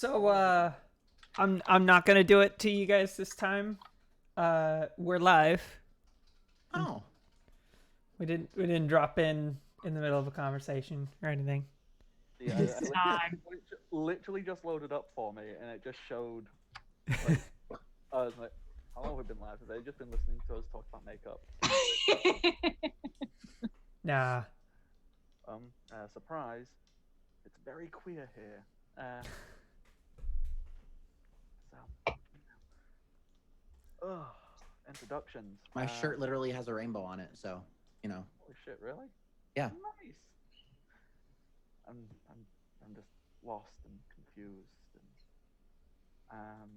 So I'm not gonna do it to you guys this time. We're live. Oh, We didn't drop in the middle of a conversation or anything. Yeah, this time. literally just loaded up for me, and it just showed like I was like, how long have we been live today? Just been listening to us talk about makeup. Nah. Surprise! It's very queer here. So, ugh, introductions. My shirt literally has a rainbow on it, so you know. Holy shit! Really? Yeah. Nice. I'm just lost and confused and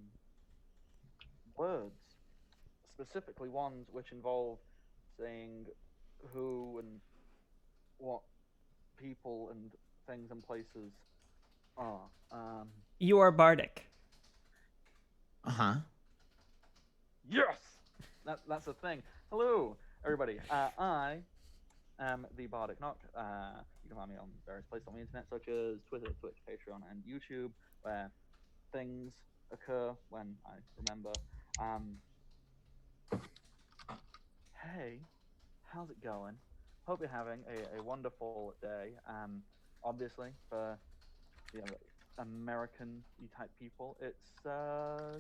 words, specifically ones which involve saying who and what people and things and places are. You are bardic. Uh-huh. Yes, that's the thing. Hello, everybody. I am the Bardic Knock. You can find me on various places on the internet, such as Twitter, Twitch, Patreon, and YouTube, where things occur when I remember. Hey, how's it going? Hope you're having a wonderful day. Obviously, for you know, American type people, it's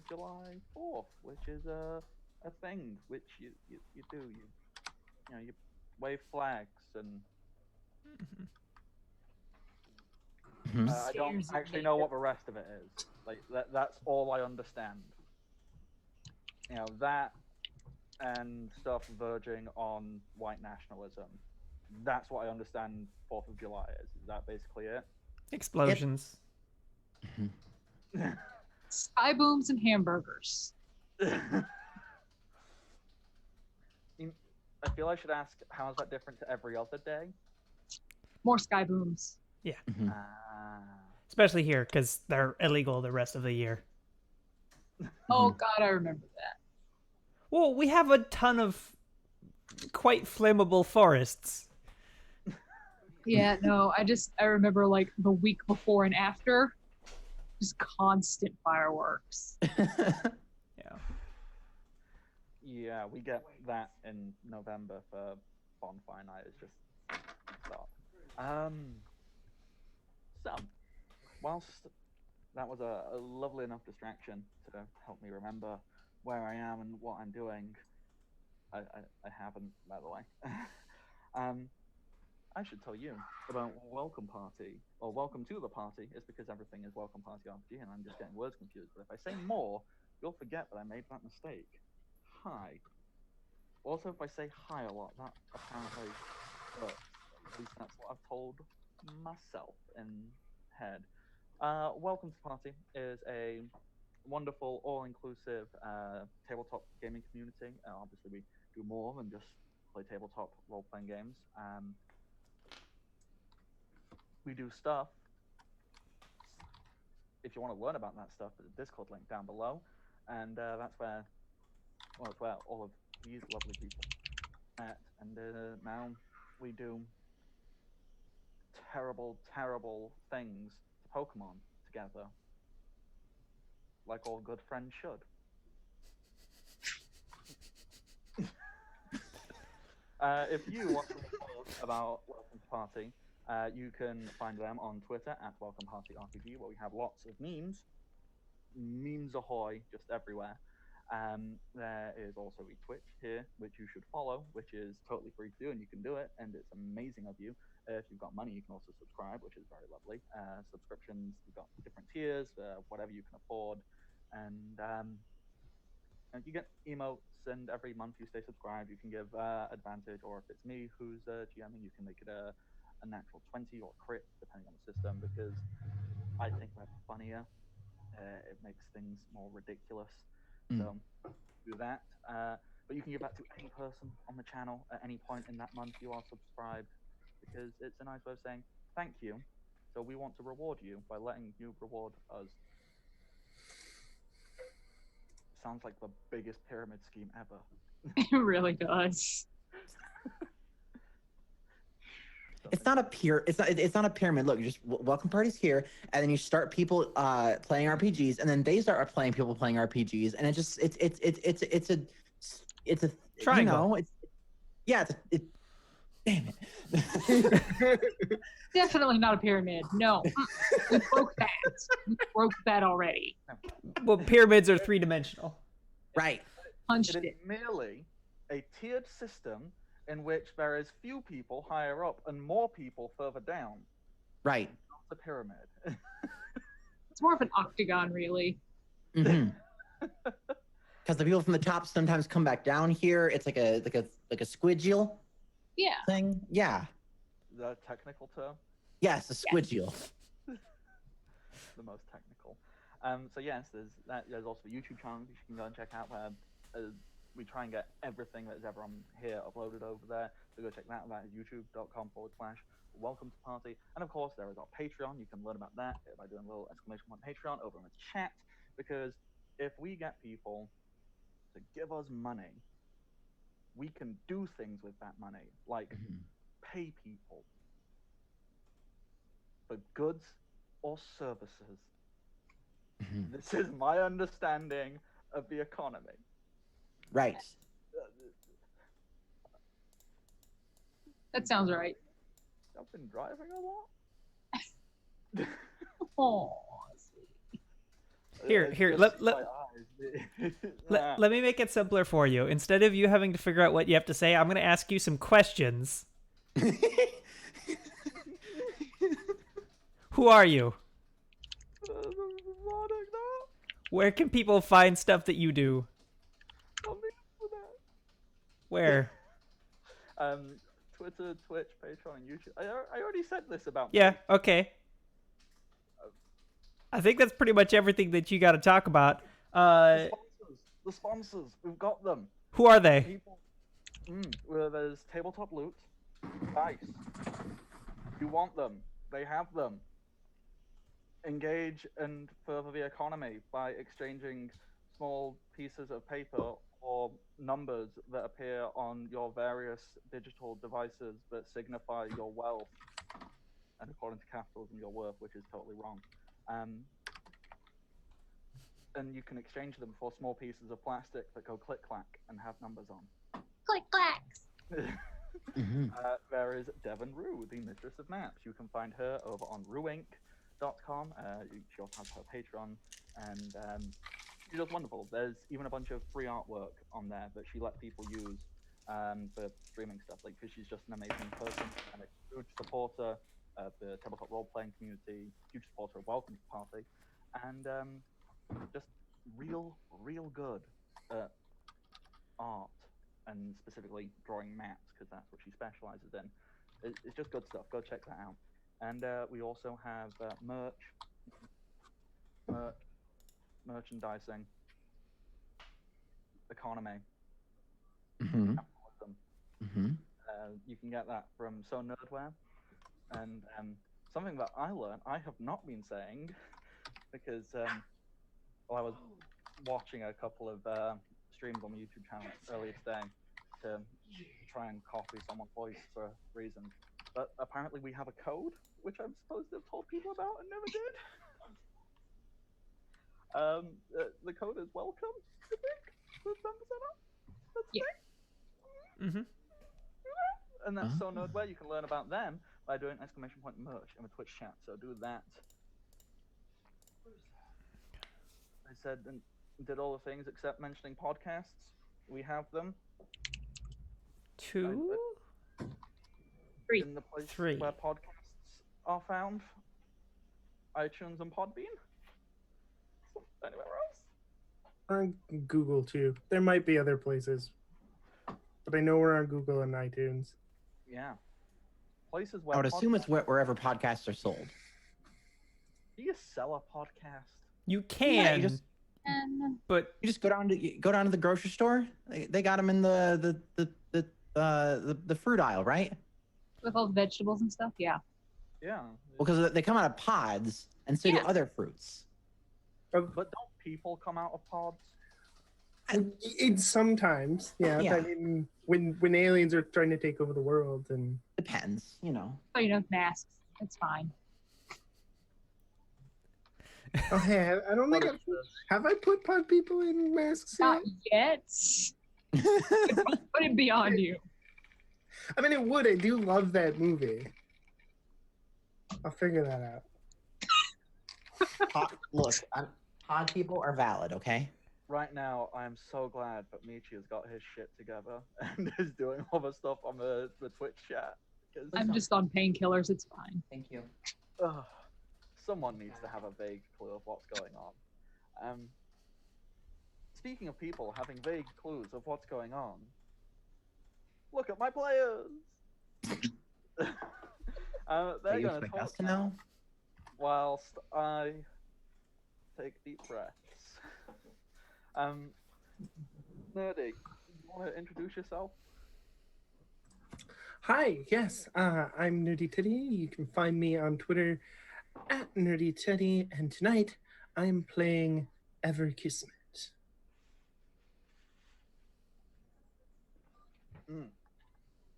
July 4th, which is a thing which you do. You wave flags and Mhm. I don't Stairs and actually know what the rest of it is. Like that's all I understand. That and stuff verging on white nationalism. That's what I understand 4th of July is. Is that basically it? Explosions. Mhm. Sky booms and hamburgers. I feel I should ask, how is that different to every other day? More sky booms. Yeah. Mhm. Especially here, because they're illegal the rest of the year. Oh Mhm. God, I remember that. Well, we have a ton of quite flammable forests. Yeah, no, I remember like the week before and after, just constant fireworks. Yeah. Yeah, we get that in November for bonfire night. It's just stop. So, whilst that was a lovely enough distraction to help me remember where I am and what I'm doing, I haven't, by the way. um, I should tell you about Welcome Party, or Welcome to the Party, is because everything is Welcome Party RPG and I'm just getting words confused. But if I say more, you'll forget that I made that mistake. Hi. Also, if I say hi a lot, that apparently works. At least that's what I've told myself in head. Welcome to Party is a wonderful, all-inclusive tabletop gaming community. Obviously, we do more than just play tabletop role-playing games. We do stuff. If you want to learn about that stuff, there's a Discord link down below, and that's where all of these lovely people met. And now we do terrible, terrible things to Pokemon together, like all good friends should. If you want to know about Welcome to Party, you can find them on Twitter at Welcome Party RPG, where we have lots of memes ahoy, just everywhere. There is also a Twitch here, which you should follow, which is totally free to do, and you can do it, and it's amazing of you. If you've got money, you can also subscribe, which is very lovely. Subscriptions, you've got different tiers, whatever you can afford, and you get emotes, and every month you stay subscribed, you can give advantage, or if it's me who's GMing, you can make it a natural 20 or crit, depending on the system, because I think that's funnier. It makes things more ridiculous. So do that. But you can give that to any person on the channel at any point in that month you are subscribed, because it's a nice way of saying thank you. So we want to reward you by letting you reward us. Sounds like the biggest pyramid scheme ever. It really does. It's not a it's not a pyramid. Look, you just welcome parties here, and then you start people playing RPGs, and then they start playing people playing RPGs, and it's a Triangle. Damn it. Definitely not a pyramid. No. We broke that. We broke that already. Well, pyramids are 3-dimensional. Right. Punched It is it. merely a tiered system in which there is few people higher up and more people further down. Right. It's a pyramid. It's more of an octagon, really. Because the people from the top sometimes come back down here. It's like a squidgial Yeah. thing. Yeah. The technical term, Yes, a squidgial. the most technical. So yes, there's that. There's also a YouTube channel you can go and check out where we try and get everything that's ever on here uploaded over there. So go check that out at youtube.com/welcome to party. And of course, there is our Patreon. You can learn about that by doing a little exclamation point Patreon over in the chat. Because if we get people to give us money, we can do things with that money, like pay people for goods or services. This is my understanding of the economy. Right. That sounds right. I've been driving a lot. Oh, Here, let me make it simpler for you. Instead of you having to figure out what you have to say, I'm going to ask you some questions. Who are you? Where can people find stuff that you do? Where? Twitter, Twitch, Patreon, and YouTube. I already said this about Yeah, me. okay. I think that's pretty much everything that you got to talk about. The sponsors, we've got them. Who are they? People. Well, there's Tabletop Loot, Dice. You want them? They have them. Engage and further the economy by exchanging small pieces of paper or numbers that appear on your various digital devices that signify your wealth. And according to capitalism, your worth, which is totally wrong. And you can exchange them for small pieces of plastic that go click clack and have numbers on. click clacks. There is Devon Rue, the Mistress of Maps. You can find her over on ruinc.com. She also has her Patreon, and she's just wonderful. There's even a bunch of free artwork on there that she lets people use for streaming stuff. Like, she's just an amazing person and a huge supporter of the tabletop role-playing community, huge supporter of Welcome to Party, and just real good art, and specifically drawing maps, because that's what she specializes in. It's just good stuff. Go check that out. And we also have merchandising, economy, capitalism. You can get that from So Nerdware. And something that I learned, I have not been saying, because I was watching a couple of streams on the YouTube channel earlier today to try and copy someone's voice for reasons. But apparently we have a code, which I'm supposed to have told people about and never did. The code is welcome, I think. With That's Yeah. And that's So Nerdware. You can learn about them by doing exclamation point merch in the Twitch chat. So do that. I said and did all the things except mentioning podcasts. We have them. 2? 3. In the place 3. where podcasts are found. iTunes and Podbean. Anywhere else? On Google too. There might be other places, but I know we're on Google and iTunes. Yeah. Places where I would assume it's wherever podcasts are sold. Do you sell a podcast? You can, you just but you just go down to the grocery store. They got them in the fruit aisle, right? With all the vegetables and stuff, yeah. Yeah. Well, because they come out of pods, and so do Yeah. other fruits. But don't people come out of pods? It's sometimes, yeah. Yeah. I mean, when aliens are trying to take over the world, and Depends, you know. Oh, you know, masks. It's fine. oh hey, I don't think have I put pod people in masks Not yet? yet. Put it beyond you. I mean, it would. I do love that movie. I'll figure that out. Look, pod people are valid, okay? Right now, I am so glad that Michi has got his shit together and is doing all the stuff on the Twitch chat. Because I'm just on painkillers. It's fine. Thank you. someone needs to have a vague clue of what's going on. Speaking of people having vague clues of what's going on, look at my players. They're You going to expect us talk to know? whilst I take deep breaths. Nerdy, you want to introduce yourself? Hi, yes, I'm Nerdy Teddy. You can find me on Twitter at Nerdy Teddy, and tonight I'm playing Ever Kismet.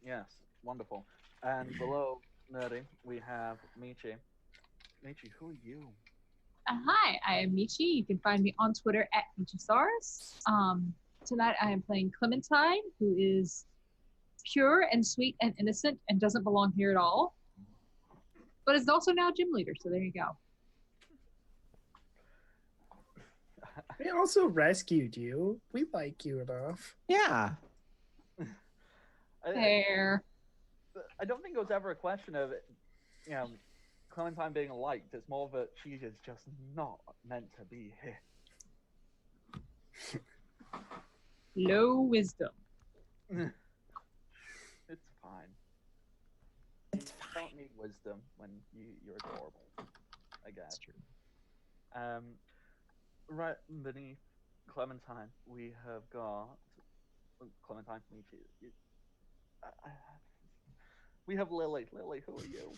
Yes, wonderful. And below Nerdy, we have Michi. Michi, who are you? Hi, I am Michi. You can find me on Twitter at Michisaurus. Tonight I am playing Clementine, who is pure and sweet and innocent and doesn't belong here at all, but is also now gym leader. So there you go. We also rescued you. We like you enough. Yeah. There. I don't think it was ever a question of, you know, Clementine being liked. It's more that she is just not meant to be here. Low wisdom. It's fine. It's You fine. don't need wisdom when you're adorable. I guess. That's true. Right beneath Clementine, we have got Clementine. Michi. We have Lily. Lily, who are you?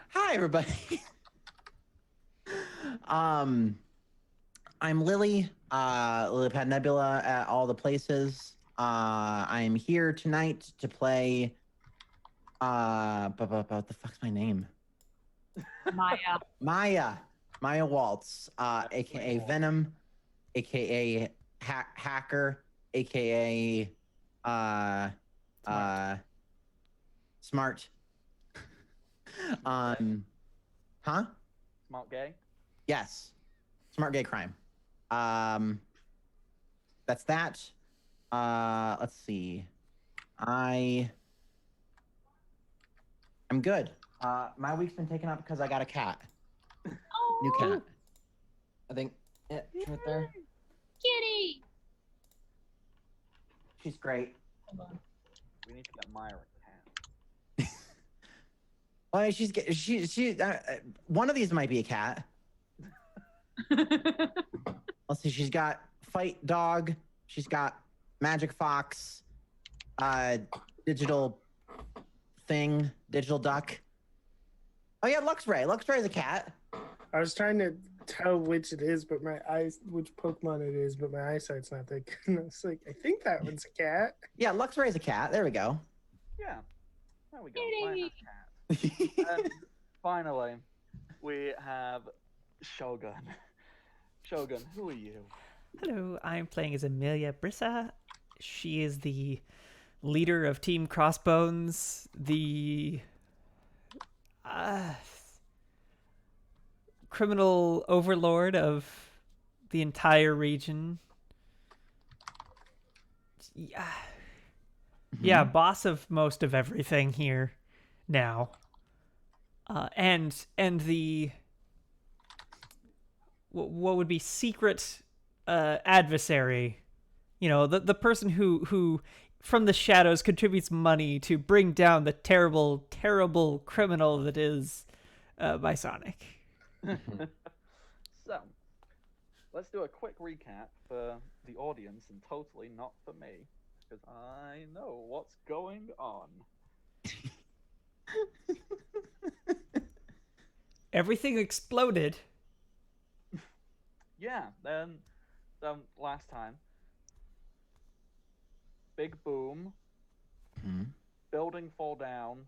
Hi, everybody. I'm Lily. Lillipad Nebula at all the places. I'm here tonight to play. What the fuck's my name? Maya. Maya Waltz, aka Cool. Venom, aka Hacker, aka Smart. Huh? Smart gay. Yes. Smart gay crime. That's that. Let's see. I'm good. My week's been taken up because I got a cat. Oh, New cat. I think she's right there. kitty. She's great. Hold on. We need to get Myra a cat. Well, she one of these might be a cat. Let's see. She's got fight dog. She's got magic fox. Digital thing. Digital duck. Oh yeah, Luxray. Luxray is a cat. I was trying to tell which it is, but which Pokemon it is, but my eyesight's not that good. And I was like, I think that one's a cat. Yeah, Luxray is a cat. There we go. Yeah. There we go. Kitty. Maya has cat. And finally, we have Shogun. Shogun, who are you? Hello, I'm playing as Amelia Brissa. She is the leader of Team Crossbones, the criminal overlord of the entire region. Yeah. Yeah, boss of most of everything here now. And the what would be secret adversary, you know, the person who from the shadows contributes money to bring down the terrible criminal that is Bisonic. So, let's do a quick recap for the audience and totally not for me, because I know what's going on. everything exploded. Yeah, then last time, big boom, building fall down,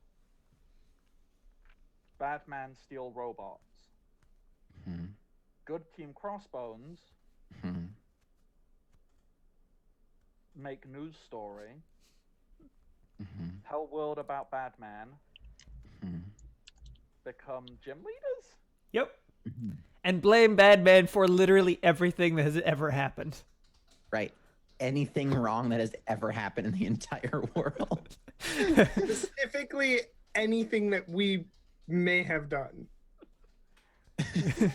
bad man steal robots. Good Team Crossbones make news story, tell world about bad man, become gym leaders. Yep. And blame Badman for literally everything that has ever happened. Right. Anything wrong that has ever happened in the entire world. Specifically, anything that we may have done. Yeah,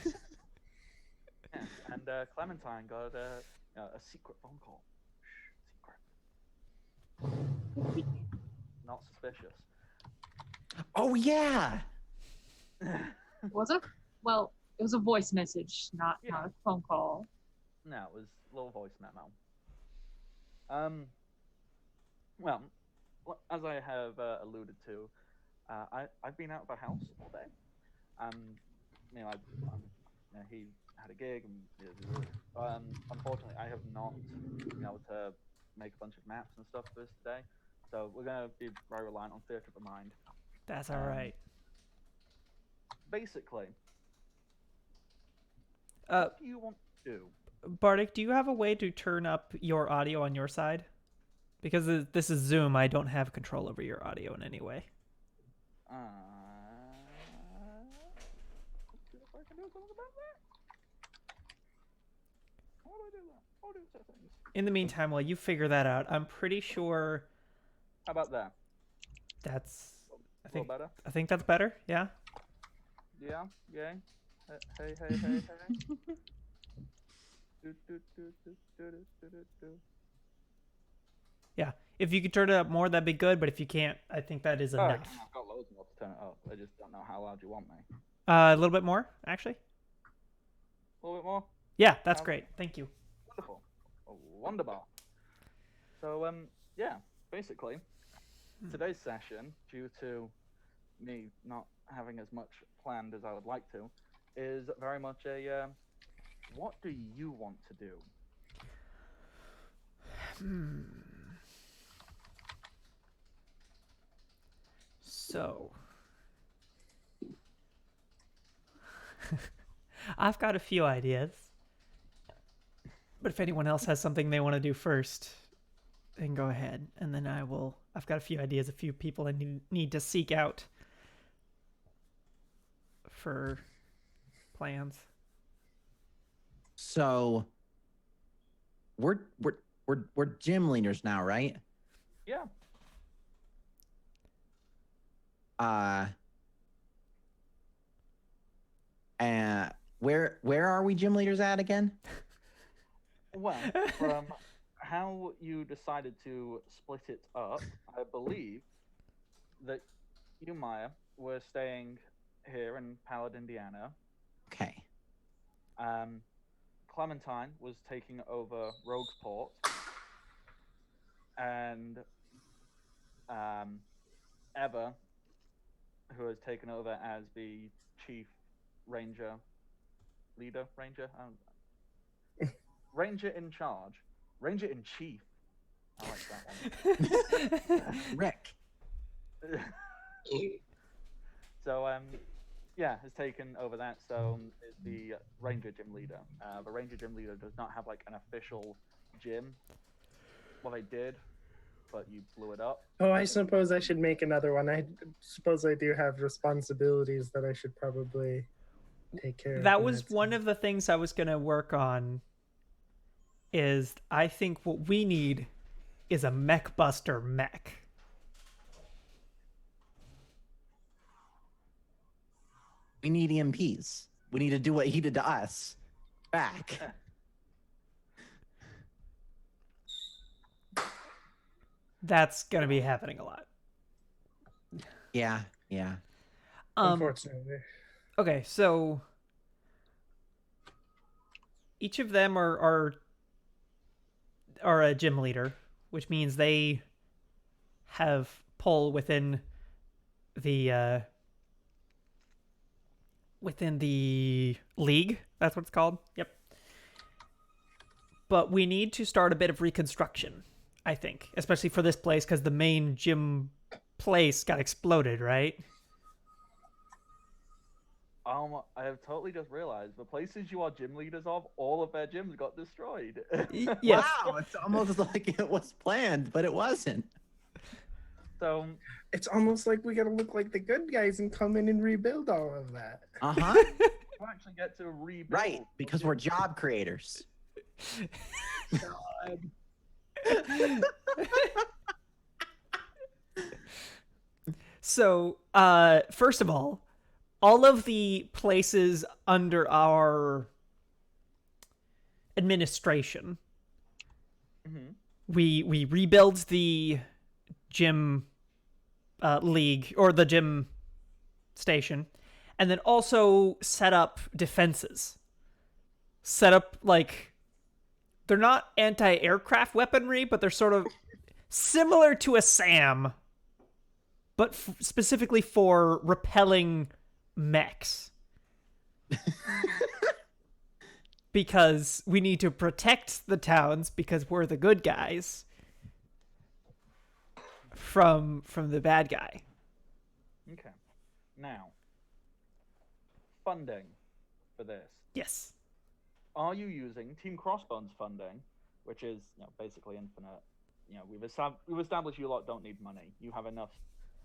and Clementine got a secret phone call. Secret. Not suspicious. Oh yeah. Was it? Well, it was a voice message, not a phone call. No, it was a little voice memo. Well, as I have alluded to, I've been out of the house all day. He had a gig, and unfortunately, I have not been able to make a bunch of maps and stuff for this today. So we're gonna be very reliant on theater of the mind. That's all right. Basically, what do you want to do? Bardic, do you have a way to turn up your audio on your side? Because this is Zoom, I don't have control over your audio in any way. Let's see if I can do something about that. How do I do that? Audio settings. In the meantime, while you figure that out, I'm pretty sure How about that? that's... A little better? I think that's better, yeah? Yeah? Yay? Hey. Do. Yeah. If you could turn it up more, that'd be good, but if you can't, I think that is enough. I've got loads more to turn it up. I just don't know how loud you want me. A little bit more, actually? A little bit more? Yeah, that's great. Thank you. Wonderful. Oh, wonderful. So, yeah, basically, today's session, due to me not having as much planned as I would like to, is very much a, what do you want to do? So, I've got a few ideas, but if anyone else has something they want to do first, then go ahead, and then I've got a few ideas, a few people I need to seek out for plans. So we're gym leaders now, right? Yeah. Where are we gym leaders at again? Well, from how you decided to split it up, I believe that you, Maya, were staying here in Pallid, Indiana. Okay. Clementine was taking over Rogueport, and Eva, who has taken over as the chief ranger, ranger in charge, ranger in chief. I like that one. Rick. So yeah, has taken over that. So is the ranger gym leader. The ranger gym leader does not have like an official gym. Well, they did, but you blew it up. Oh, I suppose I should make another one. I suppose I do have responsibilities that I should probably take care of. That was one of the things I was going to work on. Is I think what we need is a mech buster mech. We need EMPs. We need to do what he did to us. Back. That's going to be happening a lot. Yeah. Unfortunately. Okay, so each of them are a gym leader, which means they have pull within the within the league. That's what it's called. Yep. But we need to start a bit of reconstruction, I think, especially for this place because the main gym place got exploded, right? I have totally just realized the places you are gym leaders of, all of their gyms got destroyed. Yes. Wow, it's almost like it was planned, but it wasn't. So It's almost like we gotta look like the good guys and come in and rebuild all of that. Uh-huh. you actually get to rebuild. Right, because we're job creators. God. So, first of all of the places under our administration, we rebuild the gym league or the gym station, and then also set up defenses. Set up like they're not anti-aircraft weaponry, but they're sort of similar to a SAM, but specifically for repelling mechs. Because we need to protect the towns because we're the good guys from the bad guy. Okay. Now, funding for this. Yes. Are you using Team Crossbones funding, which is basically infinite? We've established you lot don't need money. You have enough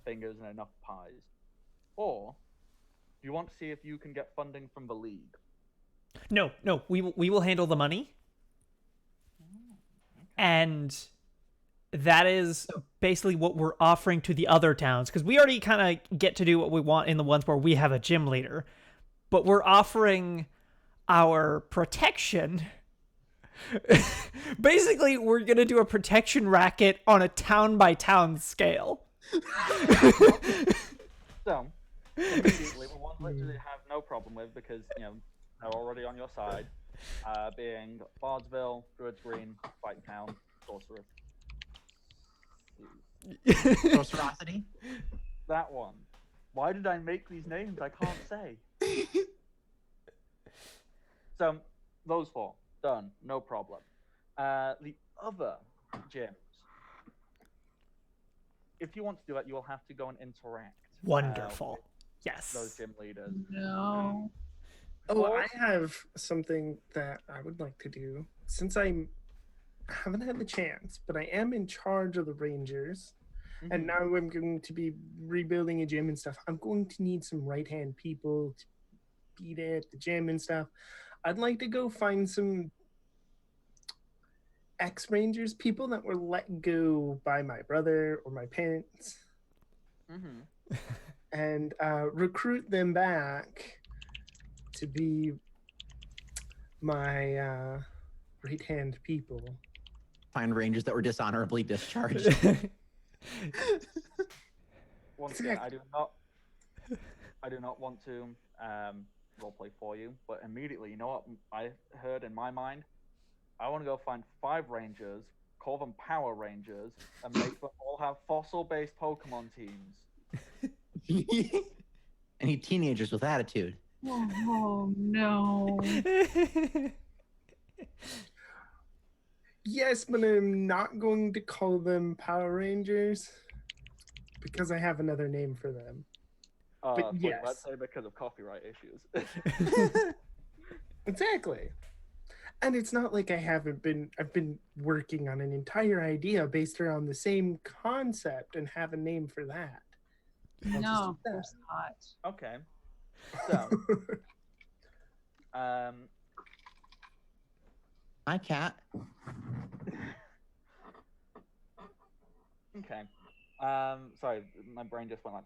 fingers and enough pies. Or do you want to see if you can get funding from the league? No, we will handle the money. And that is basically what we're offering to the other towns, because we already kind of get to do what we want in the ones where we have a gym leader, but we're offering our protection. Basically, we're going to do a protection racket on a town-by-town scale. So, immediately, the ones that you have no problem with because, they're already on your side, being Bardsville, Druids Green, Fight Town, Sorceress. Sorcerosity? That one. Why did I make these names? I can't say. So, those four. Done. No problem. The other gyms. If you want to do that, you will have to go and interact. Wonderful. With Yes. those gym leaders. No. Oh, I have something that I would like to do. Since I haven't had the chance, but I am in charge of the Rangers, and now I'm going to be rebuilding a gym and stuff. I'm going to need some right-hand people to be there at the gym and stuff. I'd like to go find some ex-Rangers, people that were let go by my brother or my parents, and recruit them back to be my right-hand people. Find rangers that were dishonorably discharged. Once again, I do not want to roleplay for you, but immediately, you know what I heard in my mind? I want to go find 5 rangers, call them Power Rangers, and make them all have fossil-based Pokemon teams. Any teenagers with attitude. Oh no. Yes, but I'm not going to call them Power Rangers because I have another name for them. But yes. Let's say because of copyright issues. Exactly. And it's not like I've been working on an entire idea based around the same concept and have a name for that. No, of course not. Okay. So, Hi, cat. Okay. Sorry, my brain just went like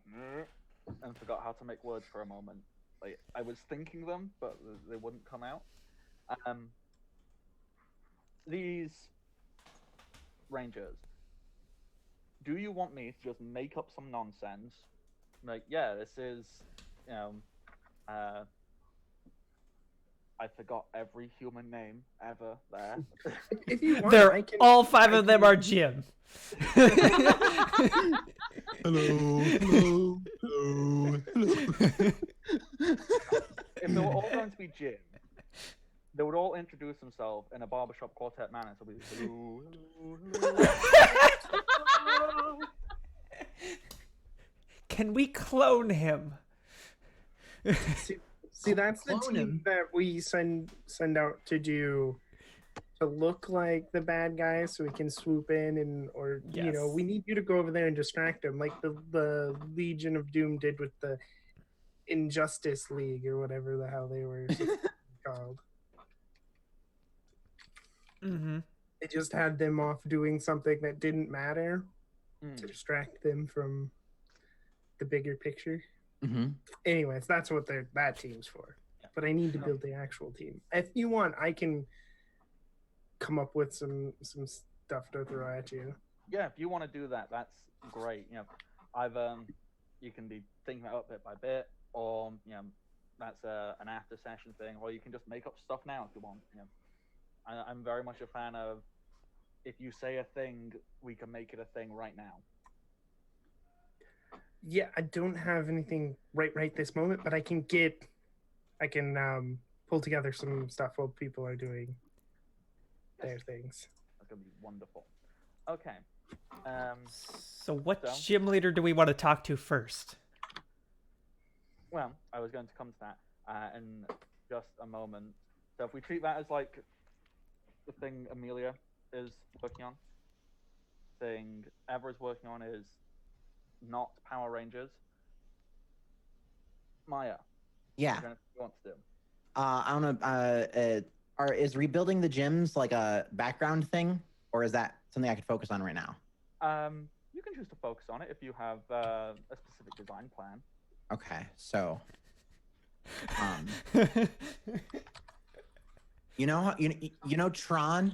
and forgot how to make words for a moment. Like I was thinking them, but they wouldn't come out. These rangers. Do you want me to just make up some nonsense? Like, yeah, this is, I forgot every human name ever there. If you want, They're all 5 of them are Jim. Hello. of in a barbershop quartet manner. So we hello, hello, hello. Can we clone him? See, that's the Clone team him. that we send out to look like the bad guys, so we can swoop in or Yes. we need you to go over there and distract them, like the Legion of Doom did with the Injustice League or whatever the hell they were called. Mm-hmm. They just had them off doing something that didn't matter to Mm. distract them from the bigger picture. Mm-hmm. Anyways, that's what that team's for. But I need to build the actual team. If you want, I can come up with some stuff to throw at you. Yeah, if you want to do that, that's great. Either you can be thinking about it bit by bit, or that's an after session thing, or you can just make up stuff now if you want. I'm very much a fan of if you say a thing, we can make it a thing right now. Yeah, I don't have anything right this moment, but I can pull together some stuff while people are doing their things. That's gonna be wonderful. Okay. So what So? gym leader do we want to talk to first? Well, I was going to come to that in just a moment. So if we treat that as like the thing Amelia is working on, thing Ever is working on is not Power Rangers. Maya, Yeah. what do you want to do? I don't know. Is rebuilding the gyms like a background thing, or is that something I could focus on right now? You can choose to focus on it if you have a specific design plan. Okay, so, you know Tron.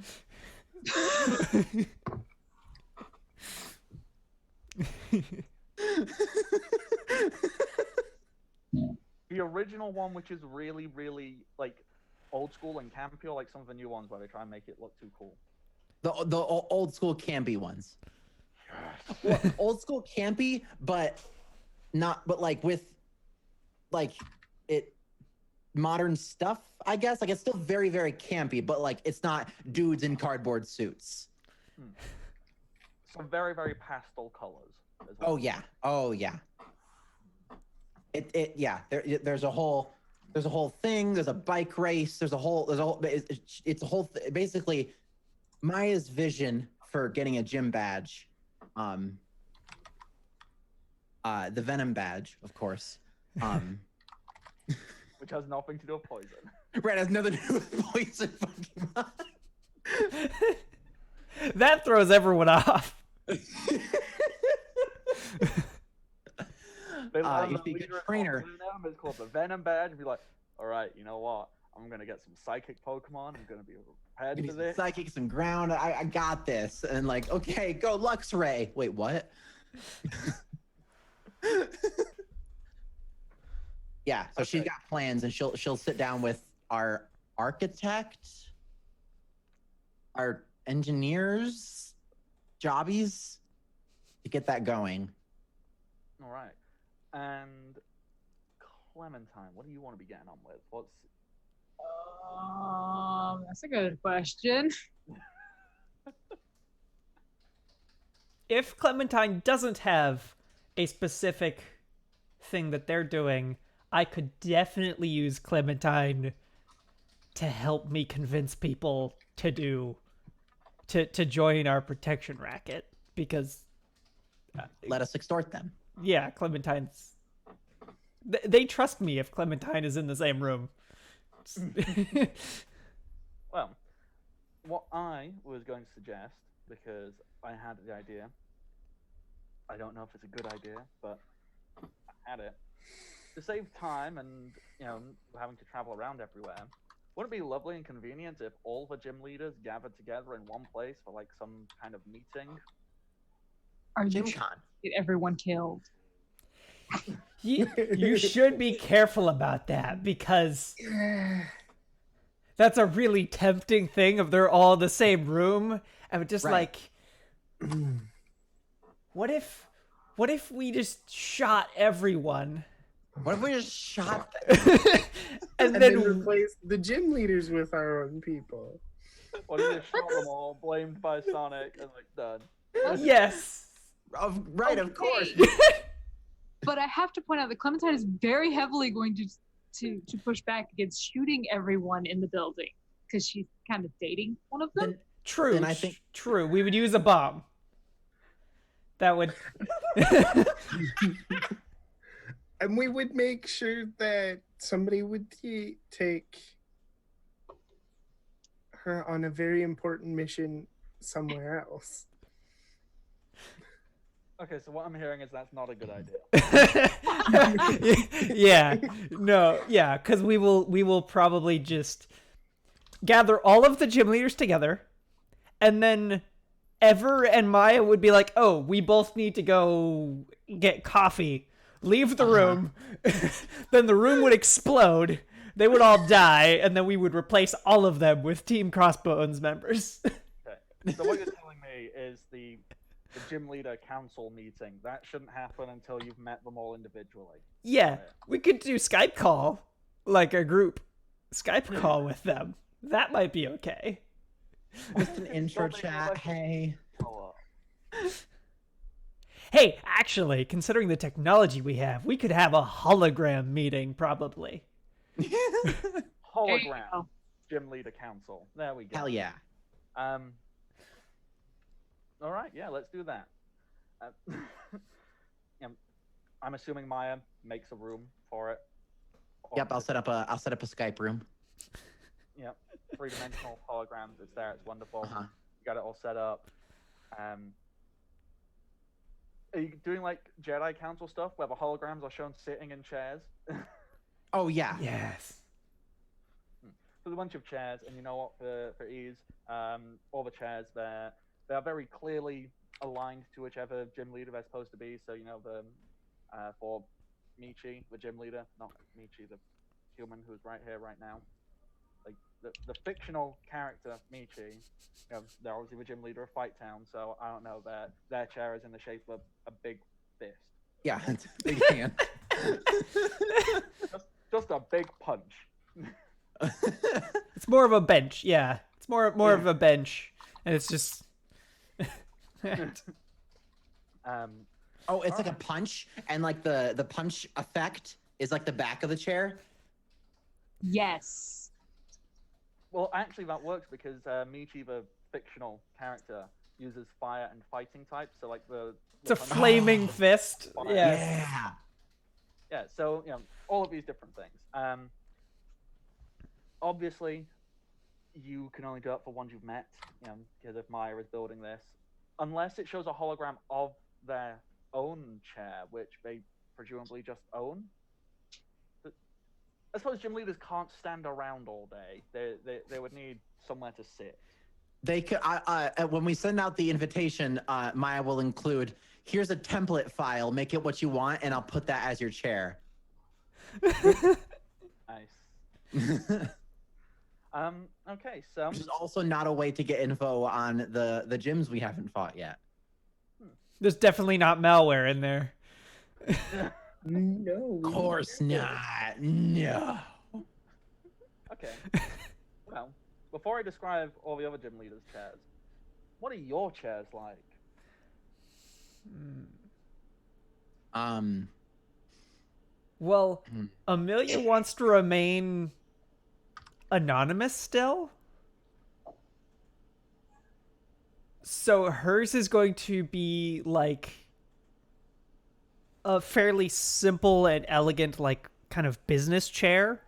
The original one, which is really, really like old school and campy, or like some of the new ones where they try and make it look too cool. The old school campy ones. Well, old school campy, but like with like it modern stuff, I guess. Like it's still very, very campy, but like it's not dudes in cardboard suits. Some very, very pastel colors as well. Oh yeah. There's a whole thing. There's a bike race. It's a whole basically Maya's vision for getting a gym badge. The Venom badge, of course. Which has nothing to do with poison. Right, has nothing to do with poison. That throws everyone off. You see a good trainer. It's called the Venom badge. And be like, all right, you know what? I'm gonna get some psychic Pokemon. I'm gonna be prepared for this. Psychic, some ground. I got this. And like, okay, go Luxray. Wait, what? Yeah, so she's got plans, and she'll sit down with our architect, our engineers, jobbies, to get that going. All right. And Clementine, what do you want to be getting on with? That's a good question. If Clementine doesn't have a specific thing that they're doing, I could definitely use Clementine to help me convince people to join our protection racket, because Let us extort them. yeah, Clementine's they trust me if Clementine is in the same room. Well, what I was going to suggest, because I had the idea, I don't know if it's a good idea, but I had it. To save time and, having to travel around everywhere, wouldn't it be lovely and convenient if all the gym leaders gathered together in one place for like some kind of meeting? Are you Gym Con. get everyone killed? You should be careful about that, because that's a really tempting thing if they're all in the same room. I would just Right. what if we just shot everyone? What if we just shot them? and And then then replace the gym leaders with our own people. What if you shot them all, blamed by Sonic, and like done? Yes. Right, of course. Okay. But I have to point out that Clementine is very heavily going to push back against shooting everyone in the building because she's kind of dating one of them. True. Then I think- true. We would use a bomb. That would. And we would make sure that somebody would take her on a very important mission somewhere else. Okay, so what I'm hearing is that's not a good idea. Yeah. No. Yeah. Because we will probably just gather all of the gym leaders together, and then Ever and Maya would be like, "Oh, we both need to go get coffee." Leave the room. Then the room would explode. They would all die, and then we would replace all of them with Team Crossbones members. Okay. So what you're telling me is the gym leader council meeting that shouldn't happen until you've met them all individually. Yeah, we could do Skype call, like a group Skype call with them. That might be okay. Just an intro chat. Hey. Hey, actually, considering the technology we have, we could have a hologram meeting, probably. Hologram gym leader council. There we go. Hell yeah. All right, yeah, let's do that. Yeah, I'm assuming Maya makes a room for it. Yep, I'll set up a Skype room. Yep, 3-dimensional holograms. It's there. It's wonderful. Uh-huh. You got it all set up. Are you doing like Jedi Council stuff where the holograms are shown sitting in chairs? Oh yeah. Yes. There's a bunch of chairs, and you know what? For ease, all the chairs there, they are very clearly aligned to whichever gym leader they're supposed to be. So you know the for Michi, the gym leader, not Michi, the human who's right here, right now. Like the fictional character Michi, you know, they're obviously the gym leader of Fight Town. So I don't know, their chair is in the shape of a big fist. Yeah, it's a big hand. just a big punch. It's more of a bench, yeah. It's more of a bench, and it's just. Oh, it's like a punch, and like the punch effect is like the back of the chair. Yes. Well, actually, that works because Michi, the fictional character, uses fire and fighting types. So like It's a flaming fist. Fire. Yeah. Yeah. So you know all of these different things. Obviously, you can only do it for ones you've met. You know, because if Maya is building this, unless it shows a hologram of their own chair, which they presumably just own. I suppose gym leaders can't stand around all day. They would need somewhere to sit. They could. When we send out the invitation, Maya will include. Here's a template file. Make it what you want, and I'll put that as your chair. Nice. Okay, so Which is also not a way to get info on the gyms we haven't fought yet. There's definitely not malware in there. No. Of course not. No. okay. Well, before I describe all the other gym leaders' chairs, what are your chairs like? Well, Amelia wants to remain anonymous still. So hers is going to be like a fairly simple and elegant, like kind of business chair,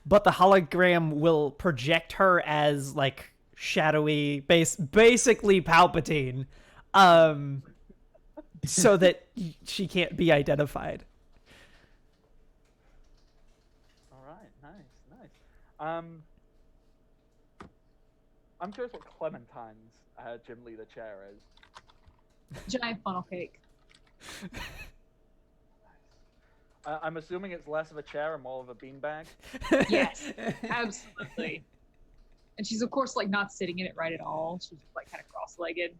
but the hologram will project her as like shadowy, basically Palpatine, so that she can't be identified. All right, nice. I'm curious what Clementine's gym leader chair is. Giant funnel cake. I'm assuming it's less of a chair and more of a beanbag. Yes, absolutely. And she's of course like not sitting in it right at all. She's like kind of cross-legged.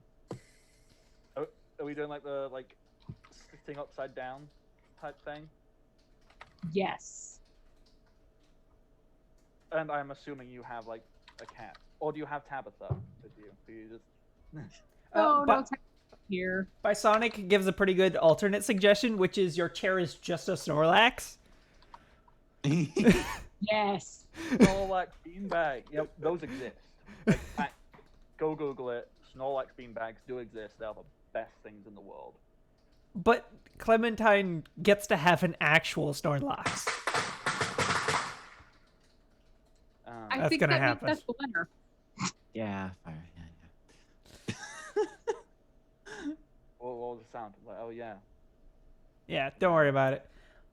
Are we doing like the sitting upside down type thing? Yes. And I'm assuming you have like a cat Or do you have Tabitha with you? Do you just... Oh, no, But here. Bisonic gives a pretty good alternate suggestion, which is your chair is just a Snorlax. Yes. Snorlax beanbag. Yep, those exist. Like, go Google it. Snorlax beanbags do exist. They are the best things in the world. But Clementine gets to have an actual Snorlax. I That's think gonna that happen. means that's the winner. Yeah, fire. What was the sound? Like, oh yeah. Yeah, don't worry about it.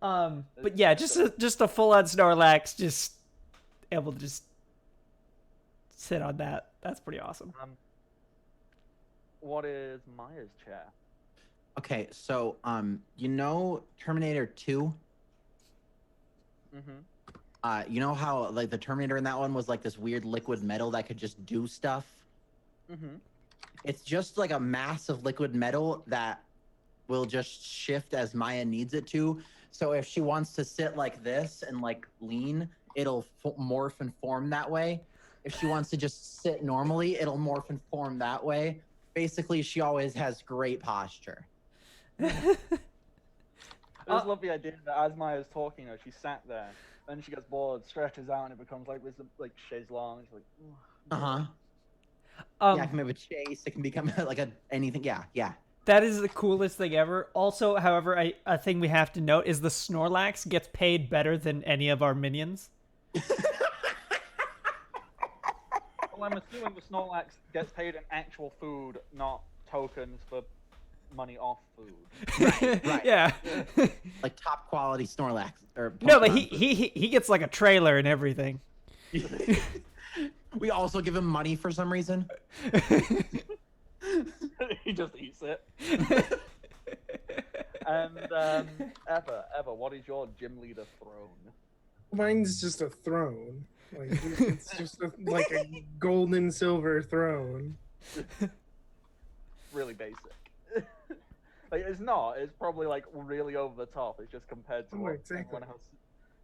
But yeah, just a full on Snorlax, just able to just sit on that. That's pretty awesome. What is Maya's chair? Okay, so you know Terminator 2? Mm-hmm. You know how like the Terminator in that one was like this weird liquid metal that could just do stuff? Mm-hmm. It's just like a mass of liquid metal that will just shift as Maya needs it to. So if she wants to sit like this and like lean, it'll morph and form that way. If she wants to just sit normally, it'll morph and form that way. Basically, she always has great posture. I just love the idea that as Maya's talking, she sat there, then she gets bored, stretches out, and it becomes like this like chaise lounge. Like, Yeah, it can be a chase. It can become like anything. Yeah. That is the coolest thing ever. Also, however, a thing we have to note is the Snorlax gets paid better than any of our minions. Well, I'm assuming the Snorlax gets paid in actual food, not tokens for money off food. Right. Yeah. Like top quality Snorlax. Or No, but Pokemon he gets like a trailer and everything. food. We also give him money for some reason. He just eats it. And Eva, what is your gym leader throne? Mine's just a throne. Like it's just like a gold and silver throne. Really basic. Like, it's not. It's probably like really over the top. It's just compared to Oh, what exactly. everyone else.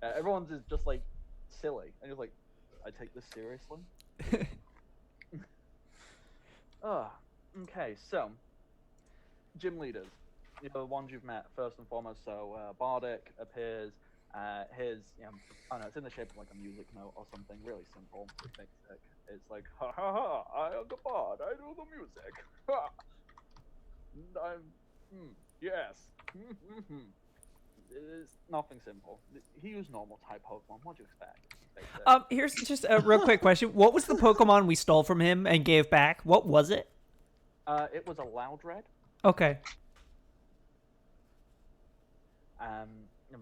Everyone's is just like silly, and you're like, I take this seriously. Okay. So, gym leaders, the ones you've met first and foremost. So Bardic appears. His, I don't know, it's in the shape of like a music note or something. Really simple, basic. It's like, ha ha ha! I am the bard. I do the music. Ha! Yes. It's nothing simple. He used normal type Pokemon. What'd you expect? Here's just a real quick question. What was the Pokemon we stole from him and gave back? What was it? It was a Loudred. Okay.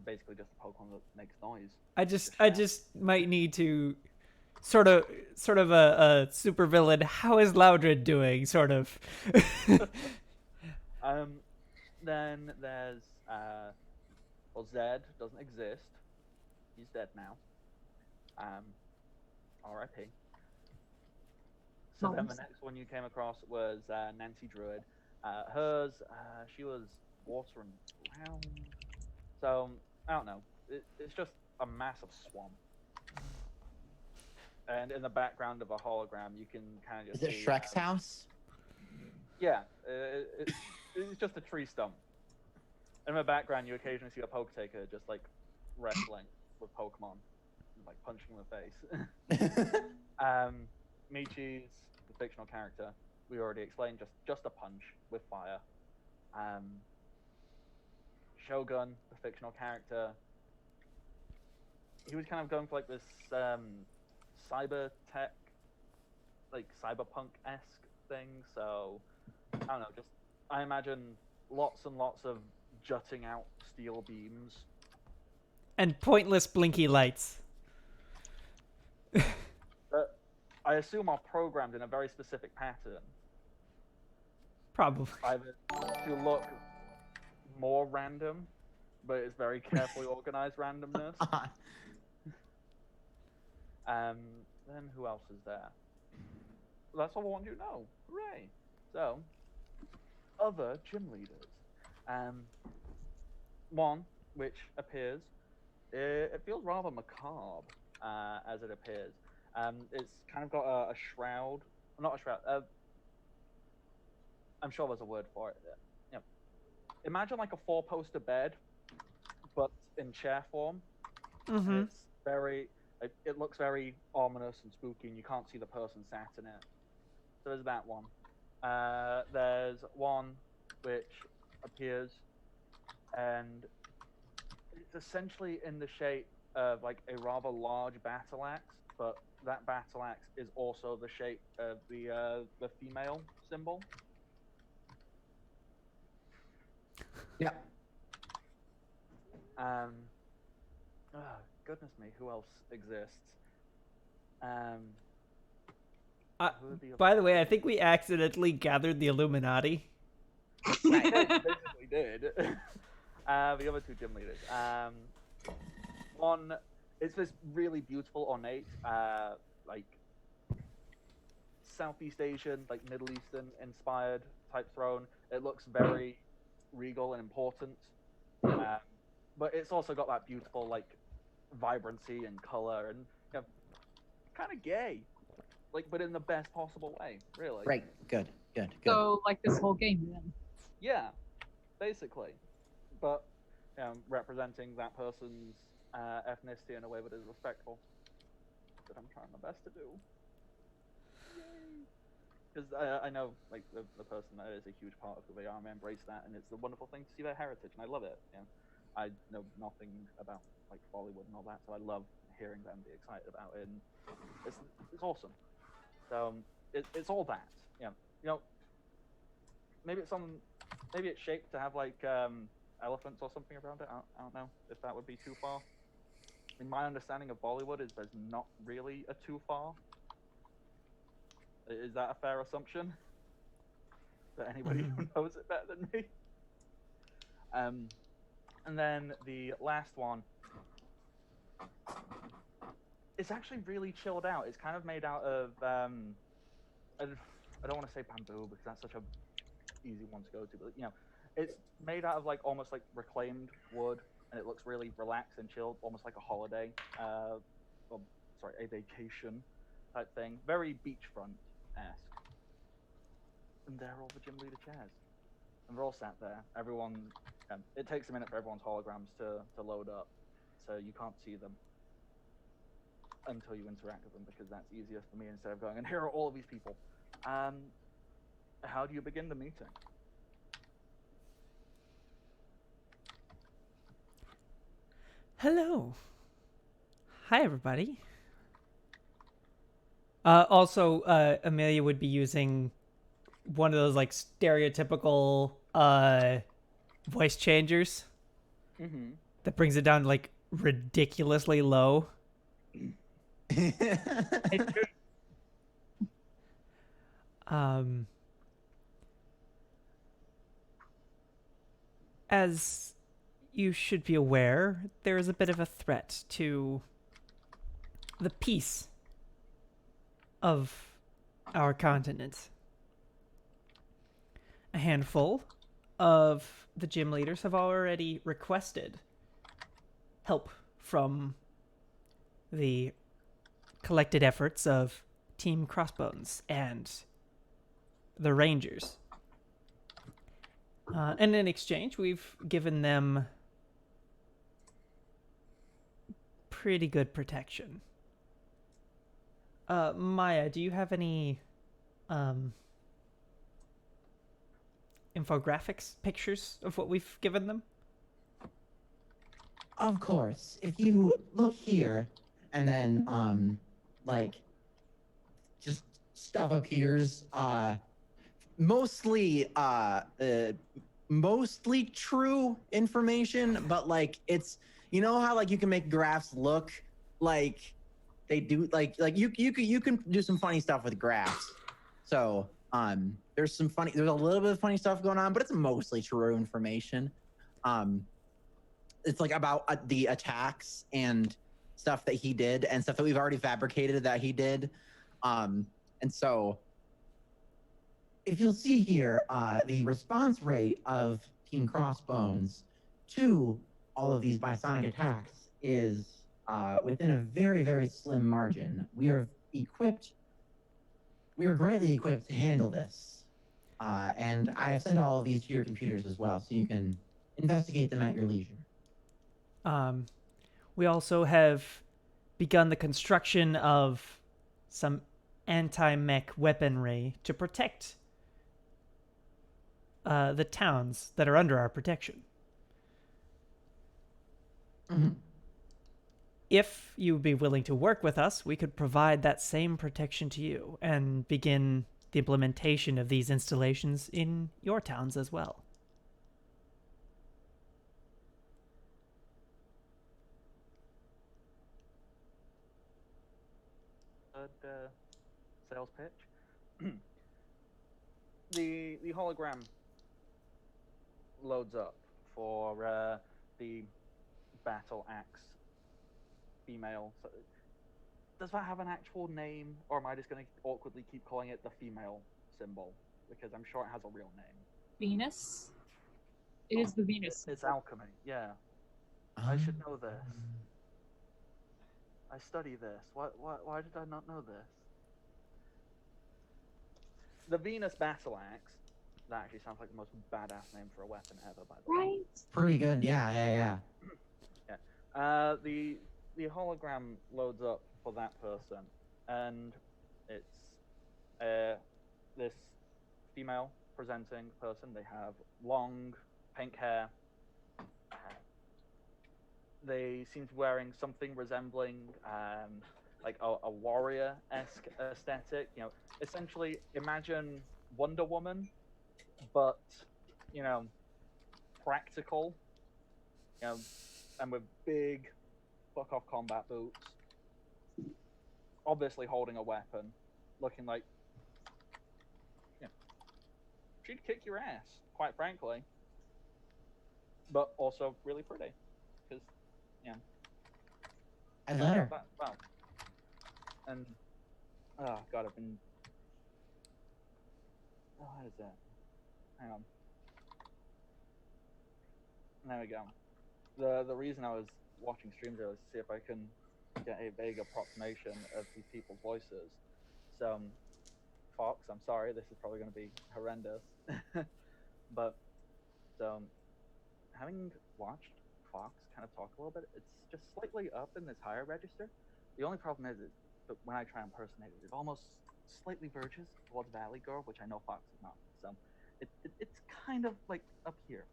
Basically just a Pokemon that makes noise. I just might need to sort of a supervillain. How is Loudred doing? Sort of. Then there's well, Zed doesn't exist. He's dead now. R.I.P. So then the next one you came across was Nancy Druid. Hers, she was water and ground. So I don't know. It's just a massive swamp. And in the background of a hologram, you can kind of just Is it see, Shrek's house? Yeah, it's just a tree stump. In the background, you occasionally see a Poketaker just like wrestling with Pokemon, like punching in the face. Michi's the fictional character. We already explained, just a punch with fire. Shogun, the fictional character. He was kind of going for like this cyber tech, like cyberpunk-esque thing. So I don't know. I imagine lots and lots of jutting out steel beams And pointless blinky lights. that I assume are programmed in a very specific pattern. Probably. Either to look more random, but it's very carefully organized randomness. Then who else is there? That's all I want you to know. Hooray! So, other gym leaders. One which appears, it feels rather macabre as it appears. It's kind of got a shroud, not a shroud. I'm sure there's a word for it. Yeah. Imagine like a four-poster bed, but in chair form. Mm-hmm. And it's very. It looks very ominous and spooky, and you can't see the person sat in it. So there's that one. There's one which appears, and it's essentially in the shape of like a rather large battle axe, but that battle axe is also the shape of the female symbol. Yeah. Um, oh, goodness me, who else exists? Um, who are the By other the way, I think we accidentally gathered the Illuminati. Yeah, you basically did. The other two gym leaders. One, it's this really beautiful, ornate, like Southeast Asian, like Middle Eastern inspired type throne. It looks very regal and important, but it's also got that beautiful like vibrancy and color and kind of gay, like but in the best possible way, really. Right. Good. So, like this whole game then. Yeah, basically, but representing that person's ethnicity in a way that is respectful. That I'm trying my best to do. Because I know like the person that is a huge part of who they are, and I embrace that, and it's a wonderful thing to see their heritage, and I love it. I know nothing about like Bollywood and all that, so I love hearing them be excited about it, and it's awesome. So it's all that. Maybe maybe it's shaped to have like elephants or something around it. I don't know if that would be too far. In my understanding of Bollywood, is there's not really a too far. Is that a fair assumption? That anybody who knows it better than me? And then the last one, it's actually really chilled out. It's kind of made out of I don't want to say bamboo because that's such a easy one to go to, but it's made out of like almost like reclaimed wood, and it looks really relaxed and chilled, almost like a holiday, a vacation type thing, very beachfront-esque. And there are all the gym leader chairs, and they're all sat there. Everyone, it takes a minute for everyone's holograms to load up, so you can't see them until you interact with them, because that's easier for me instead of going, and here are all of these people. How do you begin the meeting? Hello. Hi, everybody. Also, Amelia would be using one of those like stereotypical voice changers that brings it down like ridiculously low. As you should be aware, there is a bit of a threat to the peace of our continent. A handful of the gym leaders have already requested help from the collected efforts of Team Crossbones and the Rangers. And in exchange, we've given them pretty good protection. Maya, do you have any infographics, pictures of what we've given them? Of course. If you look here, and then like just stuff appears. Mostly true information, but like it's how like you can make graphs look like they do, like you can do some funny stuff with graphs. So there's a little bit of funny stuff going on, but it's mostly true information. It's like about the attacks and stuff that he did and stuff that we've already fabricated that he did. And so if you'll see here, the response rate of Team Crossbones to all of these bisonic attacks is within a very, very slim margin. We are equipped. We are greatly equipped to handle this. And I have sent all of these to your computers as well, so you can investigate them at your leisure. We also have begun the construction of some anti-mech weaponry to protect the towns that are under our protection. Mm-hmm. If you would be willing to work with us, we could provide that same protection to you and begin the implementation of these installations in your towns as well. Sales pitch. The hologram loads up for the battle axe female. So, does that have an actual name, or am I just going to awkwardly keep calling it the female symbol? Because I'm sure it has a real name. Venus. It is the Venus. It's alchemy. Yeah, I should know this. I study this. Why did I not know this? The Venus battle axe. That actually sounds like the most badass name for a weapon ever, by the way. Right. Pretty good. Yeah. Yeah. The hologram loads up for that person, and it's this female presenting person. They have long pink hair. They seem to be wearing something resembling like a warrior-esque aesthetic. You know, essentially imagine Wonder Woman, but practical. And with big fuck-off combat boots. Obviously holding a weapon, looking like she'd kick your ass, quite frankly. But also really pretty, because I let her. Well, and oh god, I've been. Oh, what is that? Hang on. There we go. The reason I was watching streams there was to see if I can get a vague approximation of these people's voices. So, Fox, I'm sorry, this is probably going to be horrendous. But, so, having watched Fox kind of talk a little bit, it's just slightly up in this higher register. The only problem is that when I try and impersonate it, it almost slightly verges towards Valley Girl, which I know Fox is not. So, it's kind of like up here.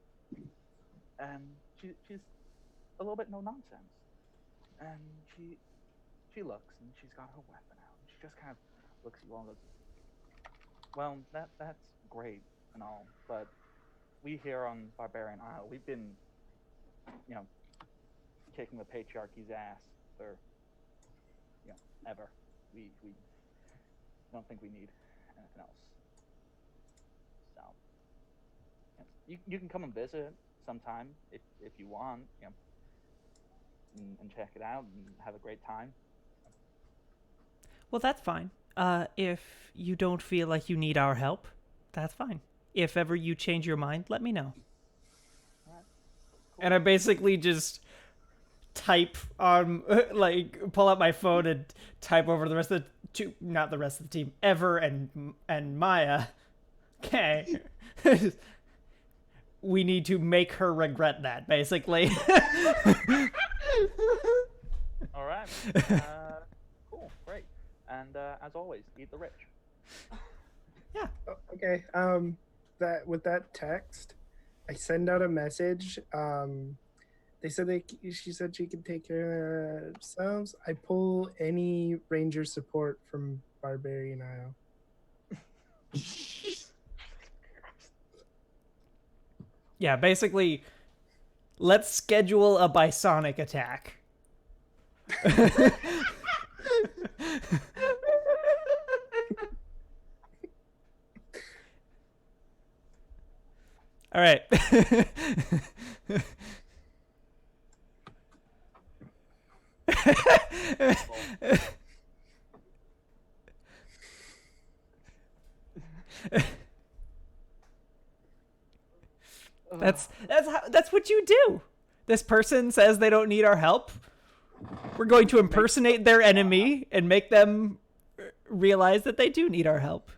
And she's a little bit no nonsense. And she looks, and she's got her weapon out. And she just kind of looks at you all and goes, well, that's great and all, but we here on Barbarian Isle, we've been, kicking the patriarchy's ass for, ever. We don't think we need anything else. So, you can come and visit sometime if you want, and check it out and have a great time. Well, that's fine. If you don't feel like you need our help, that's fine. If ever you change your mind, let me know. All right. Cool. And I basically just type on, pull out my phone and type over the rest of not the rest of the team, Ever and Maya. Okay. We need to make her regret that, basically. All right. Cool. Great. And as always, eat the rich. Yeah. Okay. That with that text, I send out a message. They said she said she could take care of themselves. I pull any ranger support from Barbarian Isle. Yeah, basically, let's schedule a bisonic attack. All right. That's what you do. This person says they don't need our help. We're going to impersonate their enemy and make them realize that they do need our help.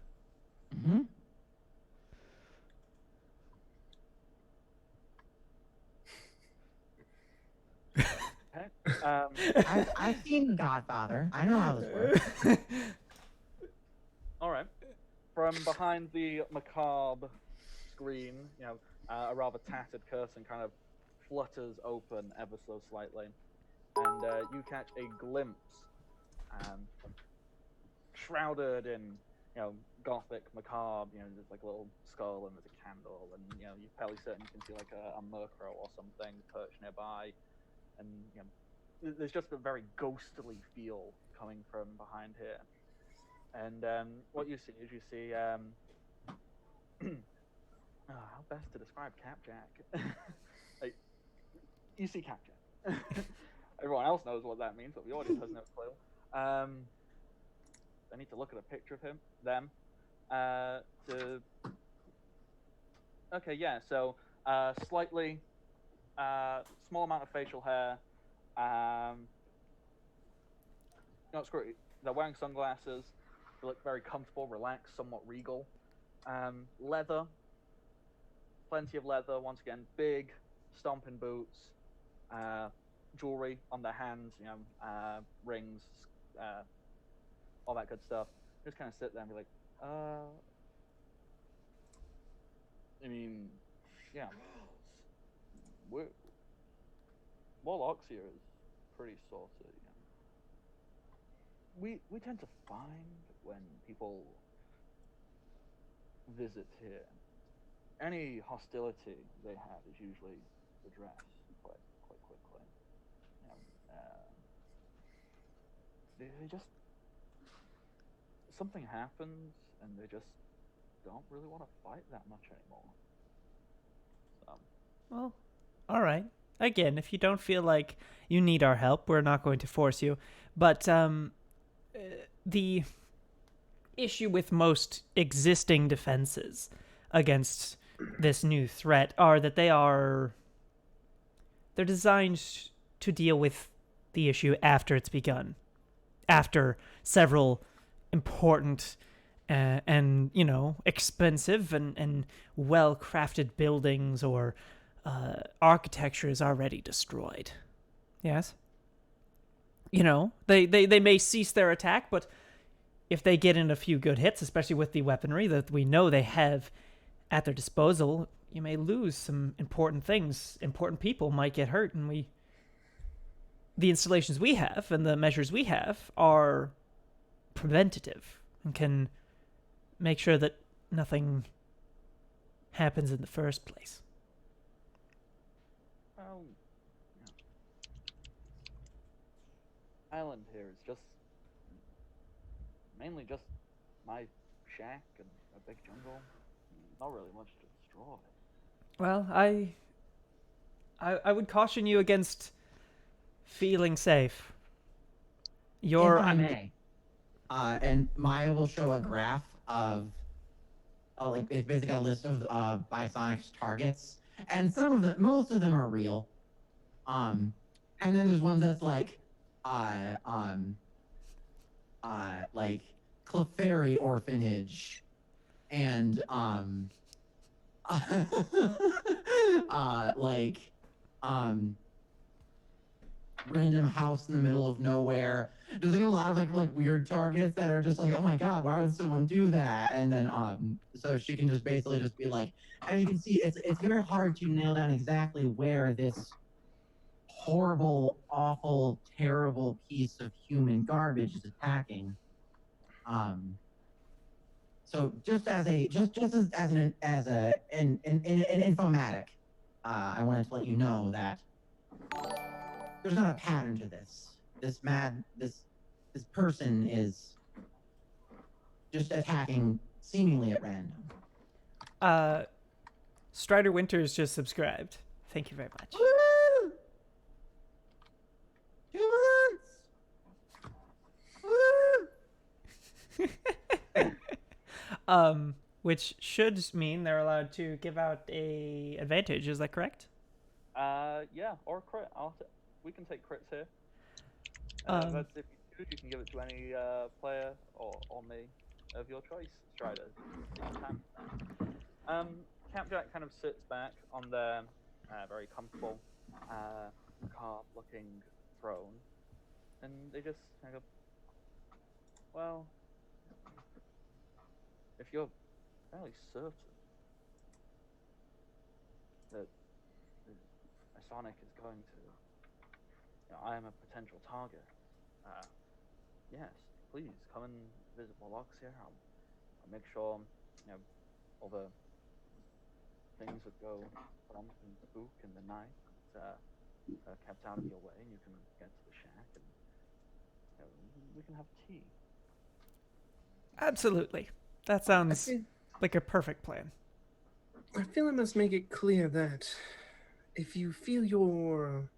Mm-hmm. Okay. I've seen Godfather. I know how this works. All right. From behind the macabre screen, a rather tattered curtain kind of flutters open ever so slightly, and you catch a glimpse, shrouded in, gothic macabre. There's like a little skull and there's a candle, and you're fairly certain you can see like a murkrow or something perched nearby, and there's just a very ghostly feel coming from behind here. And what you see, how best to describe Capjack? Like, you see Capjack. Everyone else knows what that means, but the audience has no clue. I need to look at a picture of them. Okay, yeah. So, slightly small amount of facial hair. No, screw it. They're wearing sunglasses. They look very comfortable, relaxed, somewhat regal. Leather, plenty of leather. Once again, big, stomping boots, jewelry on their hands. Rings, all that good stuff. Just kind of sit there and be like, I mean, yeah. Warlocks here is pretty saucy. We tend to find when people visit here, any hostility they have is usually addressed quite quickly. They just something happens and they just don't really want to fight that much anymore. So. Well, all right. Again, if you don't feel like you need our help, we're not going to force you. But the issue with most existing defenses against this new threat are that they're designed to deal with the issue after it's begun, after several important and expensive and well-crafted buildings or architecture is already destroyed. Yes. They may cease their attack, but if they get in a few good hits, especially with the weaponry that we know they have at their disposal, you may lose some important things. Important people might get hurt, and the installations we have and the measures we have are preventative and can make sure that nothing happens in the first place. Well, island here is just mainly just my shack and a big jungle. Not really much to destroy. Well, I would caution you against feeling safe. If I may, and Maya will show a graph of, it's basically a list of Bisonic's targets, and most of them are real. And then there's one that's like Clefairy Orphanage, and random house in the middle of nowhere. There's like a lot of like weird targets that are just like, oh my god, why would someone do that? And then so she can just basically just be like, as you can see, it's very hard to nail down exactly where this horrible, awful, terrible piece of human garbage is attacking. So just as an infomatic, I wanted to let you know that there's not a pattern to this. This person is just attacking seemingly at random. Strider Winters just subscribed. Thank you very much. Woo! 2 months! Woo! Which should mean they're allowed to give out a advantage. Is that correct? Yeah, or a crit. We can take crits here. That's if you you. You can give it to any player or me of your choice, Striders. Take your time with that. Capjack kind of sits back on their very comfortable, carved-looking throne, and they just kind of, well, if you're fairly certain that Sonic is going to, I am a potential target. Yes, please come and visit Warlocks here. I'll make sure all the things that go bump and spook in the night are kept out of your way, and you can get to the shack and we can have tea. Absolutely. That sounds like a perfect plan. I feel I must make it clear that if you feel your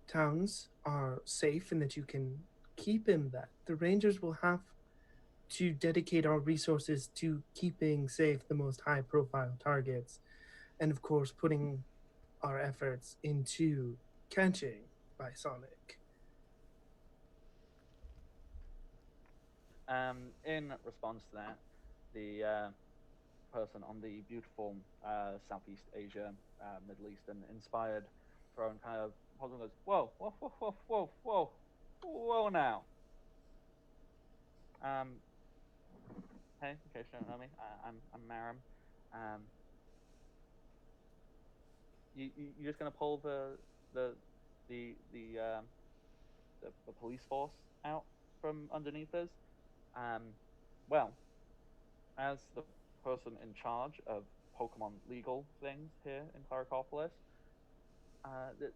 towns are safe and that you can keep in that, the Rangers will have to dedicate our resources to keeping safe the most high profile targets, and of course putting our efforts into catching by Sonic. In response to that, the person on the beautiful Southeast Asia, Middle Eastern inspired throne kind of pauses and goes, whoa, whoa, whoa, whoa, whoa, whoa, whoa now. Hey, in case you don't know me, I'm Maram. You're just gonna pull the police force out from underneath us? Well, as the person in charge of Pokemon legal things here in Claricopolis,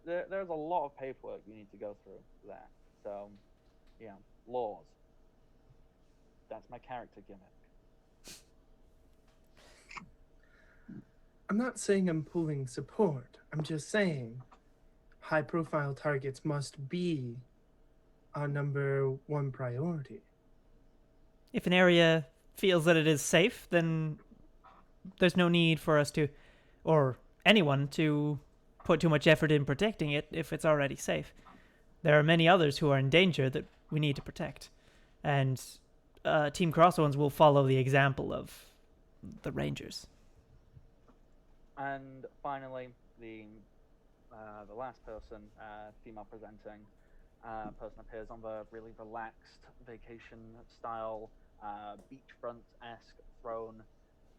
there's a lot of paperwork you need to go through there. So, laws. That's my character gimmick. I'm not saying I'm pulling support. I'm just saying high profile targets must be our number one priority. If an area feels that it is safe, then there's no need for us to, or anyone to, put too much effort in protecting it if it's already safe. There are many others who are in danger that we need to protect. And Team Crossbones will follow the example of the Rangers. And finally, the last person, female presenting person, appears on the really relaxed vacation style beachfront-esque throne,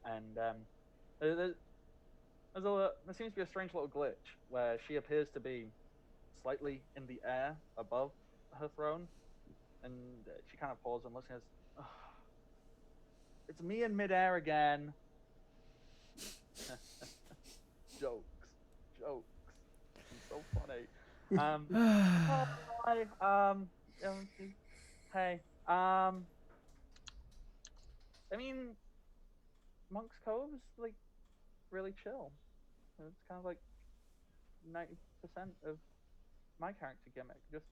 and there seems to be a strange little glitch where she appears to be slightly in the air above her throne, and she kind of pauses and looks and goes, oh, "It's me in midair again." Jokes. It's so funny. Oh, hi. Hey. I mean, Monk's Cove is like really chill. It's kind of like 90% of my character gimmick. Just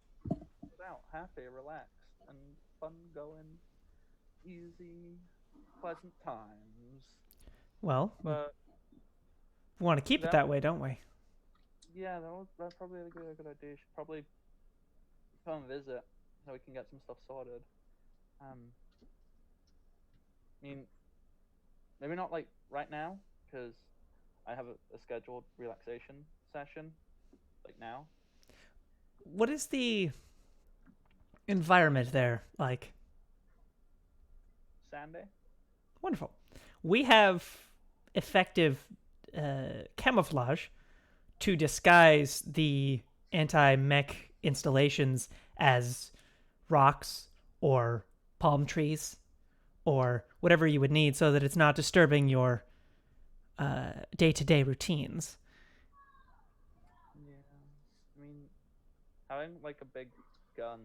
out, happy, relaxed, and fun going, easy, pleasant times. Well, But we want to keep it that way, don't we? Yeah, that's probably a good idea. You should probably come and visit so we can get some stuff sorted. I mean, maybe not like right now because I have a scheduled relaxation session like now. What is the environment there like? Sandy? Wonderful. We have effective camouflage to disguise the anti-mech installations as rocks or palm trees or whatever you would need so that it's not disturbing your day-to-day routines. Yeah. I mean, having like a big gun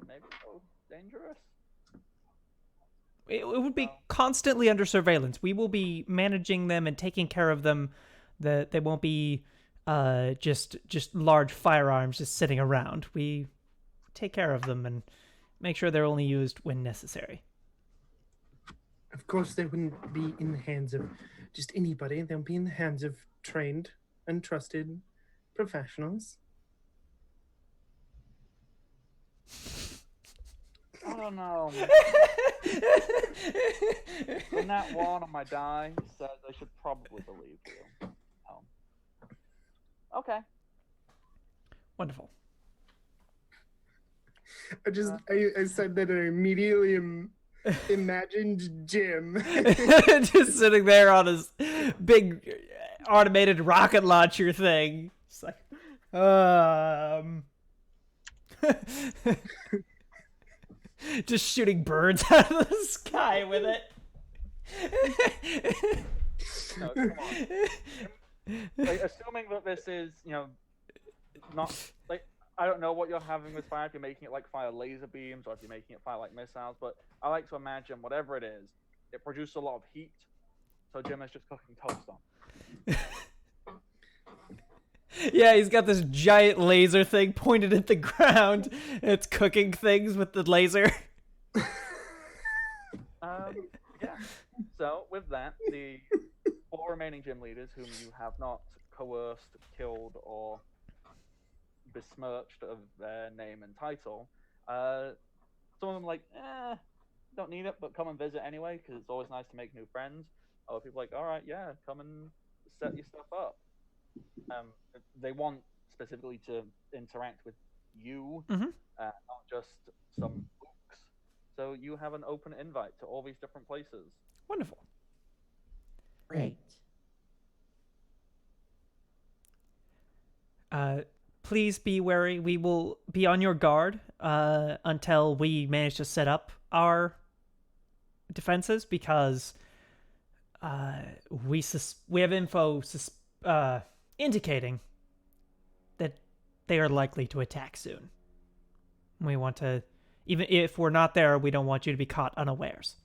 maybe so dangerous. It would be constantly under surveillance. We will be managing them and taking care of them. That they won't be just large firearms just sitting around. We take care of them and make sure they're only used when necessary. Of course, they wouldn't be in the hands of just anybody. They'll be in the hands of trained and trusted professionals. I don't know. The nat 1 on my die says I should probably believe you. Okay. Wonderful. I said that I immediately imagined Jim. Just sitting there on his big automated rocket launcher thing. It's like, just shooting birds out of the sky with it. No, come on. Like, assuming that this is, not like, I don't know what you're having with fire. If you're making it like fire laser beams, or if you're making it fire like missiles, but I like to imagine whatever it is, it produces a lot of heat. So Jim is just cooking toast on. Yeah, he's got this giant laser thing pointed at the ground. And it's cooking things with the laser. Yeah. So with that, the 4 remaining gym leaders whom you have not coerced, killed, or besmirched of their name and title, some of them like, don't need it, but come and visit anyway, because it's always nice to make new friends. Other people like, all right, yeah, come and set your stuff up. They want specifically to interact with you, not just some books. So you have an open invite to all these different places. Wonderful. Great. Please be wary. We will be on your guard until we manage to set up our defenses, because we have info indicating that they are likely to attack soon. We want to, even if we're not there, we don't want you to be caught unawares.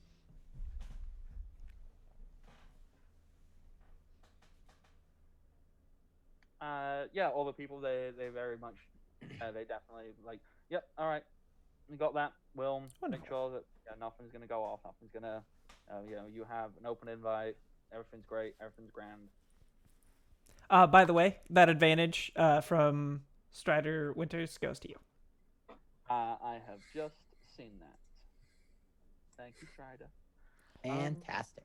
Yeah, all the people, they very much, they definitely like, yep, all right, we got that. We'll Wonderful. make sure that nothing's going to go off, nothing's going to, you have an open invite, everything's great, everything's grand. By the way, that advantage from Strider Winters goes to you. I have just seen that. Thank you, Strider. Fantastic.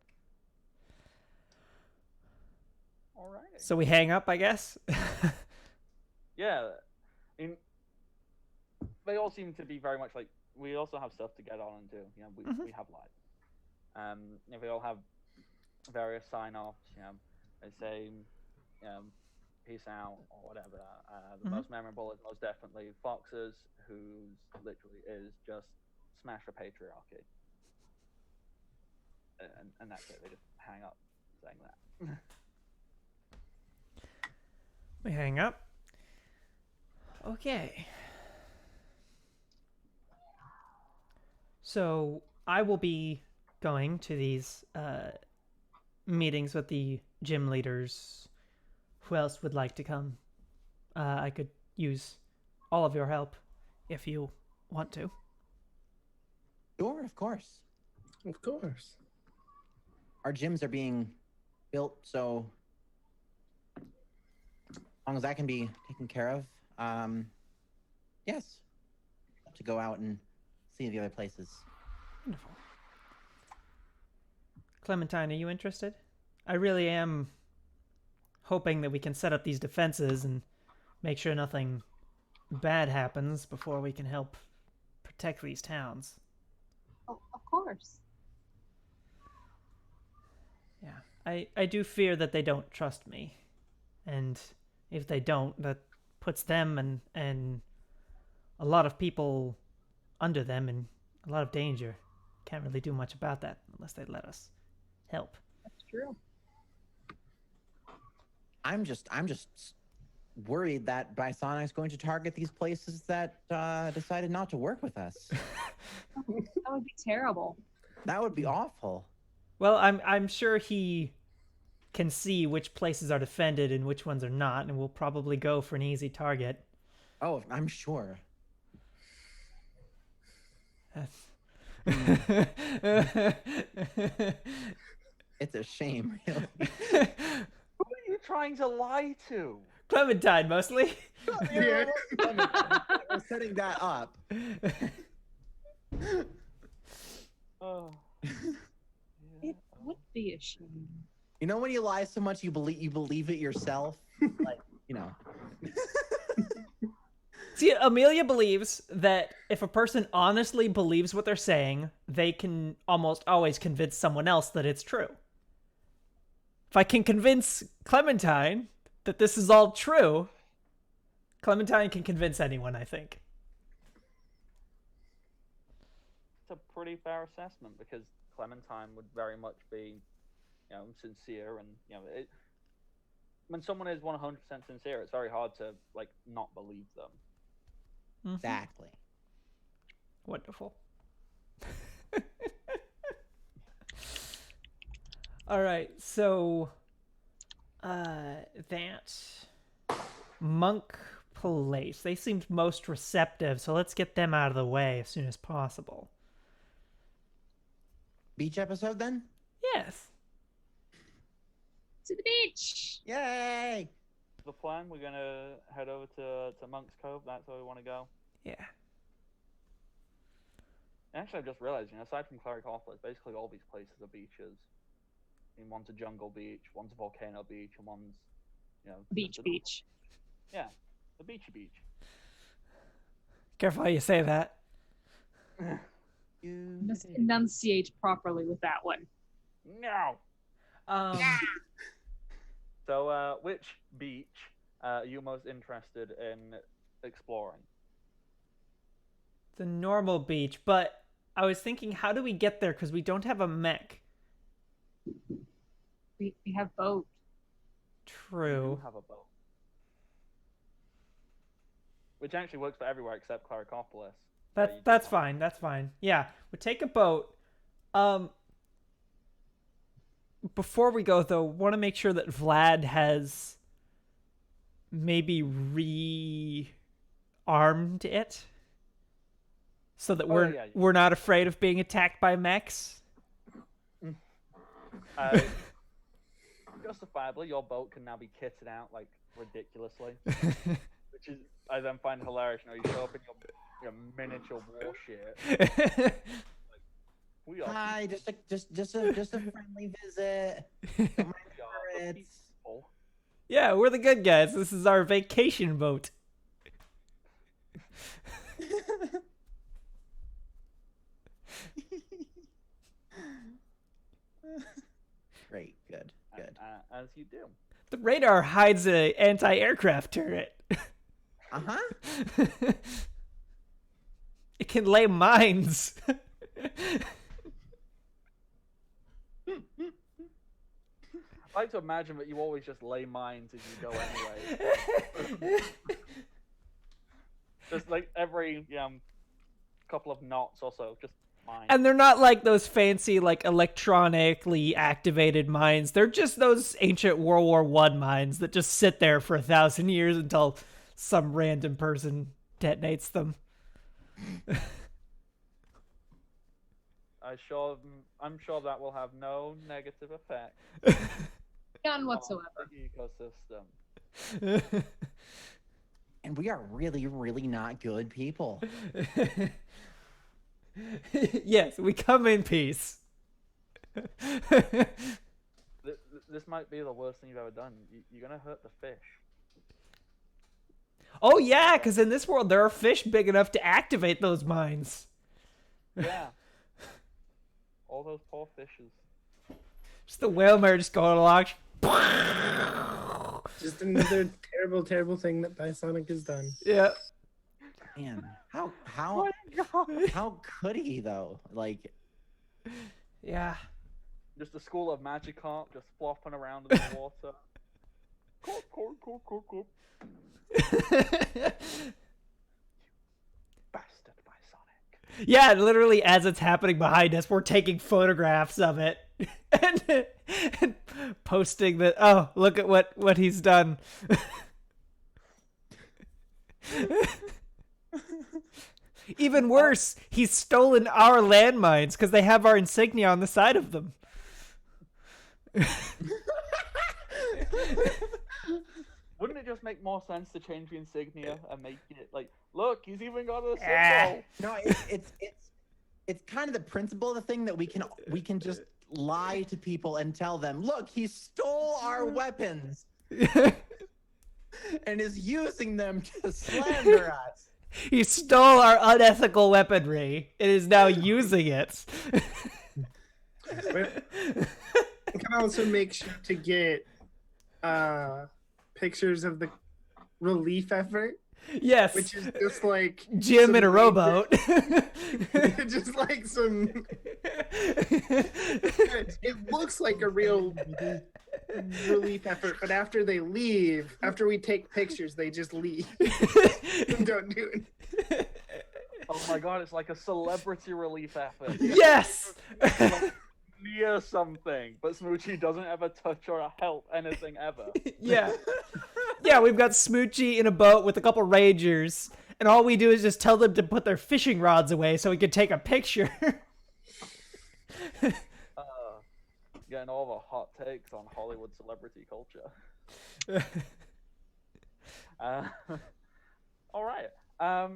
Alrighty. So we hang up, I guess. Yeah, they all seem to be very much like, we also have stuff to get on and do. We have lives. They all have various sign-offs. They say, peace out or whatever. The most memorable is most definitely Fox's, whose literally is just smash the patriarchy, and that's it. They just hang up saying that. We hang up. Okay. So I will be going to these meetings with the gym leaders. Who else would like to come? I could use all of your help if you want to. Sure, of course. Of course. Our gyms are being built, so as long as that can be taken care of, yes. To go out and see the other places. Wonderful. Clementine, are you interested? I really am hoping that we can set up these defenses and make sure nothing bad happens before we can help protect these towns. Oh, of course. Yeah, I do fear that they don't trust me, and if they don't, that puts them and a lot of people under them in a lot of danger. Can't really do much about that unless they let us help. That's true. I'm just worried that Bisonic's going to target these places that decided not to work with us. That would be terrible. That would be awful. Well, I'm sure he can see which places are defended and which ones are not, and will probably go for an easy target. Oh, I'm sure. It's a shame, really. Who are you trying to lie to? Clementine, mostly. Yeah. We're setting that up. Oh. It would be a shame. You know when you lie so much you believe it yourself? Like, you know. See, Amelia believes that if a person honestly believes what they're saying, they can almost always convince someone else that it's true. If I can convince Clementine that this is all true, Clementine can convince anyone, I think. It's a pretty fair assessment because Clementine would very much be, sincere, and when someone is 100% sincere, it's very hard to not believe them. Mm-hmm. Exactly. Wonderful. All right, so that monk place, they seemed most receptive, so let's get them out of the way as soon as possible. Beach episode then? Yes. To the beach. Yay! The plan, we're gonna head over to Monk's Cove. That's where we want to go. Yeah. Actually, I've just realized, aside from Claricopolis, basically all these places are beaches. I mean, one's a jungle beach, one's a volcano beach, and one's, Beach. Yeah, the beachy beach. Careful how you say that. You Must enunciate properly with that one. No. Um, So, which beach are you most interested in exploring? the normal beach, but I was thinking, how do we get there? Because we don't have a mech. We have boat. You True. have a boat. Which actually works for everywhere except Claricopolis. That's fine. That's fine. Yeah, we take a boat. Before we go though, want to make sure that Vlad has maybe rearmed it, so that we're not afraid of being attacked by mechs. Justifiably, your boat can now be kitted out ridiculously, which is I then find hilarious. You show up in your miniature warship. We are Hi, just a friendly visit. Don't mind the pirates. peaceful. Yeah, we're the good guys. This is our vacation boat. Great, good. As you do. The radar hides a anti-aircraft turret. Uh-huh. It can lay mines. I like to imagine that you always just lay mines as you go anyway. Just every couple of knots or so, just mines. And they're not like those fancy, electronically activated mines. They're just those ancient World War I mines that just sit there for 1,000 years until some random person detonates them. I'm sure that will have no negative effect None on whatsoever. the ecosystem. And we are really, really not good people. Yes, we come in peace. This might be the worst thing you've ever done. You're gonna hurt the fish. Oh, yeah, because in this world, there are fish big enough to activate those mines. Yeah. All those poor fishes. Just the whale mare just going along. Just another terrible, terrible thing that Bisonic has done. Yeah. Man, how could he though? Yeah. Just a school of Magikarp just flopping around in the water. Corp. Bastard Bisonic. Yeah, literally as it's happening behind us, we're taking photographs of it and posting that, oh, look at what he's done. Even worse, he's stolen our landmines because they have our insignia on the side of them. Wouldn't it just make more sense to change the insignia and make it like, look, he's even got a Ah. symbol. No, it's kind of the principle of the thing that we can just lie to people and tell them, look, he stole our weapons and is using them to slander us. He stole our unethical weaponry and is now using it. We can also make sure to get pictures of the relief effort, Yes. which is just like Jim some in a rowboat. just like some. It looks like a real relief effort, but after they leave, after we take pictures, they just leave and don't do it. Oh my god, it's like a celebrity relief effort. Yes. Like, near something, but Smoochie doesn't ever touch or help anything ever. Yeah. Yeah, we've got Smoochie in a boat with a couple rangers, and all we do is just tell them to put their fishing rods away so we can take a picture. Getting all the hot takes on Hollywood celebrity culture. All right.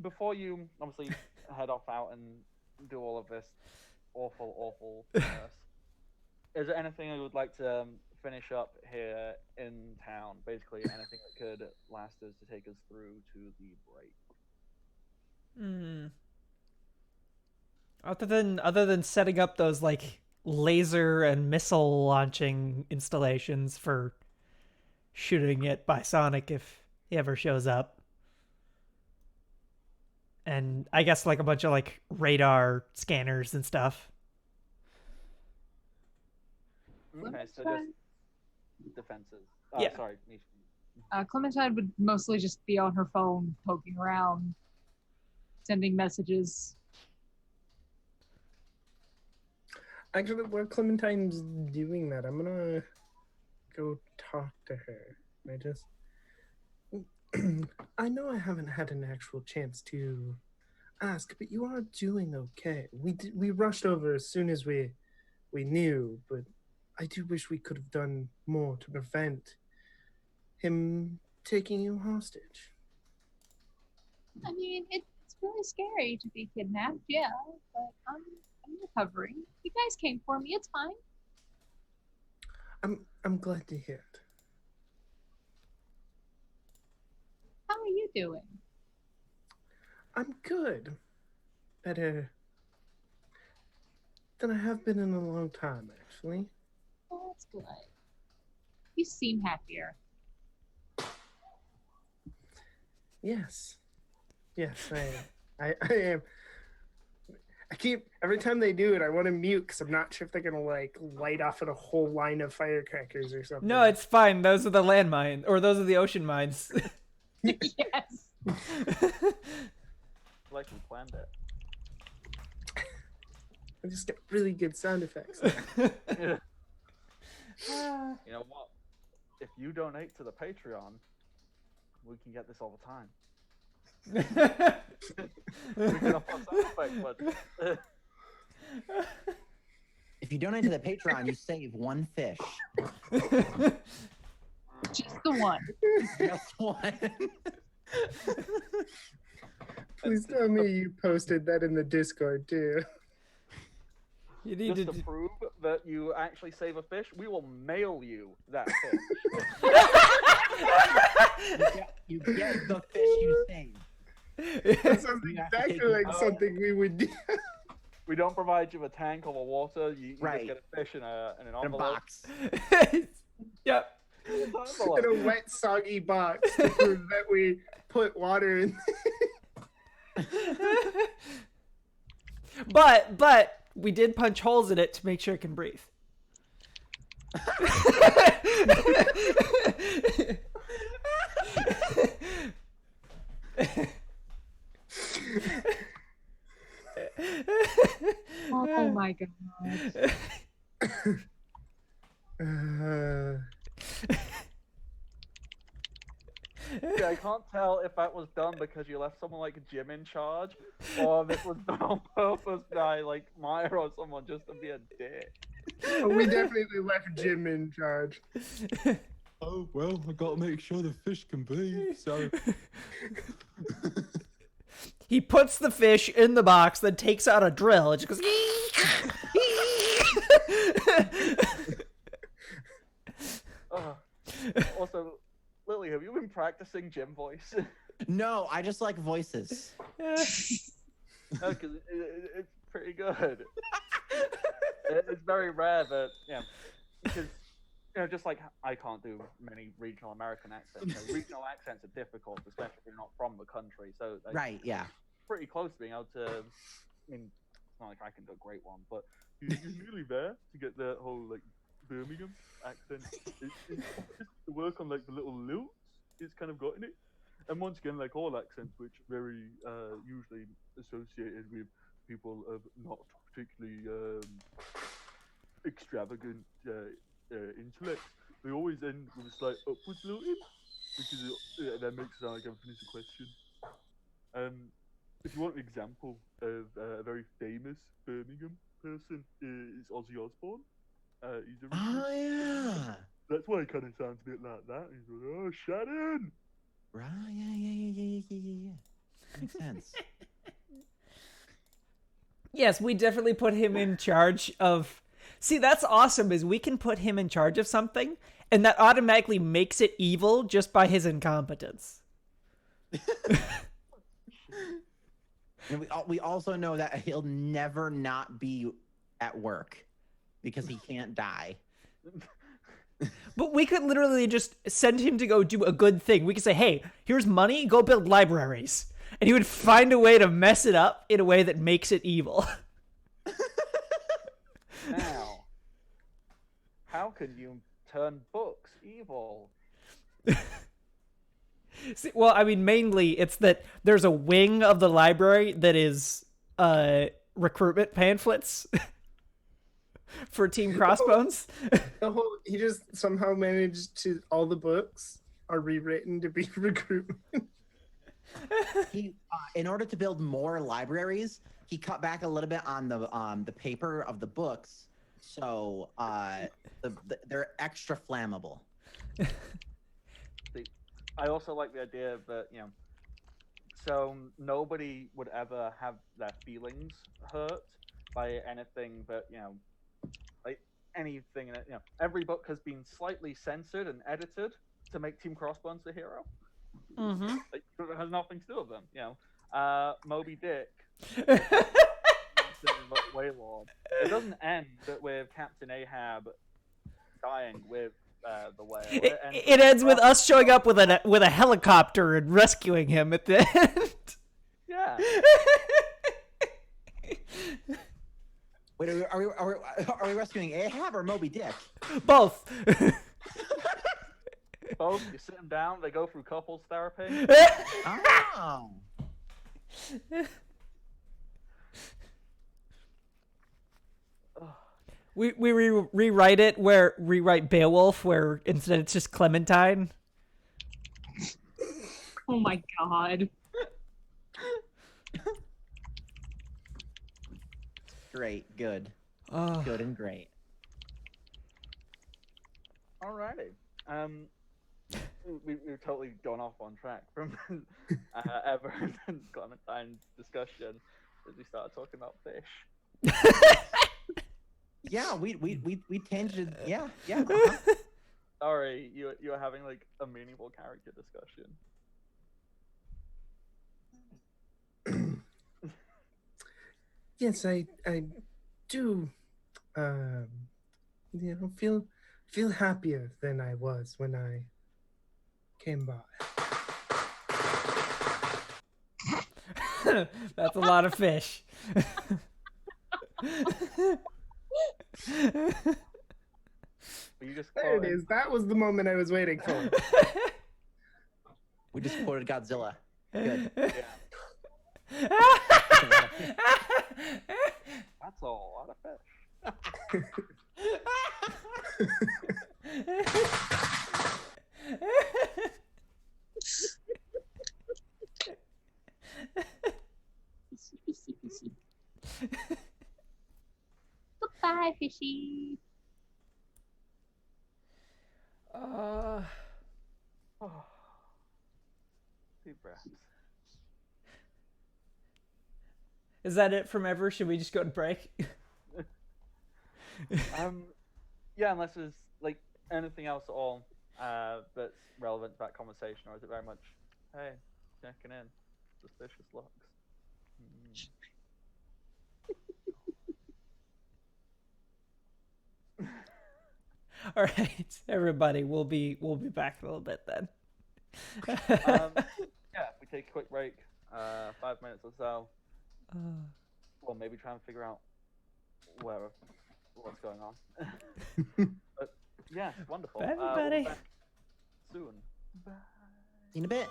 Before you obviously head off out and do all of this awful is there anything you would like to finish up here in town? Basically, anything that could last us to take us through to the break. Other than setting up those like laser and missile launching installations for shooting it by Sonic if he ever shows up. And I guess like a bunch of like radar scanners and stuff. Okay, so just defenses. Yeah. Sorry, Clementine would mostly just be on her phone, poking around, sending messages. Actually, while Clementine's doing that, I'm gonna go talk to her. I know I haven't had an actual chance to ask, but you are doing okay. We rushed over as soon as we knew, but I do wish we could have done more to prevent him taking you hostage. I mean, it's really scary to be kidnapped, yeah, but I'm recovering. You guys came for me, it's fine. I'm glad to hear it. How are you doing? I'm good. Better than I have been in a long time, actually. Oh, that's good. You seem happier. Yes, I am. I keep every time they do it, I want to mute because I'm not sure if they're gonna like light off at a whole line of firecrackers or something. No, it's fine. Those are the landmines, or those are the ocean mines. Yes. like we planned it. I just get really good sound effects. You know what? If you donate to the Patreon, we can get this all the time. We can up our sound effects, but If you donate to the Patreon, you save one fish. Just the one. Just one. Please tell me you posted that in the Discord too. You need just to. to prove that you actually save a fish, we will mail you that fish. You get the fish you save. That sounds You have to exactly take like it. something we would do. We don't provide you with a tank or water. You Right. just get a fish in an In a envelope. box. Yep. It's an In envelope. a wet, soggy box to prove that we put water in. But we did punch holes in it to make sure it can breathe. Oh my god. Yeah, I can't tell if that was done because you left someone like Jim in charge, or if it was done on purpose by like Maya or someone just to be a dick. we definitely left Jim in charge. Oh, well, I gotta make sure the fish can breathe, so. He puts the fish in the box, then takes out a drill and just goes. Also, Lily, have you been practicing gym voice? No, I just like voices. Because it's pretty good. It's very rare that, because, just like I can't do many regional American accents. Regional accents are difficult, especially if you're not from the country. So, like, Right, yeah. pretty close to being able to, I mean, it's not like I can do a great one, but you're nearly there to get that whole, like, Birmingham accent. It's just to work on, like, the little lilts, it's kind of got in it. And once again, like all accents, which are very usually associated with people of not particularly extravagant intellect, they always end with a slight upwards lilting, because that makes it sound like I'm finished the question. If you want an example of a very famous Birmingham person, is Ozzy Osbourne. He's a Oh, yeah. That's why it kind of sounds a bit like that. He's like, oh, Shannon! Right, yeah. Makes sense. Yes, we definitely put him in charge of. See, that's awesome, is we can put him in charge of something, and that automatically makes it evil just by his incompetence. And we also know that he'll never not be at work because he can't die. But we could literally just send him to go do a good thing. We could say, hey, here's money, go build libraries. And he would find a way to mess it up in a way that makes it evil. Now, how can you turn books evil? See, well, I mean, mainly it's that there's a wing of the library that is recruitment pamphlets for Team Crossbones. He just somehow managed to, all the books are rewritten to be recruitment. He, in order to build more libraries, he cut back a little bit on the paper of the books, so they're extra flammable. I also like the idea that, so nobody would ever have their feelings hurt by anything that, like anything that, every book has been slightly censored and edited to make Team Crossbones the hero. Mm-hmm. Like, it has nothing to do with them, Moby Dick. Waylord. It doesn't end with Captain Ahab dying with the whale. It ends with us showing up with a helicopter and rescuing him at the end. Yeah. Wait, are we rescuing Ahab or Moby Dick? Both. Both. You sit them down. They go through couples therapy. Oh. We rewrite Beowulf where instead it's just Clementine. Oh my god. Great, good. Good and great. Alrighty. We've totally gone off on track from Ever and Clementine's discussion as we started talking about fish. Yeah, we tanged. Yeah. Sorry, you were having like a meaningful character discussion. Yes, I do. Feel happier than I was when I came by. That's a lot of fish. There it is. That was the moment I was waiting for. We just quoted Godzilla. Good. Yeah. That's a lot of fish. Goodbye, fishy. Deep breaths. Is that it from ever? Should we just go to break? Yeah, unless there's like anything else at all that's relevant to that conversation, or is it very much, hey, checking in, suspicious looks. All right, everybody, we'll be back in a little bit then. Yeah, if we take a quick break, 5 minutes or so, or maybe try and figure out what's going on. But yeah, wonderful. Bye, We'll everybody. be back soon. Bye. In a bit.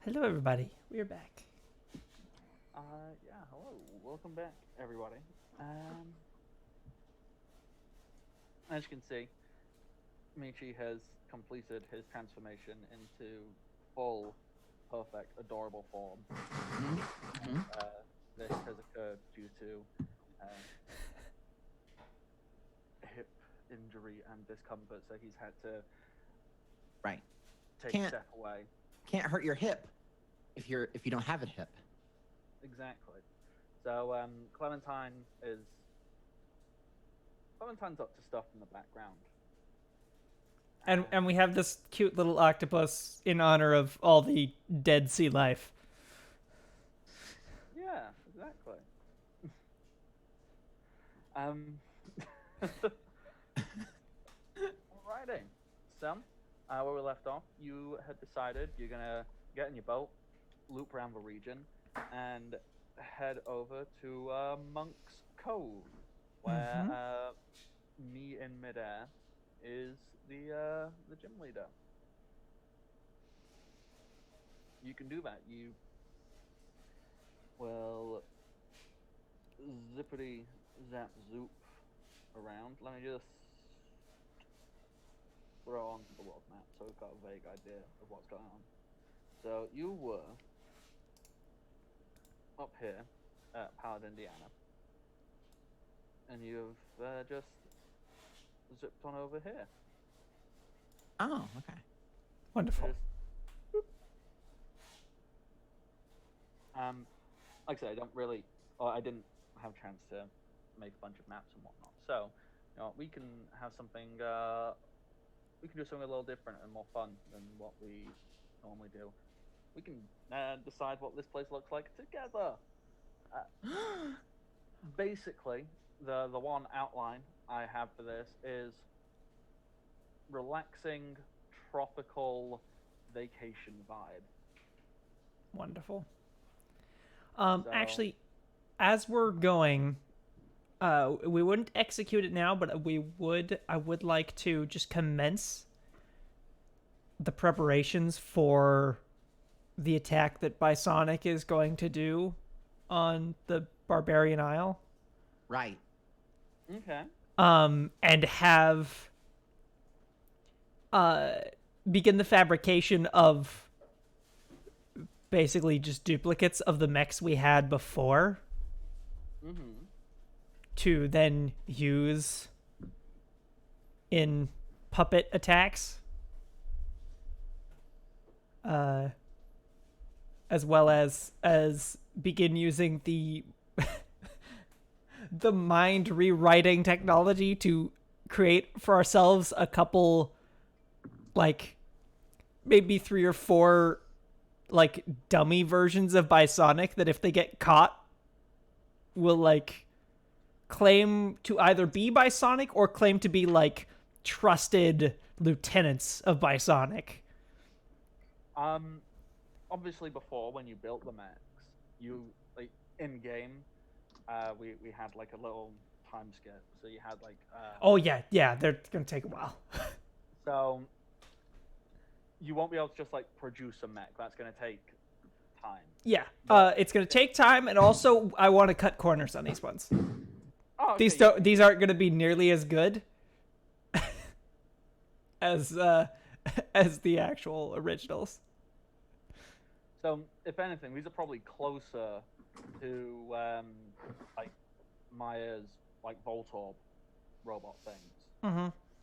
Hello, everybody. We're back. Yeah, hello. Welcome back, everybody. As you can see, Michi has completed his transformation into full, perfect, adorable form. This has occurred due to hip injury and discomfort, so he's had to Right. take a Can't- step away. Can't hurt your hip if you don't have a hip. Exactly. So Clementine's up to stuff in the background. And we have this cute little octopus in honor of all the dead sea life. Yeah, exactly. Alrighty. So, where we left off, you had decided you're gonna get in your boat, loop around the region, and head over to Monk's Cove, where me in midair is the gym leader. You can do that. You will zippity zap zoop around. Let me just throw onto the world map so we've got a vague idea of what's going on. So you were up here at Palad, Indiana, and you've just zipped on over here. Oh, okay. Wonderful. Just, like I said, I didn't have a chance to make a bunch of maps and whatnot. So, we can have something. We can do something a little different and more fun than what we normally do. We can decide what this place looks like together. Basically, the one outline I have for this is relaxing, tropical vacation vibe. Wonderful. So- Actually, as we're going, we wouldn't execute it now, but I would like to just commence the preparations for the attack that Bisonic is going to do on the Barbarian Isle. Right. Okay. And have begin the fabrication of basically just duplicates of the mechs we had before to then use in puppet attacks, as well as begin using the the mind rewriting technology to create for ourselves a couple, like maybe 3 or 4 like dummy versions of Bisonic that if they get caught will like claim to either be Bisonic or claim to be like trusted lieutenants of Bisonic. Obviously before when you built the mechs, you like in game, we had like a little time skip. So you had like Oh yeah, they're gonna take a while. So you won't be able to just like produce a mech. That's gonna take time. Yeah, it's gonna take time, and also I want to cut corners on these ones. Oh, okay, These aren't gonna be nearly as good as the actual originals. So if anything, these are probably closer to like Maya's like Voltorb robot things.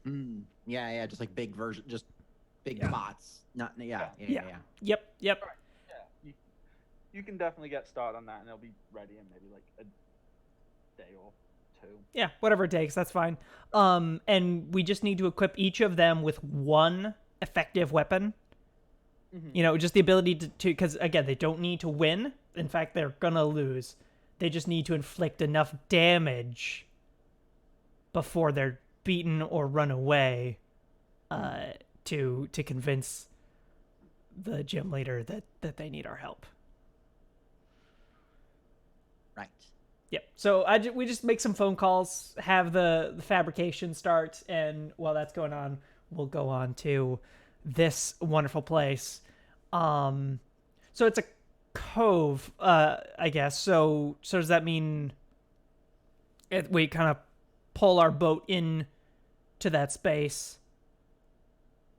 Mm-hmm. Yeah, just like big version, just big Yeah. bots. Not yeah. Yep. Yeah, you can definitely get started on that, and they'll be ready in maybe like a day or two. Yeah, whatever it takes, that's fine. And we just need to equip each of them with one effective weapon. You know, just the ability to because again, they don't need to win. In fact, they're gonna lose. They just need to inflict enough damage before they're beaten or run away, to convince the gym leader that they need our help. Right. Yep. So we just make some phone calls, have the fabrication start, and while that's going on, we'll go on to this wonderful place. So it's a cove, I guess. So does that mean we kind of pull our boat in to that space?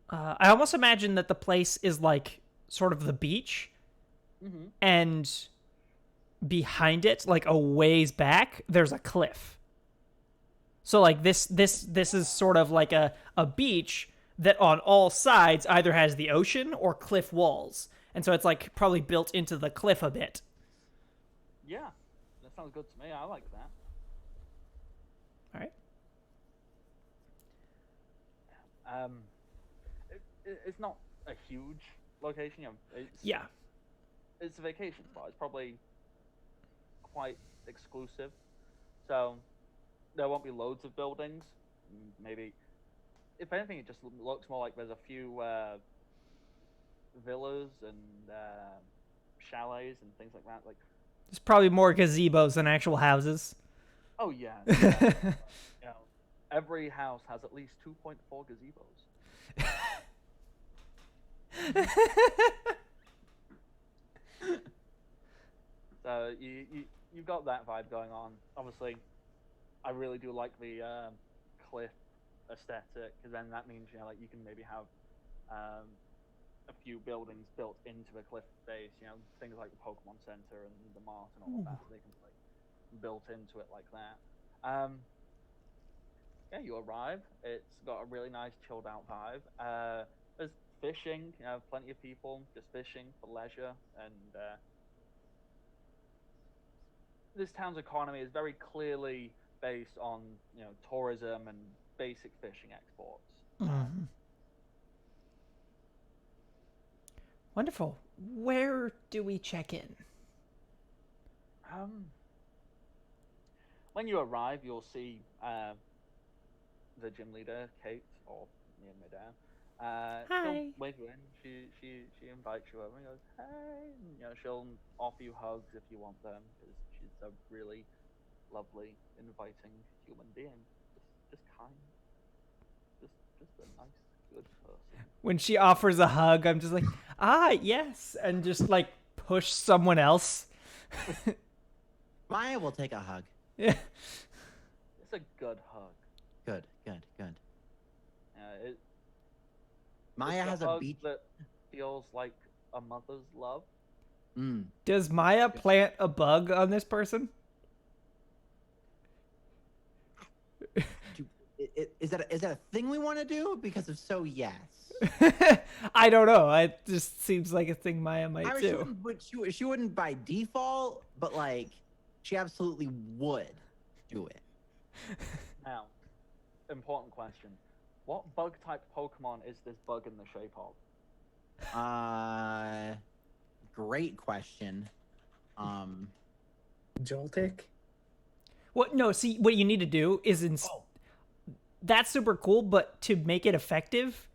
I almost imagine that the place is like sort of the beach, Mm-hmm. and behind it, like a ways back, there's a cliff. So like this is sort of like a beach that on all sides either has the ocean or cliff walls. And so it's like probably built into the cliff a bit. Yeah, that sounds good to me. I like that. All right. It's not a huge location. You know, Yeah. it's a vacation spot. It's probably quite exclusive, so there won't be loads of buildings. Maybe, if anything, it just looks more like there's a few villas and chalets and things like that. Like, There's probably more gazebos than actual houses. oh yeah, yeah. You know, every house has at least 2.4 gazebos. So you've got that vibe going on. Obviously, I really do like the cliff aesthetic, because then that means, you know, like, you can maybe have a few buildings built into the cliff face. You know, things like the Pokemon Center and the Mart and all of that. They can like built into it like that. Yeah, you arrive. It's got a really nice chilled out vibe. There's fishing. You know, plenty of people just fishing for leisure, and this town's economy is very clearly based on, you know, tourism and basic fishing exports. Mhm. Wonderful. Where do we check in? When you arrive, you'll see the gym leader, Kate, or near midair. She'll Hi. wave you in. She invites you over and goes, "Hey," and, you know, she'll offer you hugs if you want them, because she's a really lovely, inviting human being. Just kind, just a nice, good person. When she offers a hug, I'm just like, yes, and just like push someone else. Maya will take a hug. Yeah. It's a good hug. Good, good, good. It, Maya it's has a hug beach. that feels like a mother's love. Mm. Does Maya plant a bug on this person? Is that a thing we want to do? Because if so, yes. I don't know. It just seems like a thing Maya might I mean, do. she wouldn't by default, but like, she absolutely would do it. Now, important question: what bug type Pokemon is this bug in the shape of? Great question. Joltik? What? No. See, what you need to do is that's super cool, but to make it effective,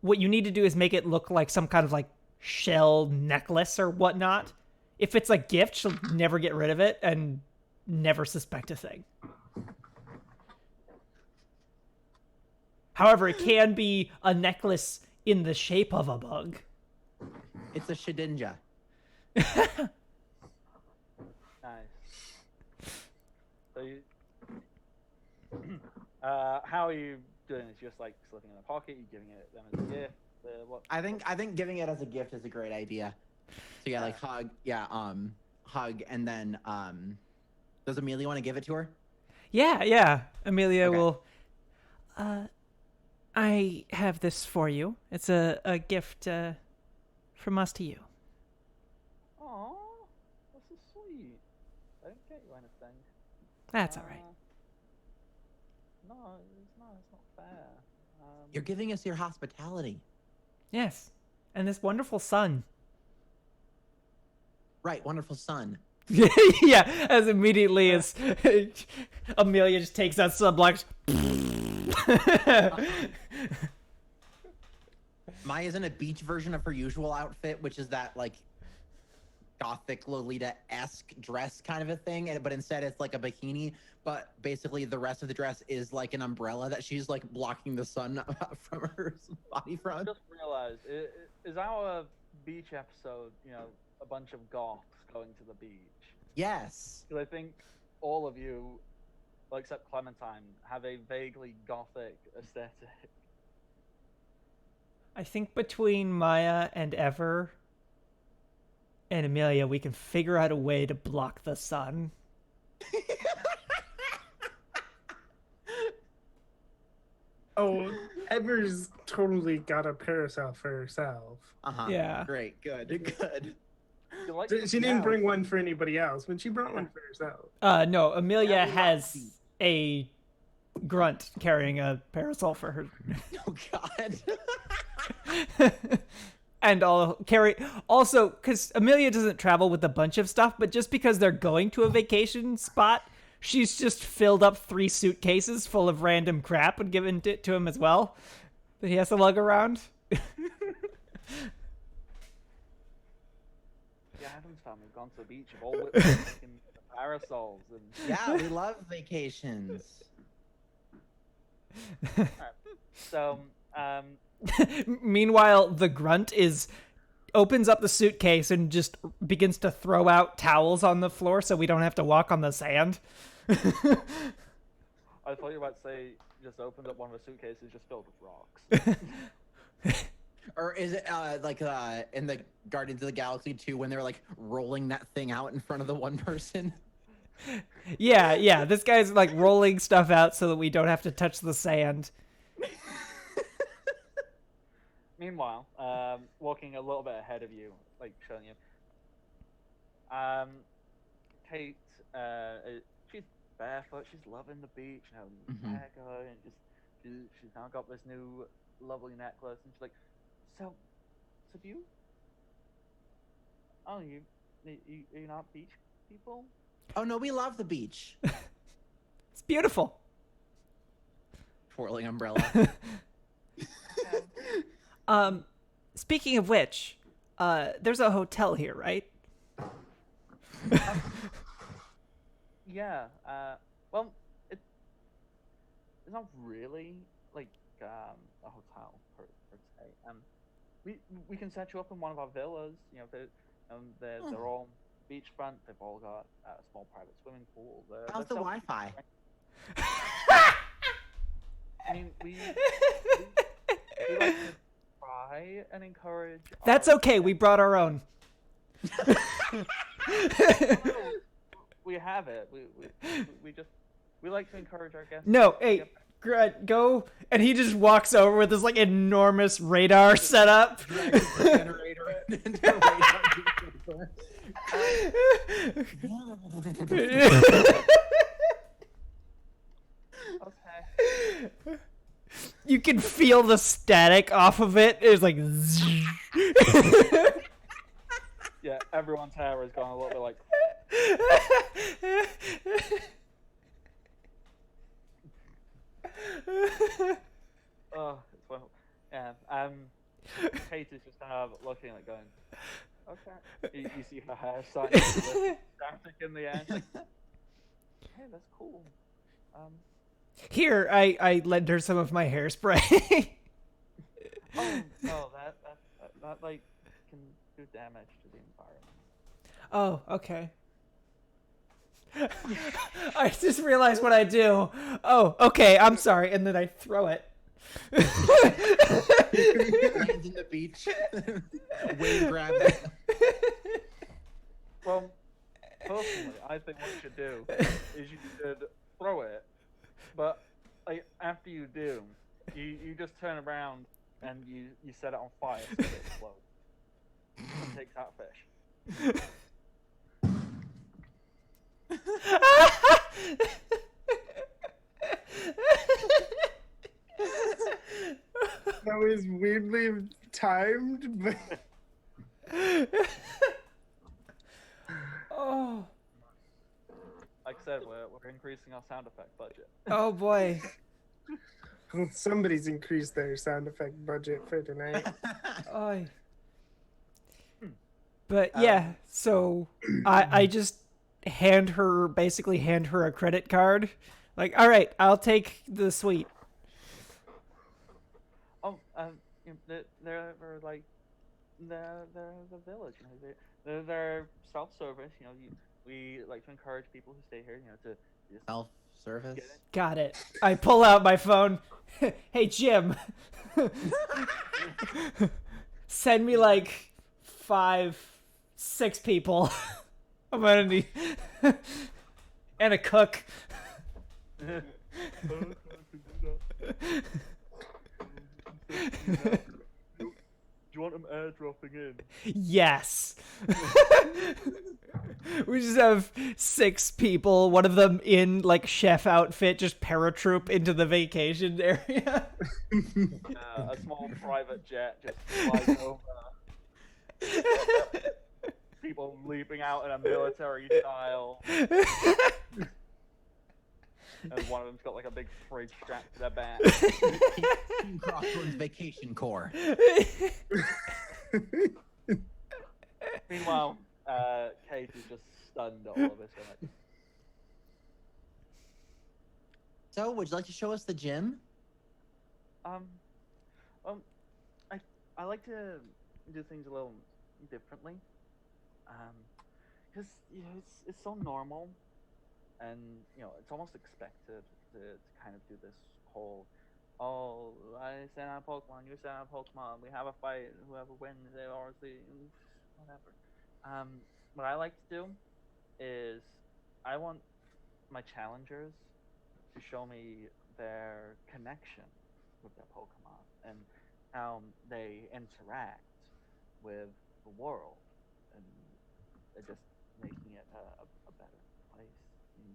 what you need to do is make it look like some kind of like shell necklace or whatnot. If it's a gift, she'll never get rid of it and never suspect a thing. However, it can be a necklace in the shape of a bug. It's a Shedinja. Nice. So how are you doing this? Just like slipping in a pocket? You giving it them as a gift? What? I think giving it as a gift is a great idea. So yeah, like hug, hug, and then does Amelia want to give it to her? Yeah. Amelia Okay. will. I have this for you. It's a gift from us to you. Aw, that's so sweet. I didn't get you anything. That's all right. No, it's not. It's not fair. You're giving us your hospitality. Yes, and this wonderful sun. Right, wonderful son. Yeah, as immediately as Amelia just takes out sunblocks. Maya's in a beach version of her usual outfit, which is that like gothic Lolita-esque dress kind of a thing, but instead it's like a bikini, but basically the rest of the dress is like an umbrella that she's like blocking the sun from her body I from. just realized, is our beach episode, you know, a bunch of goths going to the beach. Yes. Because I think all of you, well, except Clementine, have a vaguely gothic aesthetic. I think between Maya and Ever and Amelia, we can figure out a way to block the sun. Oh, Ever's totally got a parasol for herself. Yeah. Great. Good. You like She didn't bring one for anybody else, but she brought one for herself. No, Amelia Yeah, we love has beach. a grunt carrying a parasol for her. Oh God. And also because Amelia doesn't travel with a bunch of stuff, but just because they're going to a vacation spot, she's just filled up 3 suitcases full of random crap and given it to him as well that he has to lug around. The Adams family have gone to the beach, have all whipped fucking parasols and Yeah, we love vacations. so Meanwhile, the grunt opens up the suitcase and just begins to throw out towels on the floor so we don't have to walk on the sand. I thought you were about to say just opened up one of the suitcases just filled with rocks. Or is it like in the Guardians of the Galaxy 2 when they're like rolling that thing out in front of the one person? Yeah. This guy's like rolling stuff out so that we don't have to touch the sand. Meanwhile, walking a little bit ahead of you, like showing you, Kate, she's barefoot, she's loving the beach, and having hair going, and she's now got this new lovely necklace, and she's like, so do you? Oh, you're not beach people? Oh no, we love the beach. It's beautiful. Twirling umbrella. Speaking of which, there's a hotel here, right? Yeah. Well, it's not really like a hotel per se. We can set you up in one of our villas. You know, they're all beachfront. They've all got a small private swimming pool. How's the Wi-Fi? I mean, we like to try and encourage. That's okay. We brought our own. We have it. We like to encourage our guests. No, hey, go. And he just walks over with this like enormous radar setup. Generator. Okay. You can feel the static off of it. It's like. Yeah, everyone's hair has gone a little bit like. Oh, it's well. Yeah. Kate is just kind of looking at it going, okay. You see her hair starting in the air. Like, hey, that's cool. Here, I lend her some of my hairspray. Oh no, that like can do damage to the environment. Oh, okay. I just realized what I do. Oh, okay, I'm sorry. And then I throw it. Lands in the beach. Wave grab it. Well, personally, I think what you should do is you should throw it, but like after you do, you just turn around and you set it on fire so that it explodes. And takes out fish. That was weirdly timed, but Oh. Like I said, we're increasing our sound effect budget. Oh boy. somebody's increased their sound effect budget for tonight. Oy. But yeah, so I just basically hand her a credit card. Like, all right, I'll take the suite. Oh, there were like the village. You know, they're self-service. You know, we like to encourage people who stay here. You know, to just Self-service. get it. Got it. I pull out my phone. Hey, Jim. Send me like 5, 6 people. I'm gonna need. And a cook. Do you want them airdropping in? Yes. We just have 6 people, one of them in like chef outfit, just paratroop into the vacation area. A small private jet just flies over. People leaping out in a military style. And one of them's got like a big fridge strapped to their back. Team Crossbones Vacation Corps. Meanwhile, Kate is just stunned at all of this. Like, So, would you like to show us the gym? um, I like to do things a little differently. Because you know it's so normal, and you know it's almost expected to kind of do this whole, oh, I send out Pokemon, you send out Pokemon, we have a fight, whoever wins, they obviously whatever. What I like to do is I want my challengers to show me their connection with their Pokemon and how they interact with the world, and just making it a better place. And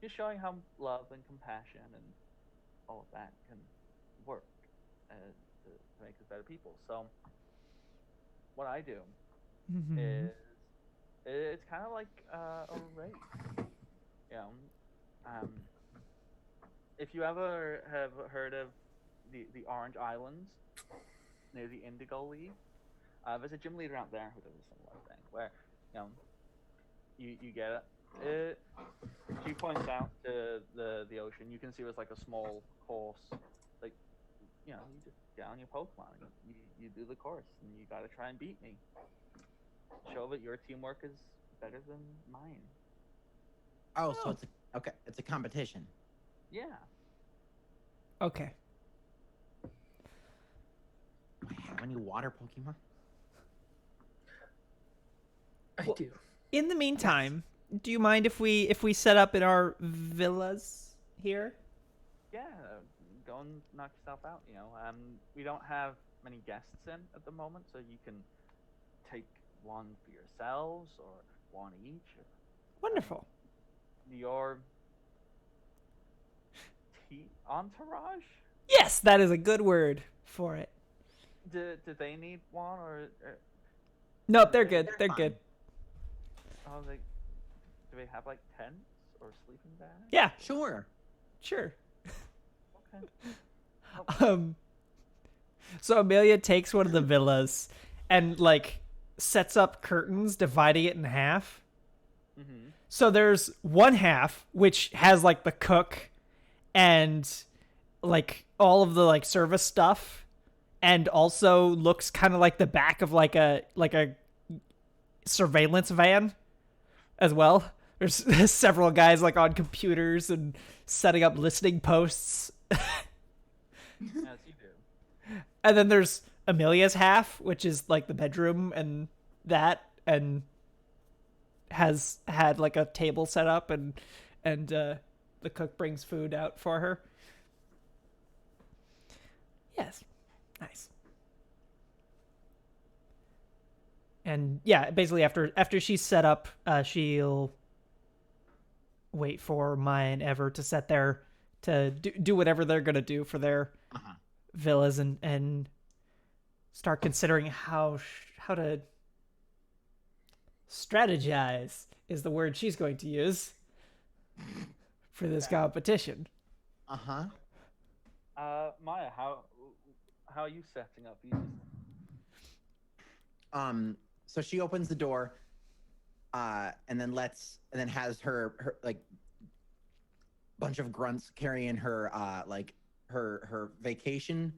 just showing how love and compassion and all of that can work to make us better people. So what I do is it's kind of like a race. You know, um, if you ever have heard of the Orange Islands near the Indigo League, there's a gym leader out there who does a similar thing where you know you get it. She points out to the ocean. You can see it's like a small course. Like you know, you just get on your Pokemon. And you do the course, and you got to try and beat me. Show that your teamwork is better than mine. Oh, so it's okay. It's a competition. Yeah. Okay. Do I have any water Pokemon? I do. In the meantime, do you mind if we set up in our villas here? Yeah, go and knock yourself out. You know, we don't have many guests in at the moment, so you can take one for yourselves or one each. Wonderful. Your entourage? Yes, that is a good word for it. Do they need one or Nope, they're good. They're fine. good. oh they do they have like tents or sleeping bags? Yeah, Sure. sure. Okay. So Amelia takes one of the villas and like sets up curtains, dividing it in half. Mm-hmm. So there's one half which has like the cook and like all of the like service stuff, and also looks kind of like the back of like a surveillance van as well. There's several guys like on computers and setting up listening posts. As you do. And then there's Amelia's half, which is like the bedroom and that, and has had like a table set up, and the cook brings food out for her. Yes, nice. And yeah, basically after she's set up, she'll wait for Maya and Ever to set their to do whatever they're gonna do for their villas, and start considering how to strategize is the word she's going to use for this competition. Maya, how are you setting up? So she opens the door, and then has her like bunch of grunts carrying her her vacation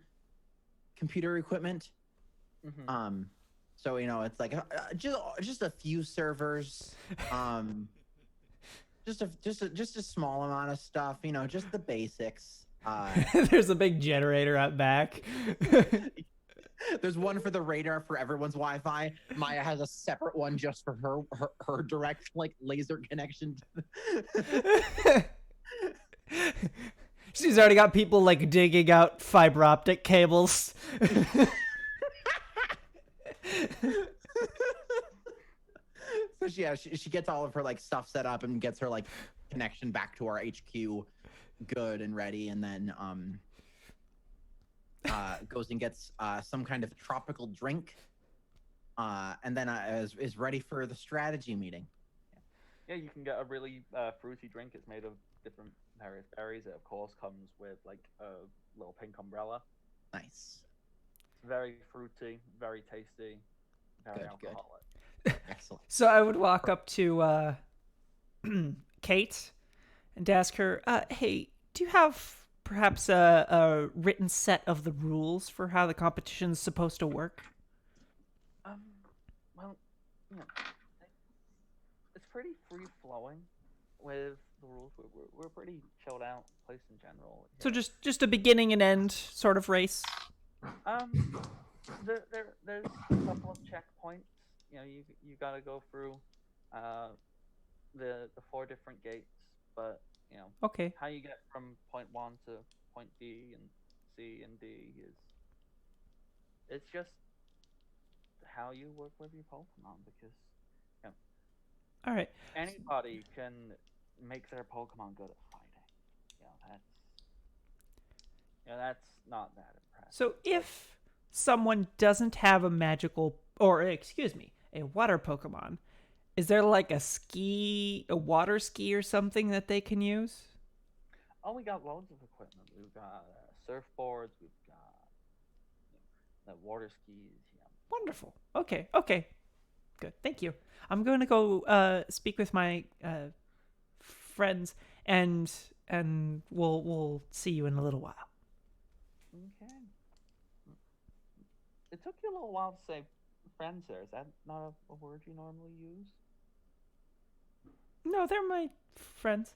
computer equipment. Mm-hmm. So it's like just a few servers, just a small amount of stuff. Just the basics. There's a big generator out back. There's one for the radar for everyone's Wi-Fi. Maya has a separate one just for her direct like laser connection. She's already got people like digging out fiber optic cables. So she gets all of her like stuff set up and gets her like connection back to our HQ good and ready, and then goes and gets some kind of tropical drink, and then is ready for the strategy meeting. Yeah, you can get a really fruity drink. It's made of different various berries. It of course comes with like a little pink umbrella. Nice. Very fruity, very tasty, very Good. alcoholic. Excellent. So I would walk up to Kate and ask her, hey, do you have perhaps a written set of the rules for how the competition's supposed to work? Well, it's pretty free flowing with the rules. We're pretty chilled out place in general. So just a beginning and end sort of race? There's a couple of checkpoints. You gotta go through the 4 different gates, but Okay. how you get from point 1 to point B and C and D it's just how you work with your Pokemon, because All right. anybody can make their Pokemon good at fighting. That's not that impressive. So if someone doesn't have a magical, or excuse me, a water Pokemon, is there like a water ski or something that they can use? Oh, we got loads of equipment. We've got surfboards. We've got water skis. Yeah. Wonderful. Okay. Good. Thank you. I'm going to go speak with my friends, and we'll see you in a little while. Okay. It took you a little while to say friends there. Is that not a word you normally use? No, they're my friends.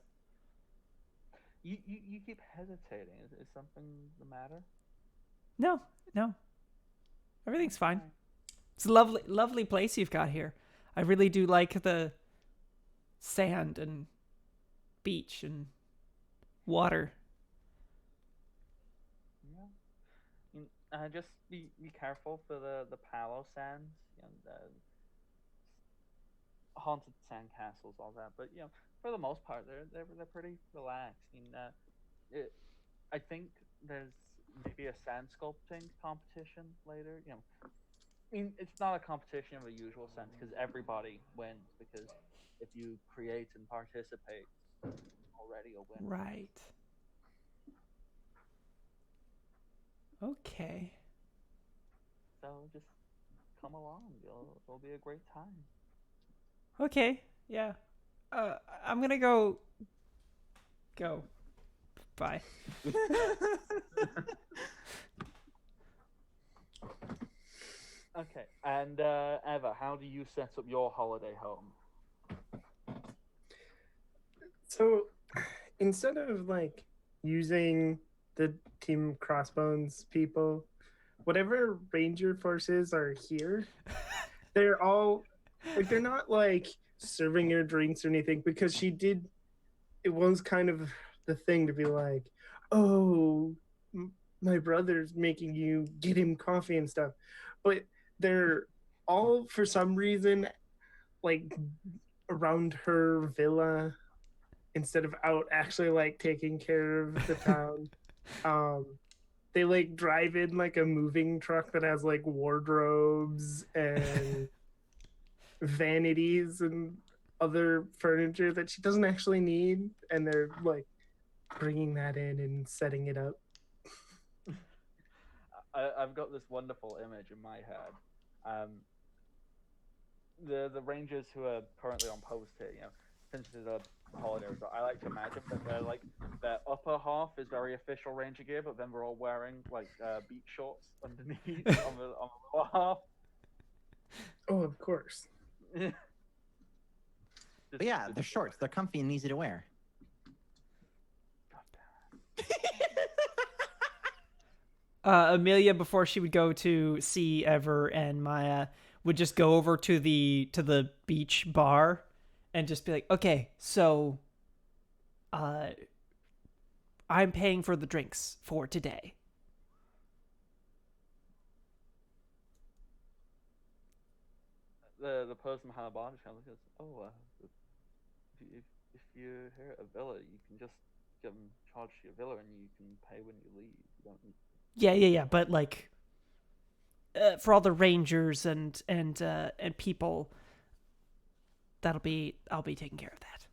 You keep hesitating. Is something the matter? No. Everything's fine. Okay. It's a lovely place you've got here. I really do like the sand and beach and water. Yeah. Just be careful for the Palo sands, the haunted sand castles, all that. But for the most part, they're pretty relaxed. I think there's maybe a sand sculpting competition later. It's not a competition of a usual sense because everybody wins. Because if you create and participate, already a win. Right. Okay. So just come along. It'll be a great time. Okay. Yeah. I'm gonna go. Bye. Okay. And Eva, how do you set up your holiday home? So instead of like using the Team Crossbones people, whatever ranger forces are here, they're all like, they're not like serving her drinks or anything, because it was kind of the thing to be like, oh, my brother's making you get him coffee and stuff. But they're all, for some reason, like around her villa instead of out actually like taking care of the town. They like drive in like a moving truck that has like wardrobes and vanities and other furniture that she doesn't actually need, and they're like bringing that in and setting it up. I've got this wonderful image in my head. The rangers who are currently on post here, since it's a holiday resort, I like to imagine that their upper half is very official ranger gear, but then they're all wearing like beach shorts underneath on the lower half. Oh, of course. But yeah, they're shorts. They're comfy and easy to wear. Amelia, before she would go to see Ever and Maya, would just go over to the beach bar and just be like, okay, so I'm paying for the drinks for today. The person behind the bar just kind of goes, oh, if you're here at a villa, you can just get them charged to your villa and you can pay when you leave. You don't need. Yeah. But like, for all the rangers and people, I'll be taking care of that.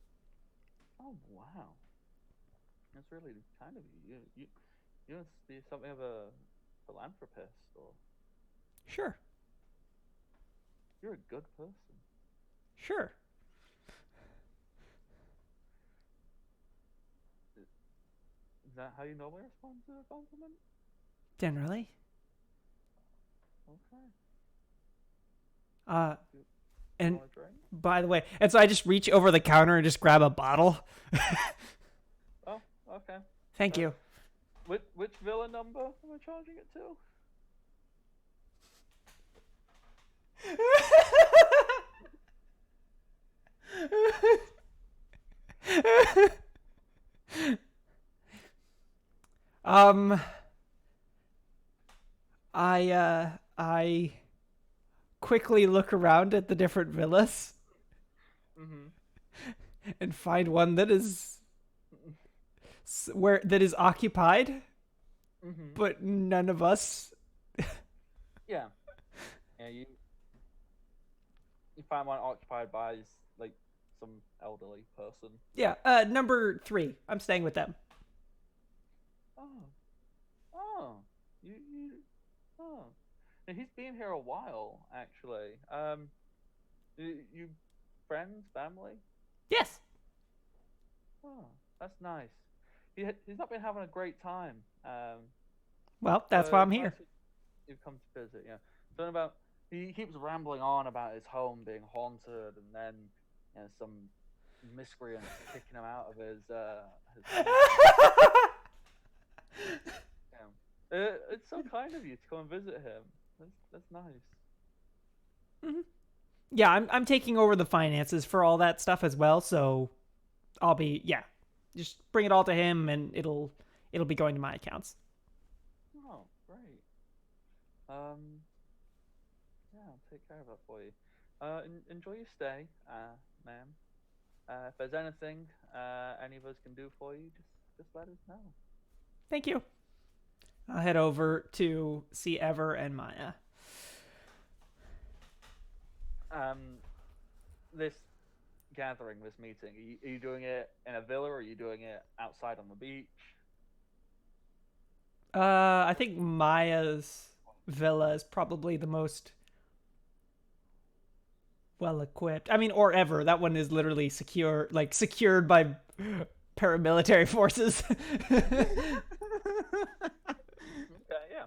Oh wow, that's really kind of you. You must be something of a philanthropist, or Sure. you're a good person. Sure. Is that how you normally respond to a compliment? Generally. Okay. Uh, You and want a drink? by the way, and so I just reach over the counter and just grab a bottle. Oh, okay. Thank you. Which villa number am I charging it to? um, I quickly look around at the different villas Mm-hmm. and find one that is occupied, Mm-hmm. but none of us. Yeah. Yeah, you find one occupied by like some elderly person. Yeah, number 3. I'm staying with them. Oh. Oh. You oh. Now, he's been here a while, actually. You friends, family? Yes. Oh, that's nice. He's not been having a great time. Well, that's why I'm it's here. nice that you've come to visit, yeah. Something about he keeps rambling on about his home being haunted, and then some miscreants kicking him out of his home. It's so kind of you to come and visit him. That's nice. Mhm. Yeah, I'm taking over the finances for all that stuff as well, so I'll be just bring it all to him and it'll be going to my accounts. Oh, great. Yeah, I'll take care of that for you. Enjoy your stay, ma'am. If there's anything any of us can do for you, just let us know. Thank you. I'll head over to see Ever and Maya. This gathering, this meeting, are you doing it in a villa or are you doing it outside on the beach? I think Maya's villa is probably the most well equipped. I mean, or Ever. That one is literally secured by paramilitary forces. Okay, yeah.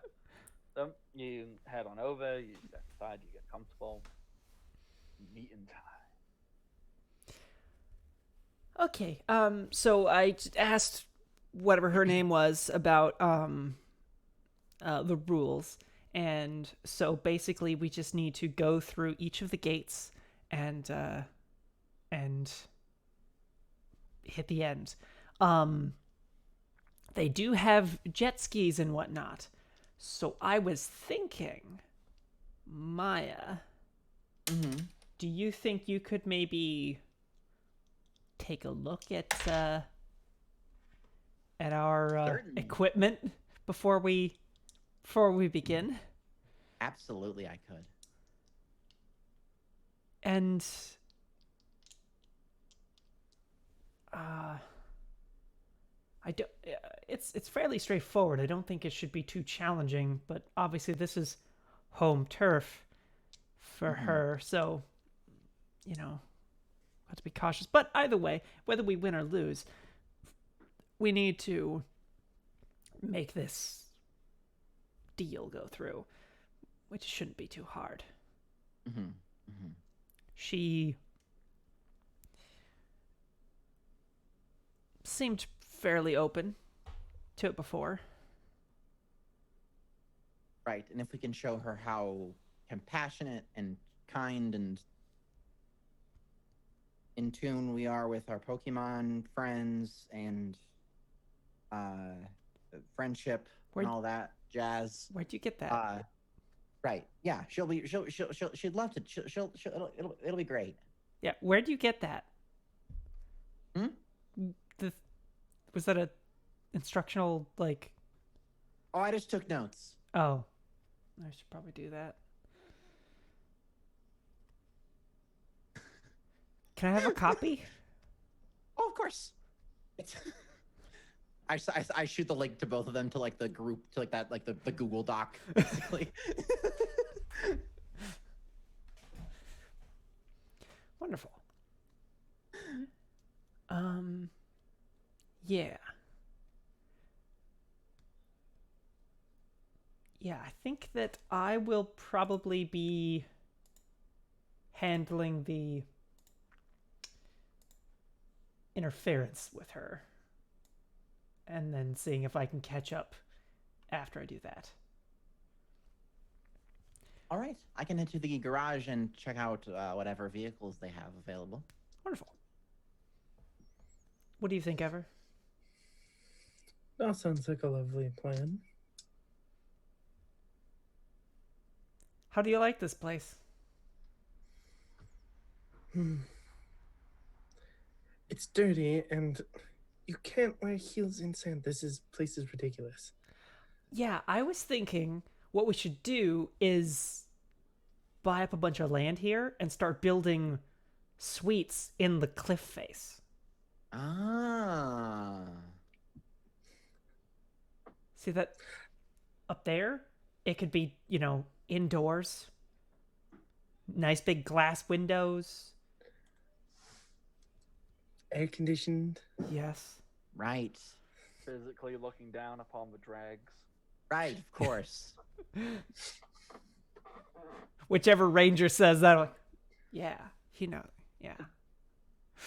So you head on over, you get inside, you get comfortable. Meeting time. Okay. So I asked whatever her name was about the rules, and so basically we just need to go through each of the gates and hit the end. They do have jet skis and whatnot, so I was thinking, Maya, do you think you could maybe take a look at our equipment before we begin? Absolutely, I could. And I don't. It's fairly straightforward. I don't think it should be too challenging. But obviously, this is home turf for her, so have to be cautious. But either way, whether we win or lose, we need to make this deal go through, which shouldn't be too hard. Mm-hmm. Mm-hmm. She seemed fairly open to it before. Right, and if we can show her how compassionate and kind and in tune we are with our Pokemon friends and friendship Where'd- and all that jazz. Where'd you get that? Right, yeah, she'd love to. It'll be great. Yeah, where'd you get that? Hmm? Was that a instructional, like... Oh, I just took notes. Oh, I should probably do that. Can I have a copy? Oh, of course. I shoot the link to both of them to like the group to like that like the Google Doc basically. Wonderful. Yeah. Yeah, I think that I will probably be handling the interference with her. And then seeing if I can catch up after I do that. All right, I can head to the garage and check out whatever vehicles they have available. Wonderful. What do you think, Ever? That sounds like a lovely plan. How do you like this place? It's dirty, and you can't wear heels in sand. Place is ridiculous. Yeah, I was thinking what we should do is buy up a bunch of land here and start building suites in the cliff face. Ah. See that up there? It could be, indoors. Nice big glass windows. Air conditioned. Yes. Right. Physically looking down upon the dregs. Right, of course. Whichever ranger says that, like, yeah, yeah.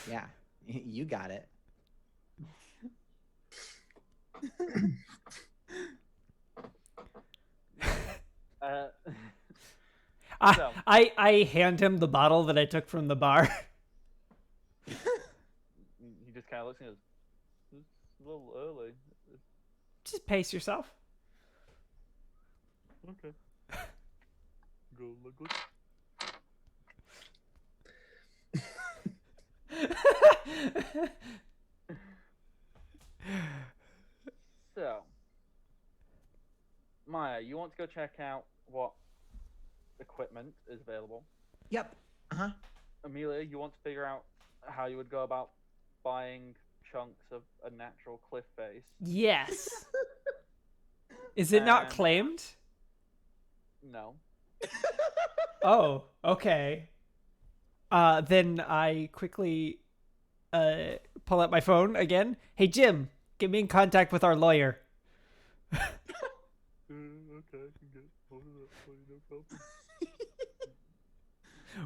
Yeah, you got it. So. I hand him the bottle that I took from the bar. He just kind of looks and goes, "It's a little early." Just pace yourself. Okay. Go look good. So, Maya, you want to go check out what equipment is available? Yep. Uh-huh. Amelia, you want to figure out how you would go about buying chunks of a natural cliff face? Yes. Is it not claimed? No. Oh, okay. Then I quickly pull out my phone again. Hey, Jim, get me in contact with our lawyer. Okay, I can get hold of that for you, no problem.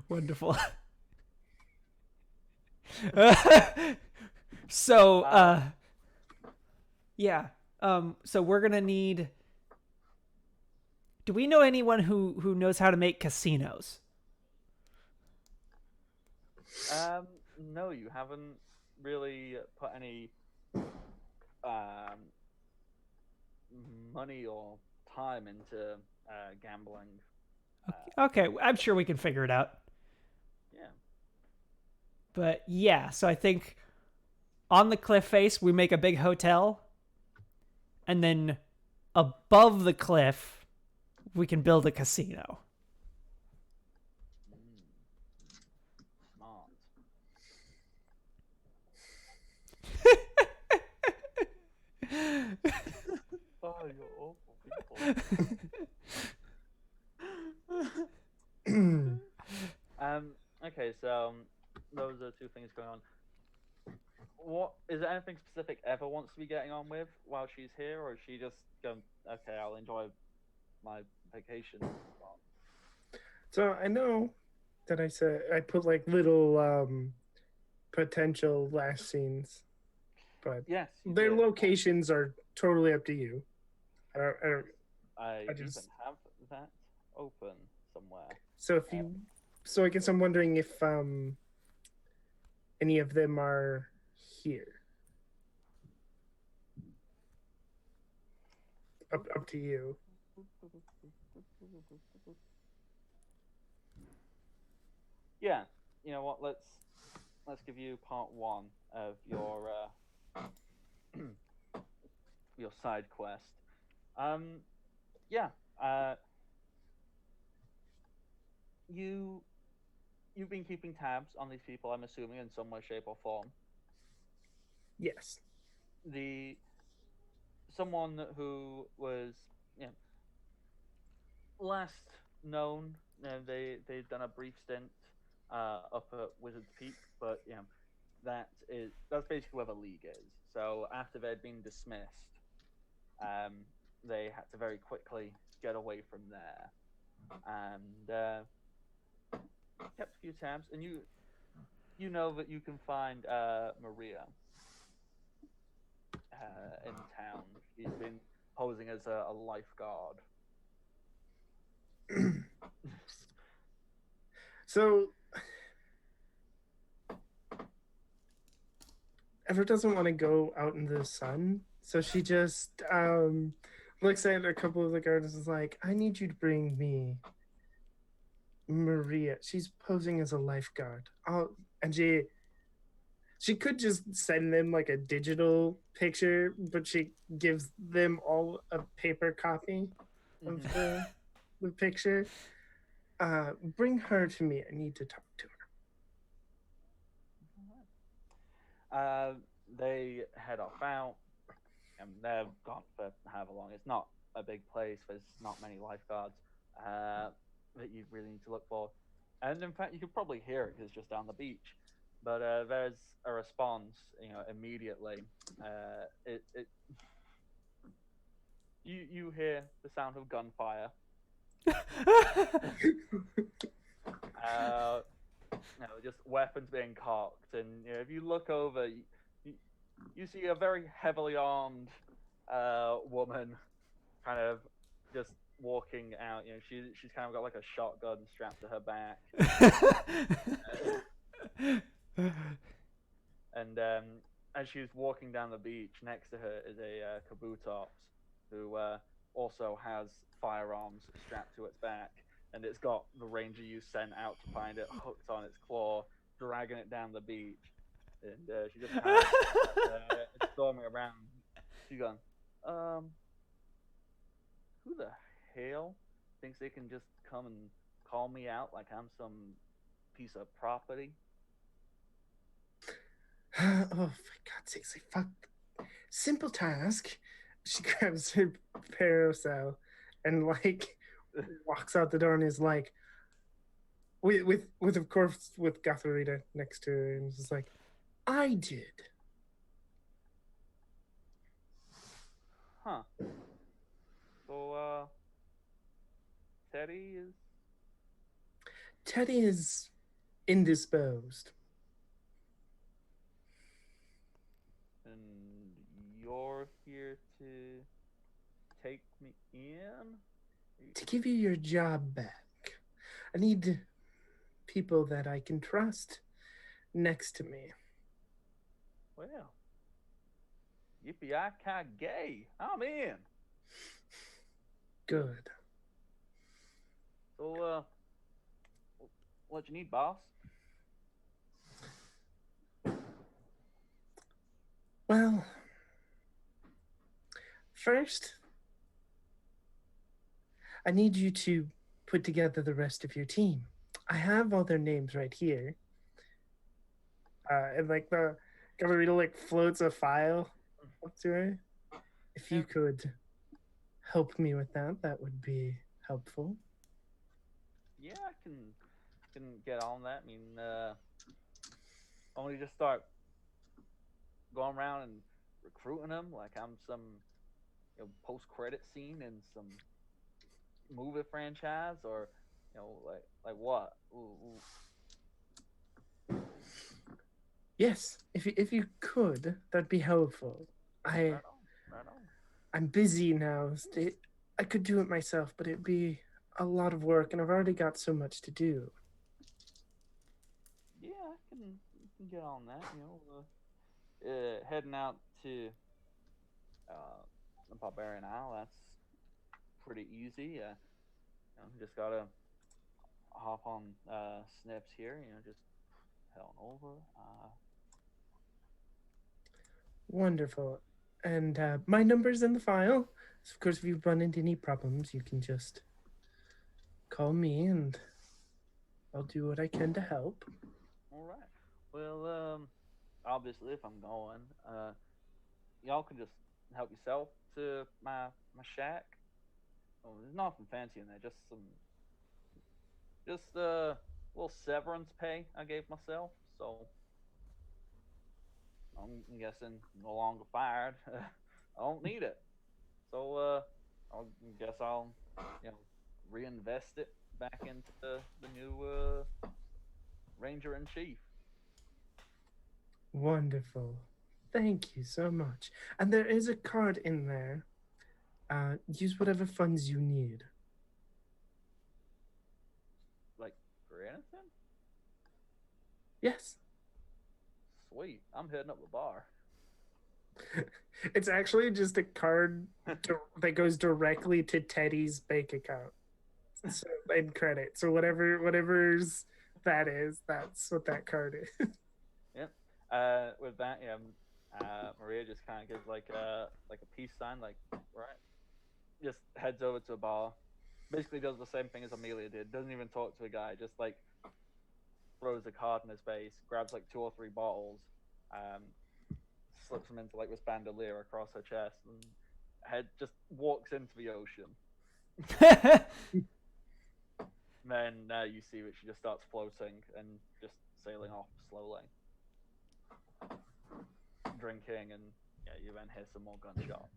Wonderful. So, yeah. So we're gonna need. Do we know anyone who knows how to make casinos? No, you haven't really put any money or time into gambling. Okay, I'm sure we can figure it out. Yeah. But yeah, so I think on the cliff face we make a big hotel, and then above the cliff we can build a casino. Smart. Oh, you're awful people. Okay, so those are two things going on. What is there anything specific Eva wants to be getting on with while she's here, or is she just going, okay, I'll enjoy my vacation? So I know that I said I put like little potential last scenes, but Yes, you their did. locations are totally up to you. I I even just have that open somewhere. so if you so I guess I'm wondering if any of them are here. Up to you. Yeah, you know what? Let's give you part one of your side quest. Um, yeah. Uh, you you've been keeping tabs on these people, I'm assuming, in some way, shape, or form. Yes. The someone who was, you know, last known, they'd done a brief stint up at Wizard's Peak, but that's basically where the league is. So after they'd been dismissed, um, they had to very quickly get away from there, and kept a few tabs. And you know that you can find Maria in town. She's been posing as a lifeguard. So Ever doesn't want to go out in the sun, so she just looks at a couple of the guards and is like, "I need you to bring me Maria. She's posing as a lifeguard." And she could just send them like a digital picture, but she gives them all a paper copy of the picture. Bring her to me. I need to talk to her. Uh, they head off out, and they're gone for however long. It's not a big place. There's not many lifeguards that you really need to look for. And in fact, you could probably hear it because it's just down the beach. But there's a response, immediately. It you hear the sound of gunfire. Uh, just weapons being cocked, and if you look over, you, you see a very heavily armed woman, kind of just walking out. She's kind of got like a shotgun strapped to her back, and as she's walking down the beach, next to her is a kabutops who also has firearms strapped to its back, and it's got the ranger you sent out to find it hooked on its claw, dragging it down the beach, and she just kind of storming around. She's going, um, who the hell thinks they can just come and call me out like I'm some piece of property? Oh, for God's sakes, fuck. Simple task. She grabs her parasol and like walks out the door and is like, with of course with Gatharita next to her, and is like, I did. Huh. So, Teddy is. Teddy is indisposed. And you're here to take me in? To give you your job back, I need people that I can trust next to me. Well, yippee-ki-gay. I'm in. Good. So, what you need, boss? Well, first, I need you to put together the rest of your team. I have all their names right here. And like the Gamarita like floats a file up to her. If you could help me with that, that would be helpful. Yeah, I can get on that. I mean, only just start going around and recruiting them like I'm some post credit scene in some movie franchise, or Like what? Yes, if you could, that'd be helpful. Right on, right on. I'm busy now. I could do it myself, but it'd be a lot of work, and I've already got so much to do. Yeah, I can get on that. Heading out to the Barbarian Isle. That's pretty easy. Just gotta hop on Snips here. Just head on over. Wonderful. And my number's in the file. So of course, if you run into any problems, you can just call me, and I'll do what I can to help. All right. Well, obviously, if I'm going, y'all can just help yourself to my shack. Oh, there's nothing fancy in there. Just little severance pay I gave myself. So I'm guessing no longer fired. I don't need it. So I guess I'll reinvest it back into the new ranger in chief. Wonderful. Thank you so much. And there is a card in there. Use whatever funds you need. Like for anything? Yes. Sweet. I'm heading up the bar. It's actually just a card that goes directly to Teddy's bank account. So, and credit. So whatever's that is, that's what that card is. Yep. With that, Maria just kind of gives like a peace sign, like right. Just heads over to a bar. Basically does the same thing as Amelia did. Doesn't even talk to a guy. Just like throws a card in his face, grabs like 2 or 3 bottles, slips them into like this bandolier across her chest, and just walks into the ocean. Then you see that she just starts floating and just sailing off slowly, drinking, and you then hear some more gunshots.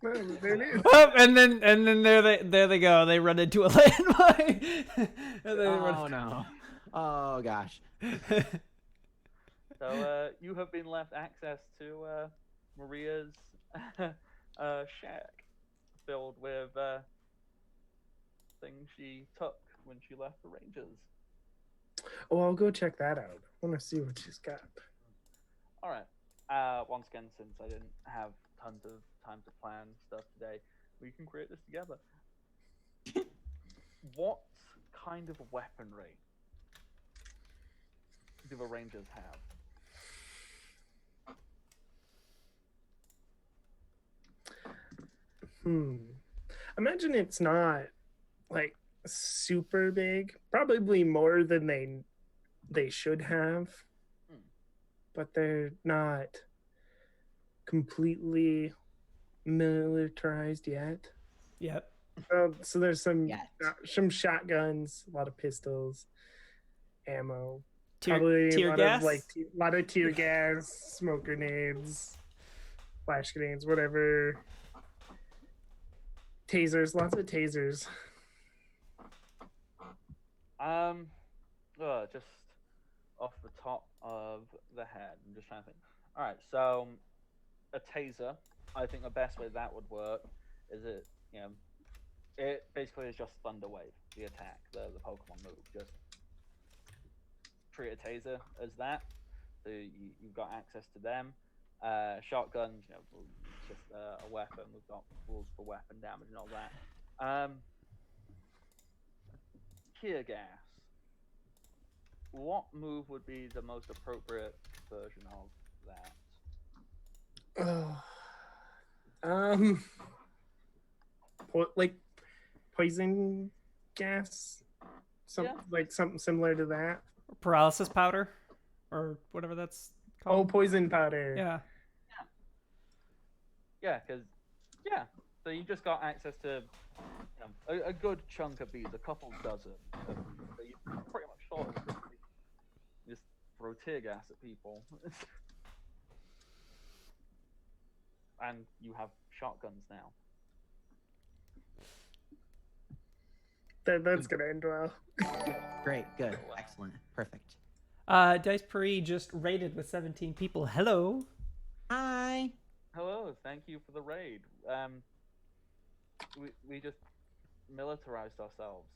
There it is. Oh, and then there they go. They run into a landmine. Oh no. Oh gosh. So you have been left access to Maria's shack, filled with things she took when she left the Rangers. Oh, I'll go check that out. I want to see what she's got. All right. Once again, since I didn't have tons of time to plan stuff today, we can create this together. What kind of weaponry do the Rangers have? Imagine it's not like super big. Probably more than they should have. But they're not completely militarized yet. Yep. So there's some shotguns, a lot of pistols, ammo, probably tear a lot gas? of a lot of tear gas, smoke grenades, flash grenades, whatever. Tasers, lots of tasers. Just off the top of the head, I'm just trying to think. All right, so a taser. I think the best way that would work is it basically is just Thunder Wave, the attack, the Pokemon move. Just treat a taser as that. So you've got access to them. Shotguns, it's just a weapon. We've got rules for weapon damage and all that. Tear gas. What move would be the most appropriate version of that? Like poison gas, something similar to that. Paralysis powder, or whatever that's called. Oh, poison powder. Yeah. Yeah, because so you just got access to a good chunk of these, a couple dozen. So you pretty much sort of just throw tear gas at people. And you have shotguns now. That's gonna end well. Great, good, excellent, perfect. Dice Paris just raided with 17 people. Hello. Hi. Hello, thank you for the raid. We just militarized ourselves.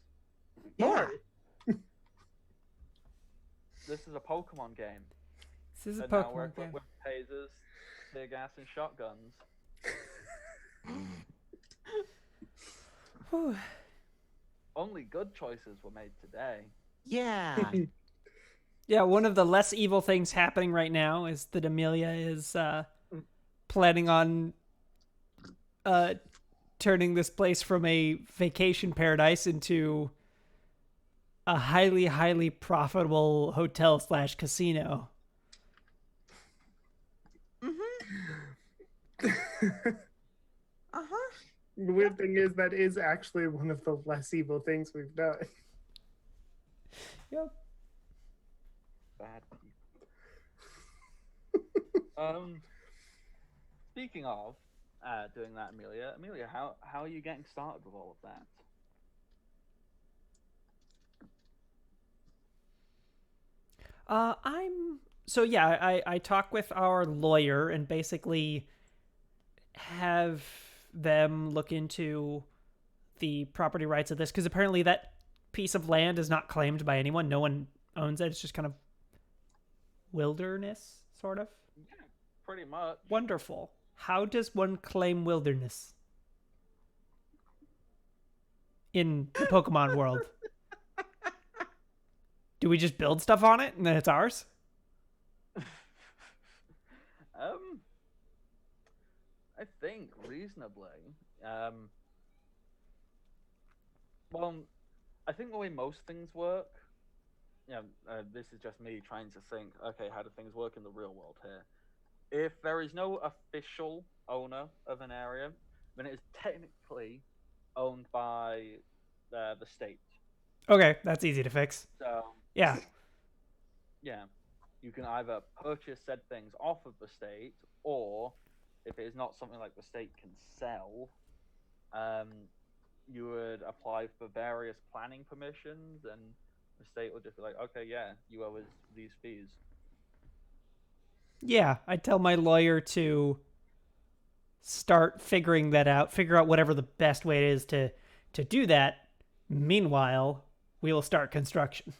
Yeah. This is a Pokemon game. This is a And now we're Pokemon game. equipped with tasers, tear gas, and shotguns. Whew. Only good choices were made today. Yeah. Yeah, one of the less evil things happening right now is that Amelia is planning on turning this place from a vacation paradise into a highly, highly profitable hotel/casino. Uh-huh. The weird thing is that is actually one of the less evil things we've done. Yep. Bad people. Speaking of doing that, Amelia, how are you getting started with all of that? I talk with our lawyer and basically have them look into the property rights of this, because apparently that piece of land is not claimed by anyone. No one owns it. It's just kind of wilderness, sort of. Yeah, pretty much. Wonderful. How does one claim wilderness in the Pokemon world? Do we just build stuff on it and then it's ours? I think reasonably. Well, I think the way most things work, this is just me trying to think, okay, how do things work in the real world here? If there is no official owner of an area, then it is technically owned by the state. Okay, that's easy to fix. So, Yeah. yeah, you can either purchase said things off of the state, or if it is not something like the state can sell, you would apply for various planning permissions, and the state will just be like, okay, yeah, you owe us these fees. Yeah, I tell my lawyer to start figuring that out, figure out whatever the best way is to do that. Meanwhile, we will start construction.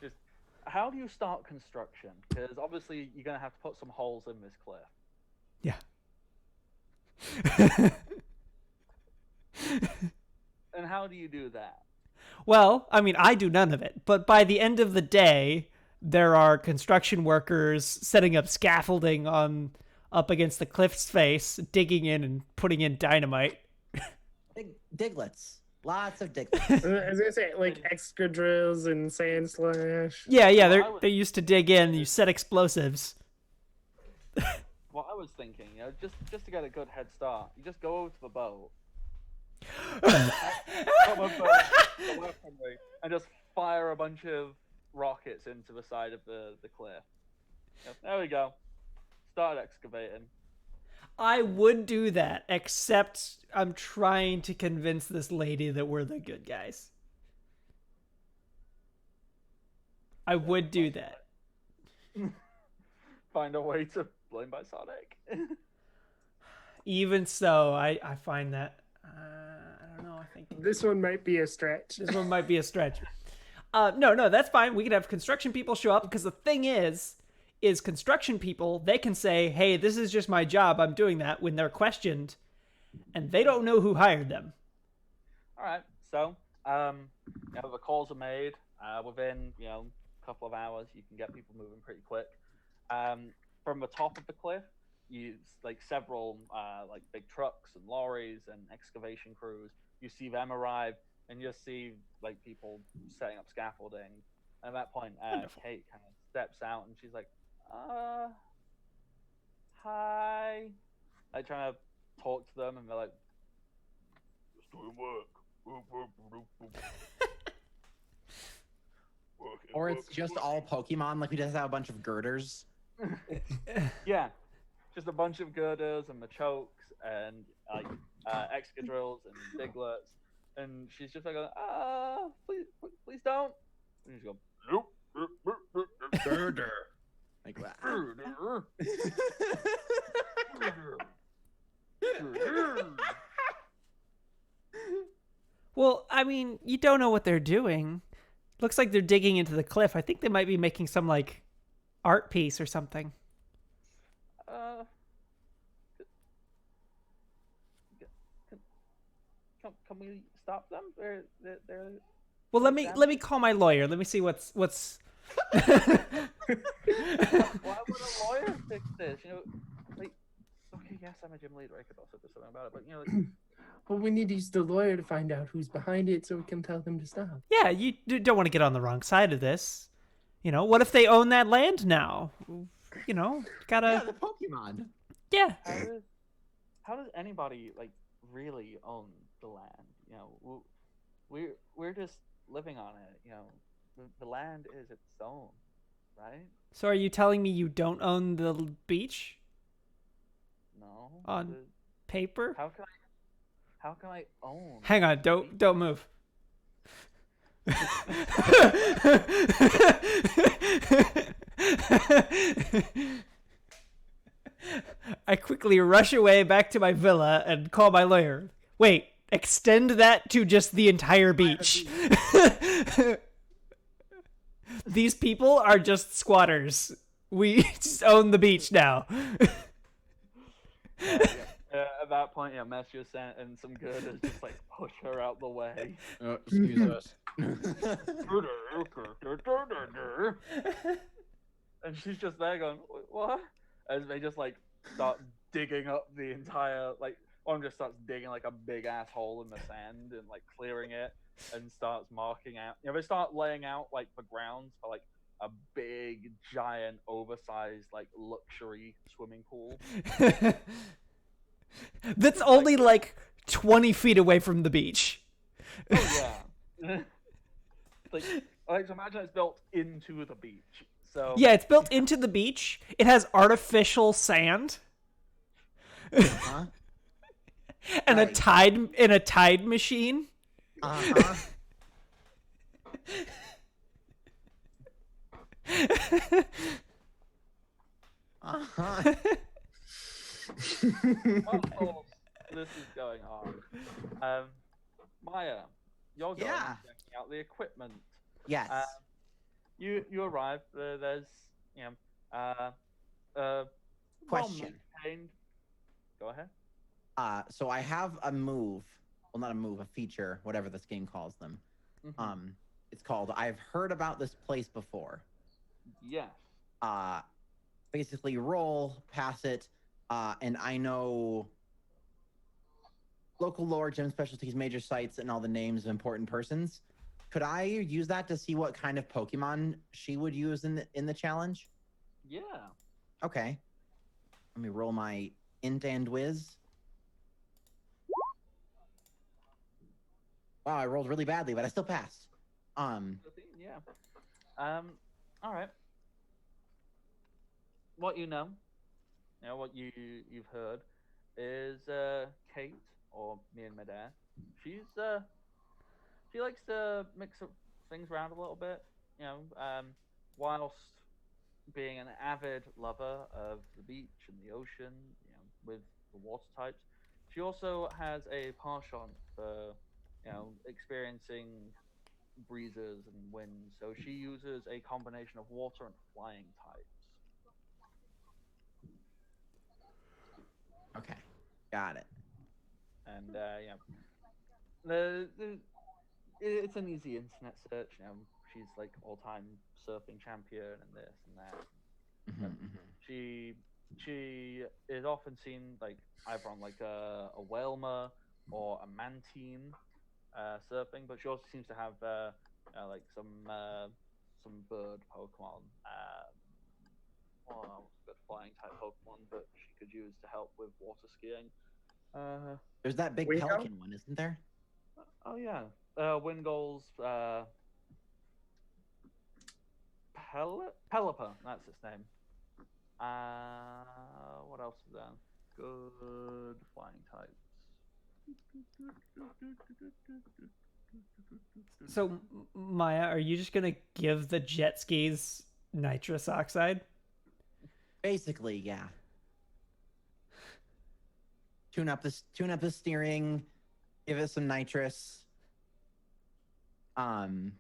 Just how do you start construction? Because obviously you're going to have to put some holes in this cliff. Yeah. And how do you do that? Well, I mean, I do none of it, but by the end of the day, there are construction workers setting up scaffolding up against the cliff's face, digging in and putting in dynamite. Diglets. Lots of diglets. I was gonna say, like, extra drills and sand slash. Yeah, they used to dig in, you set explosives. What I was thinking, just to get a good head start, you just go over to the boat, and just fire a bunch of rockets into the side of the cliff. Yep, there we go. Start excavating. I would do that, except I'm trying to convince this lady that we're the good guys. I would do that. Find a way to blame by Sonic. Even so, I find that I don't know. I think This one might be a stretch. this one might be a stretch. No, that's fine. We could have construction people show up, because the thing is construction people, they can say, hey, this is just my job, I'm doing that, when they're questioned, and they don't know who hired them. All right, so the calls are made within a couple of hours. You can get people moving pretty quick. From the top of the cliff, you several big trucks and lorries and excavation crews. You see them arrive, and you see people setting up scaffolding. And at that point, Kate kind of steps out, and she's like, hi. Trying to talk to them, and they're like, just doing work. Or it's just all Pokemon, like we just have a bunch of girders. Yeah, just a bunch of girders and the chokes, and excadrills and diglets, and she's just like, going, please, please don't. And she's going, nope. Like what? Well, I mean, you don't know what they're doing. Looks like they're digging into the cliff. I think they might be making some like art piece or something. Uh, can we stop them? They're Well, let me call my lawyer. Let me see what's. Why would a lawyer fix this? You know, like, okay, yes, I'm a gym leader. I could also do something about it, but you know, like, Well, we need to use the lawyer to find out who's behind it so we can tell them to stop. Yeah, you don't want to get on the wrong side of this. You know, what if they own that land now? You know, Yeah, gotta. the Pokemon. Yeah. how does anybody like really own the land? You know, we're just living on it. You know, the land is its own, right? So are you telling me you don't own the beach No. on paper? How can I own? Hang on, don't move. I quickly rush away back to my villa and call my lawyer. Wait, extend that to just the entire beach. These people are just squatters. We just own the beach now. At that point, yeah, Messier sent and some good is just like push her out the way. Excuse us. And she's just there going, what? As they just like start digging up the entire like one just starts digging like a big ass hole in the sand and like clearing it and starts marking out. You know, they start laying out like the grounds for like a big, giant, oversized like luxury swimming pool. That's only like 20 feet away from the beach. Oh yeah. like so imagine it's built into the beach. So Yeah, it's built into the beach. It has artificial sand. Huh? And Right. a tide machine. Uh-huh. Uh-huh. while this is going on, Maya, you're going Yeah. checking out the equipment. Yes. You arrive. There's you know Question. well-maintained. Go ahead. So I have a move. Well, not a move, a feature, whatever this game calls them. Mhm. It's called I've heard about this place before. Yes. Basically roll, pass it, and I know local lore, gym specialties, major sites, and all the names of important persons. Could I use that to see what kind of Pokemon she would use in the challenge? Yeah. Okay. Let me roll my int and whiz. Wow, I rolled really badly, but I still passed. 13, yeah. All right. What you know, what you've heard, is Kate or me and Medea. She likes to mix up things around a little bit. You know, whilst being an avid lover of the beach and the ocean, with the water types, she also has a penchant for, experiencing breezes and winds. So she uses a combination of water and flying types. Okay, got it. And it's an easy internet search. She's like all-time surfing champion and this and that. She is often seen like either on like a Whalmer or a Mantine surfing, but she also seems to have like some bird Pokemon. What's a good flying type Pokemon that she could use to help with water skiing? There's that big Wingo? pelican one, isn't there? Oh yeah, Wingol's Pelipper. That's its name. What else is there? Good flying types. So, Maya, are you just gonna give the jet skis nitrous oxide? Basically, yeah. Tune up the steering, give it some nitrous. Yeah.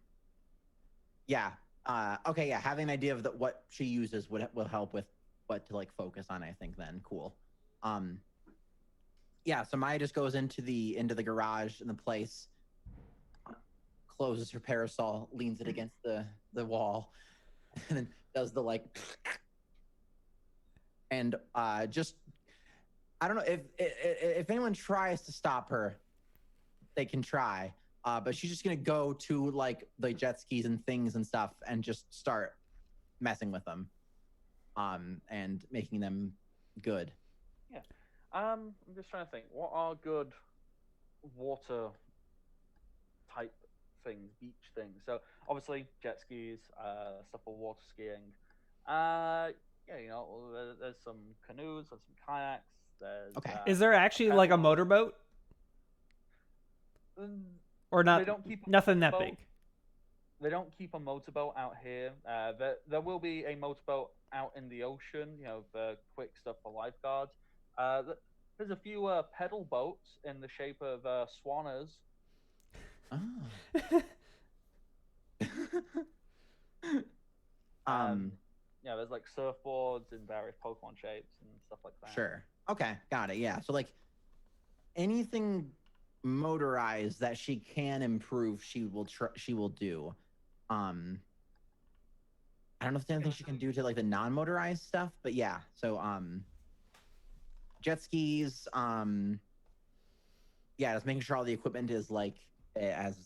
Okay, yeah, having an idea of what she uses will help with what to like focus on, I think then. Cool. Yeah, so Maya just goes into the garage in the place, closes her parasol, leans it against the wall, and then does the like and just I don't know if anyone tries to stop her, they can try. But she's just gonna go to like the jet skis and things and stuff and just start messing with them, and making them good. Yeah. I'm just trying to think. What are good water type things, beach things? So obviously jet skis, stuff for water skiing. Yeah, there's some canoes, there's some kayaks. There's Okay. Is there actually like a paddle- motorboat, or They not? don't keep a Nothing that motorboat. big. They don't keep a motorboat out here. There will be a motorboat out in the ocean, for quick stuff for lifeguards. There's a few pedal boats in the shape of swanners. Oh. Yeah, there's like surfboards in various Pokemon shapes and stuff like that. Sure. Okay, got it. Yeah. So like anything motorized that she can improve, she will do. I don't know if there's anything she can do to like the non-motorized stuff, but yeah. So jet skis, yeah, just making sure all the equipment is like as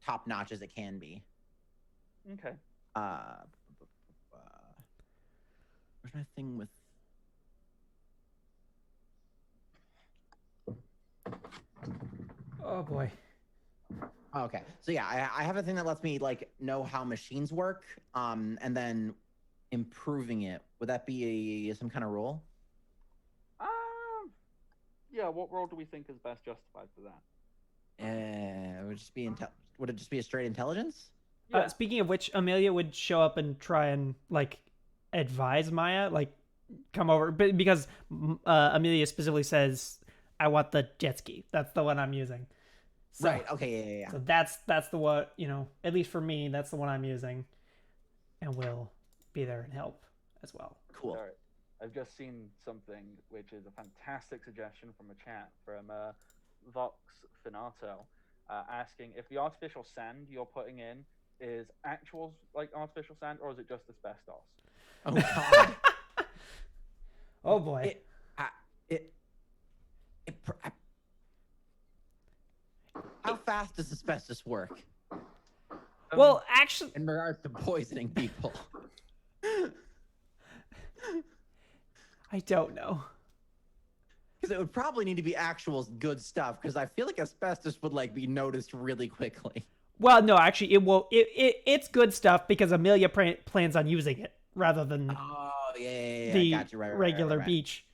top notch as it can be. Okay. Where's my thing with? Oh boy. Okay, so yeah, I have a thing that lets me like know how machines work, and then improving it. Would that be some kind of role? Yeah. What role do we think is best justified for that? Would it just be a straight intelligence? Yeah. Speaking of which, Amelia would show up and try and like advise Maya, like come over, but because Amelia specifically says, "I want the jet ski. That's the one I'm using." So, Right. Okay. Yeah. So that's the one, at least for me, that's the one I'm using, and will be there and help as well. Cool. All right. I've just seen something which is a fantastic suggestion from a chat from Vox Finato, asking if the artificial sand you're putting in is actual like artificial sand or is it just asbestos? Oh God. Oh boy. How fast does asbestos work Well, actually, in regards to poisoning people? I don't know. Because it would probably need to be actual good stuff. Because I feel like asbestos would like be noticed really quickly. Well, no, actually, it will. It's good stuff because Amelia plans on using it rather than Oh yeah. the Got you. Right, regular right. beach.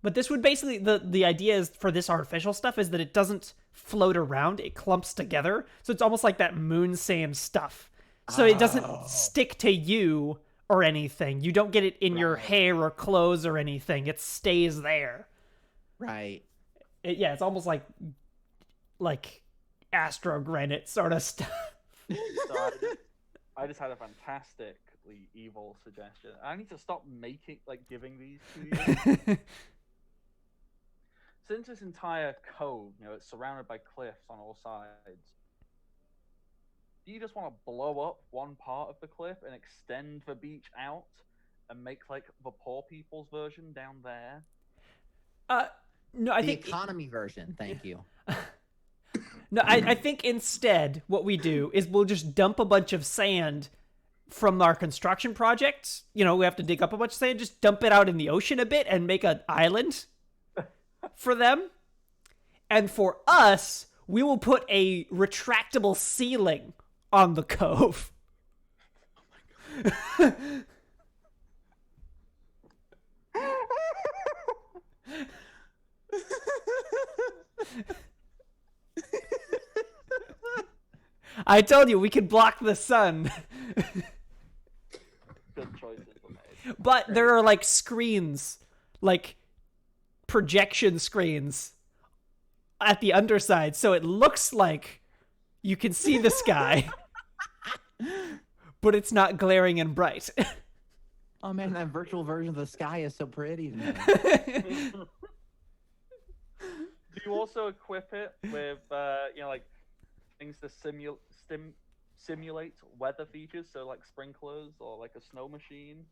But this would basically the idea is for this artificial stuff is that it doesn't float around; it clumps together. So it's almost like that moon sand stuff. So it doesn't stick to you or anything. You don't get it in your hair or clothes or anything. It stays there. Right. It's almost like astro granite sort of stuff. So I just had a fantastically evil suggestion. I need to stop giving these to you. Since this entire cove, it's surrounded by cliffs on all sides, do you just want to blow up one part of the cliff and extend the beach out and make like the poor people's version down there? No, I The think economy version. Thank you. no, I think instead what we do is we'll just dump a bunch of sand from our construction project. We have to dig up a bunch of sand, just dump it out in the ocean a bit and make an island for them. And for us, we will put a retractable ceiling on the cove. Oh my god. I told you we could block the sun. Good choices were made. But Great. there are like screens, like projection screens at the underside, so it looks like you can see the sky, but it's not glaring and bright. Oh man, that virtual version of the sky is so pretty. Do you also equip it with, like things to simulate weather features? So like sprinklers or like a snow machine?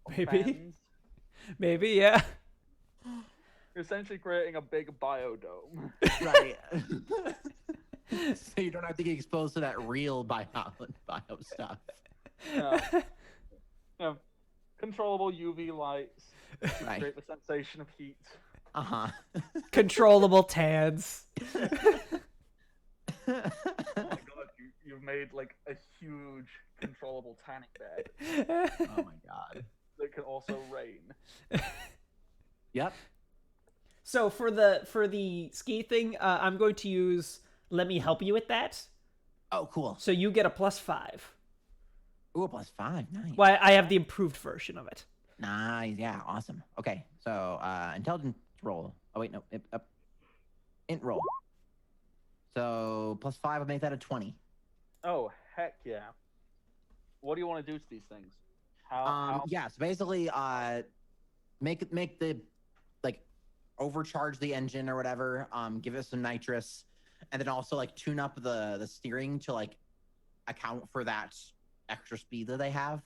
Or Maybe. fans? Maybe, yeah. You're essentially creating a big biodome. Right. So you don't have to get exposed to that real bio stuff. Controllable UV lights to Right. create the sensation of heat. Uh-huh. Controllable tans. Oh my god, you've made like a huge controllable tanning bed Oh my god. that can also rain. Yep. So for the ski thing, I'm going to use let me help you with that. Oh, cool. So you get a +5. Ooh, +5. Nice. Well, I have the improved version of it. Nice. Yeah, awesome. Okay, so intelligence roll. Oh wait, no. Int roll. So +5 would make that a 20. Oh heck yeah! What do you want to do to these things? How? Yeah, so basically make the like overcharge the engine or whatever, give it some nitrous, and then also like tune up the steering to like account for that extra speed that they have.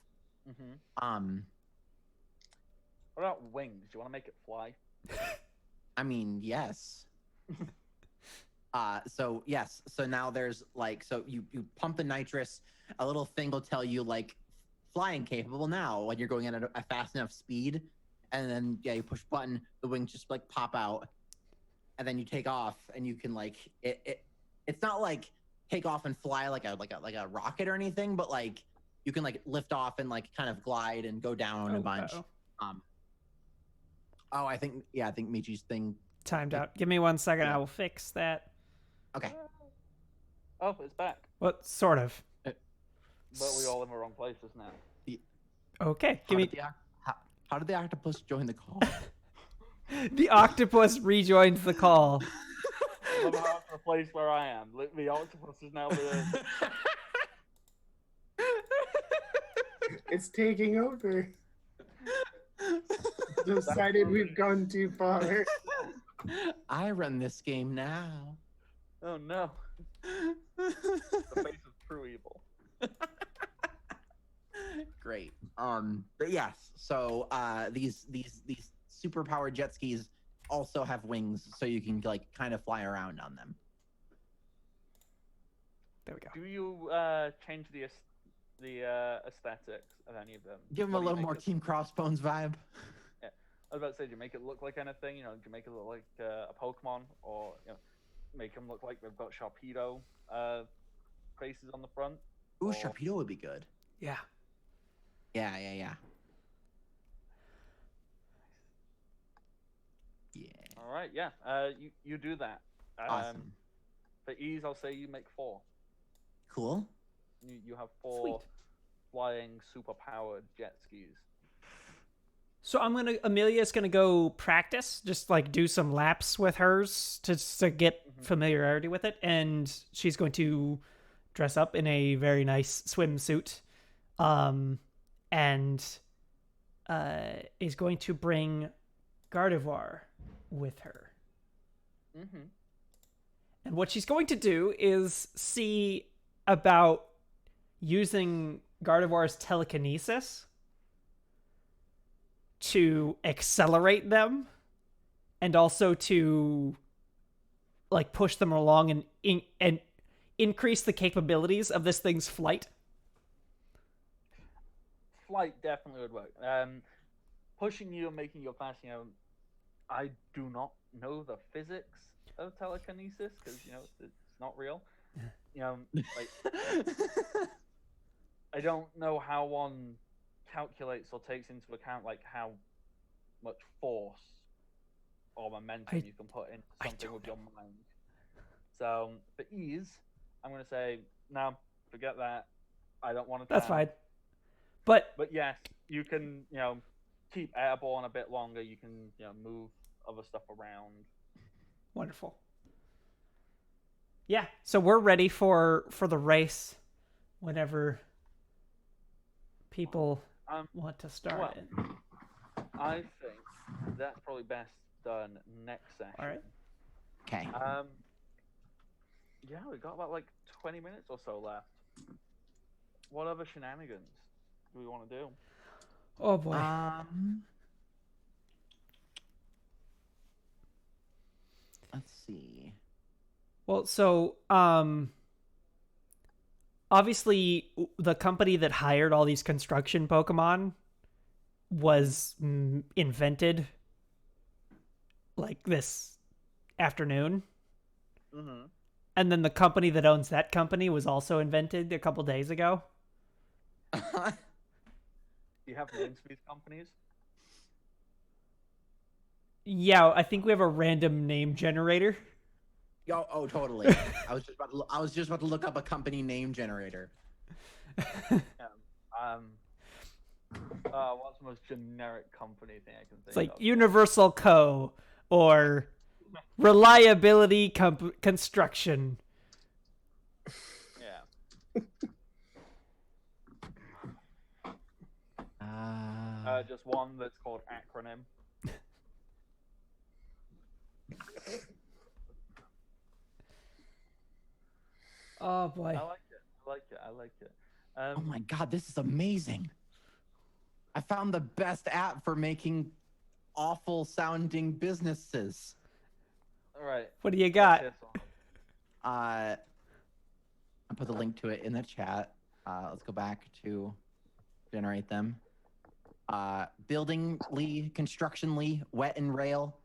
Mm-hmm. What about wings? Do you want to make it fly? I mean, yes. So yes, so now there's like, so you pump the nitrous, a little thing will tell you like flying capable now when you're going at a fast enough speed, and then yeah, you push button, the wings just like pop out, and then you take off, and you can like it's not like take off and fly like a rocket or anything, but like you can like lift off and like kind of glide and go down a bunch. I think Michi's thing Timed out. Give me 1 second. I will fix that. okay. Oh, it's back. Well, sort of. But we all in the wrong places now. Okay. Give me. How did the octopus join the call? The octopus rejoins the call. I'm about to the place where I am. The octopus is now the. It's taking over. Decided we've gone too far. I run this game now. Oh no. The face of true evil. Great. But yes, so these super powered jet skis also have wings, so you can like kind of fly around on them. There we go. Do you change the aesthetics of any of them? Give them a What do you little make more it- Team Crossbones vibe. Yeah, I was about to say, do you make it look like anything? You know, do you make it look like a Pokemon, or make them look like they've got Sharpedo faces on the front? Ooh, Or- Sharpedo would be good. Yeah. Yeah. All right, yeah. You do that. Awesome. For ease, I'll say you make 4. Cool. You have 4 Sweet. flying, super-powered jet skis. So Amelia's gonna go practice, just like do some laps with hers to get familiarity with it, and she's going to dress up in a very nice swimsuit, and is going to bring Gardevoir with her. Mm-hmm. And what she's going to do is see about using Gardevoir's telekinesis to accelerate them and also to like push them along and increase the capabilities of this thing's flight. Flight definitely would work. Pushing you and making you fast, I do not know the physics of telekinesis because it's not real. Like I don't know how one calculates or takes into account like how much force or momentum you can put into something with your mind. So for ease, I'm going to say no, forget that. I don't want to. That's fine. But But yes, you can, keep airborne a bit longer. You can, move other stuff around. wonderful. Yeah, so we're ready for the race whenever people want to start well, it. I think that's probably best done next session. All right. Okay. Yeah, we got about like 20 minutes or so left. What other shenanigans do we want to do? Oh boy. Let's see. Well, so obviously the company that hired all these construction Pokemon was invented like this afternoon. Mm-hmm. And then the company that owns that company was also invented a couple days ago. Do you have names for these companies? Yeah, I think we have a random name generator. Oh, totally. I was just about to look up a company name generator. What's the most generic company thing I can think It's like of? Universal Co. or Reliability Construction. Yeah. Just one that's called acronym. Oh boy. I like it. Oh my god, this is amazing. I found the best app for making awful sounding businesses. All right. What do you got? I put the link to it in the chat. Let's go back to generate them. Building Lee, construction Lee, wet and rail,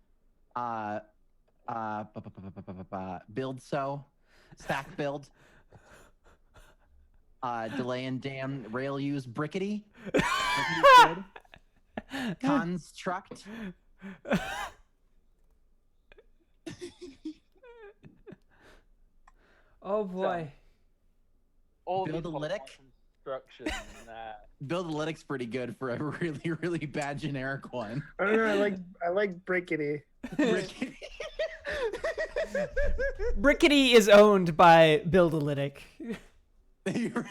build so, stack build, delay and dam, rail use, brickety, good. Construct. Oh boy. All Build these a lytic? construction. Build a lytic's pretty good for a really, really bad generic one. I don't know. I like Brickety. Brickety. Brickety is owned by Build-A-Lytic. Because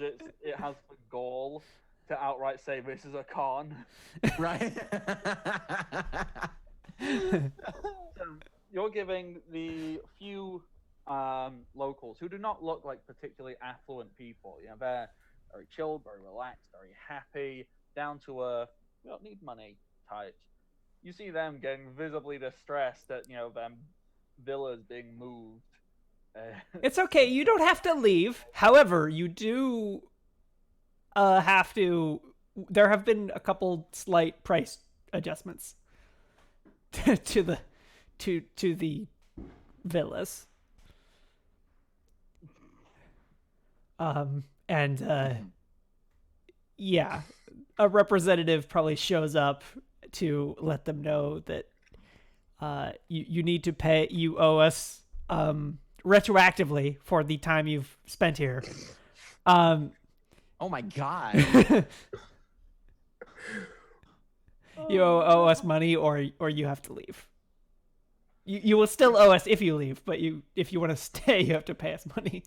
it has the goal to outright say this is a con. Right. You're giving the few locals who do not look like particularly affluent people. They're very chilled, very relaxed, very happy, down to earth. We don't need money types. You see them getting visibly distressed at them villas being moved. It's okay. You don't have to leave. However, you do have to. There have been a couple slight price adjustments to the villas. Yeah, a representative probably shows up to let them know that you need to pay. You owe us retroactively for the time you've spent here. Oh my god. You owe us money, or you have to leave. You will still owe us if you leave, but if you want to stay, you have to pay us money.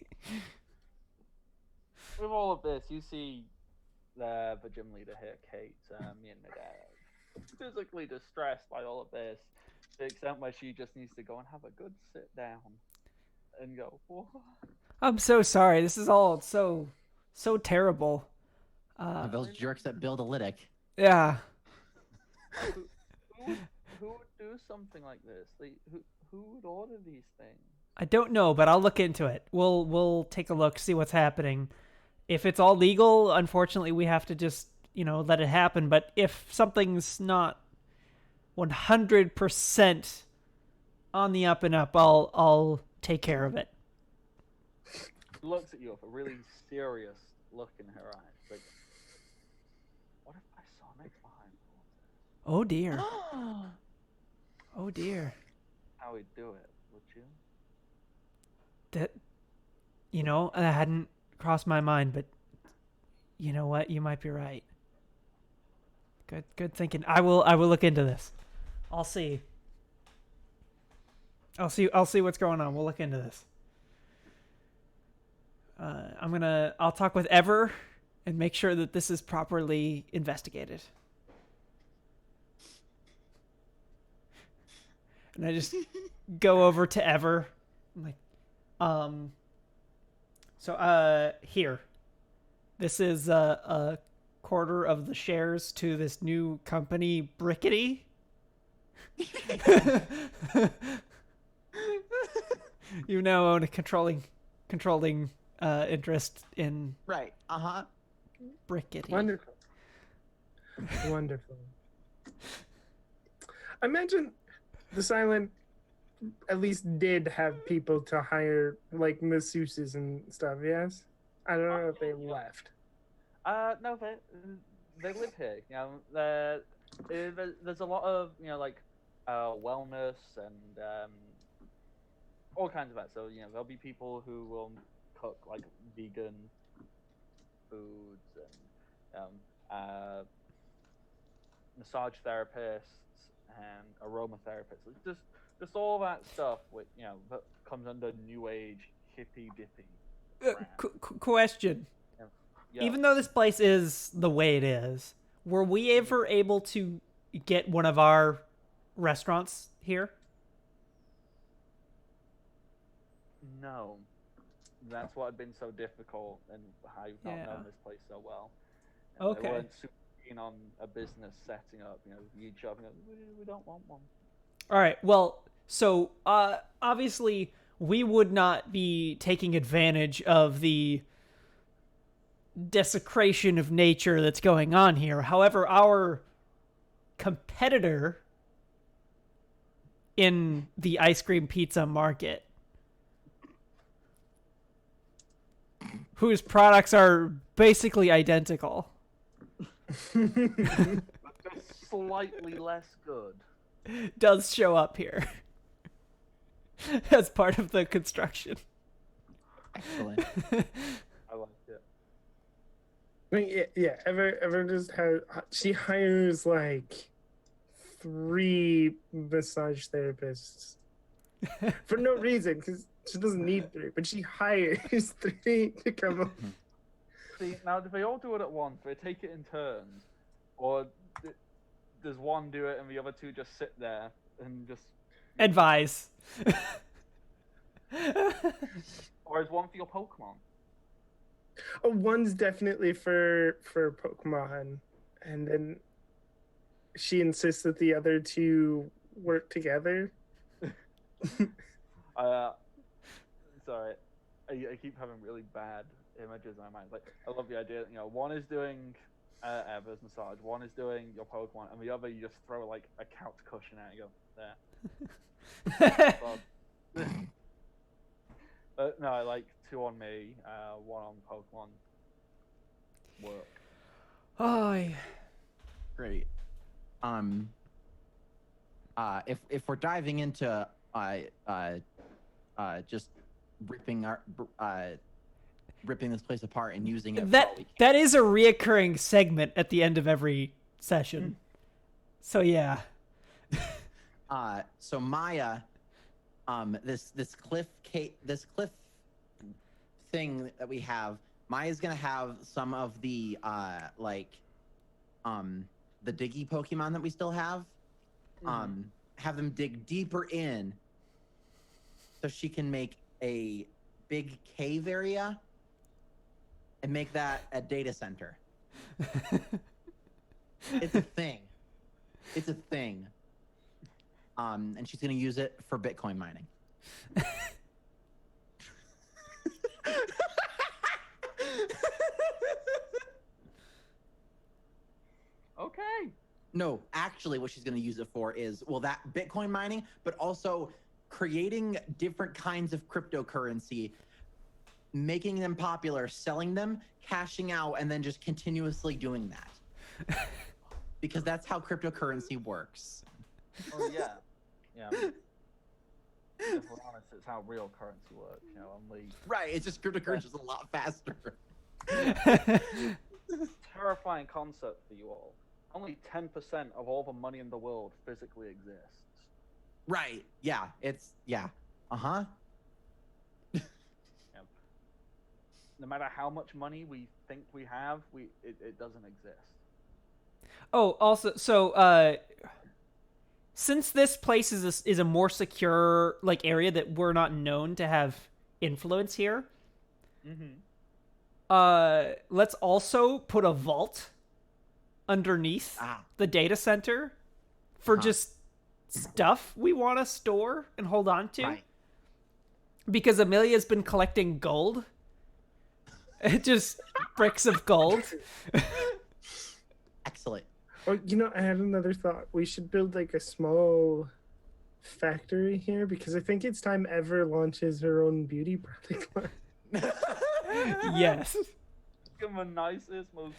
With all of this, you see the gym leader here, Kate, physically distressed by all of this, to the extent where she just needs to go and have a good sit down and go, "What?" I'm so sorry. This is all so terrible. Those jerks that build a lytic. Yeah. Who would do something like this? Who would order these things? I don't know, but I'll look into it. We'll take a look, see what's happening. If it's all legal, unfortunately, we have to just let it happen. But if something's not 100% on the up and up, I'll take care of it. She looks at you with a really serious look in her eyes. Like, what if I saw Nick behind all of this? Oh dear. Oh dear. How we'd do it, would you? You know, that hadn't crossed my mind, but you know what? You might be right. Good thinking. I will look into this. I'll see. I'll see what's going on. We'll look into this. I'll talk with Ever and make sure that this is properly investigated. And I just go over to Ever. I'm like, here. This is a quarter of the shares to this new company, Brickety. You now own a controlling interest in Right. Brickety. Wonderful. Wonderful. I imagine this island at least did have people to hire, like masseuses and stuff, yes? I don't know if they left. No, they live here. You know, there's a lot of like wellness and all kinds of that. So there'll be people who will cook like vegan foods and massage therapists and aromatherapists. It's just all that stuff with that comes under new age hippy dippy. Question. Yeah. Even though this place is the way it is, were we ever able to get one of our restaurants here? No, that's what had been so difficult and how you've not known this place so well. And Okay. They weren't super keen on a business setting up. Each other. We don't want one. All right. Well, so obviously we would not be taking advantage of the desecration of nature that's going on here. However, our competitor in the ice cream pizza market, whose products are basically identical, But just slightly less good. does show up here as part of the construction. Excellent. I like it. I mean, yeah. Ever just has, she hires like 3 massage therapists for no reason, because she doesn't need 3, but she hires 3 to come up. See, now do they all do it at once? Do they take it in turns, or does one do it and the other 2 just sit there and just Advise. or is one for your Pokemon? Oh, one's definitely for Pokemon, and then she insists that the other 2 work together. Sorry, I keep having really bad images in my mind. Like, I love the idea that, one is doing Ever's massage, one is doing your Pokemon, and the other you just throw like a couch cushion at and go, there. But no, I like 2 on me, 1 on Pokemon. Work. Oh, yeah. Great. If we're diving into just ripping this place apart and using it for all we can. That is a reoccurring segment at the end of every session. So yeah. So Maya, this cliff thing that we have, Maya's gonna have some of the the diggy Pokemon that we still have, have them dig deeper in, so she can make a big cave area and make that a data center. It's a thing. It's a thing. And she's gonna use it for Bitcoin mining. Okay. No, actually what she's gonna use it for is, well, that Bitcoin mining, but also creating different kinds of cryptocurrency, making them popular, selling them, cashing out, and then just continuously doing that. Because that's how cryptocurrency works. Oh yeah. Yeah. If we're honest, it's how real currency works. You know, only Right, it's just cryptocurrency is a lot faster. terrifying concept for you all. Only 10% of all the money in the world physically exists. Right. Yeah. It's yeah. Uh-huh. No matter how much money we think we have, it doesn't exist. Oh, also, so since this place is a more secure like area that we're not known to have influence here, Mm-hmm. let's also put a vault underneath Ah. the data center for Huh. just stuff we want to store and hold on to. Right. Because Amelia's been collecting gold. Just bricks of gold. Excellent. Oh, I had another thought. We should build like a small factory here because I think it's time Ever launches her own beauty product line. Yes. Give them the nicest, most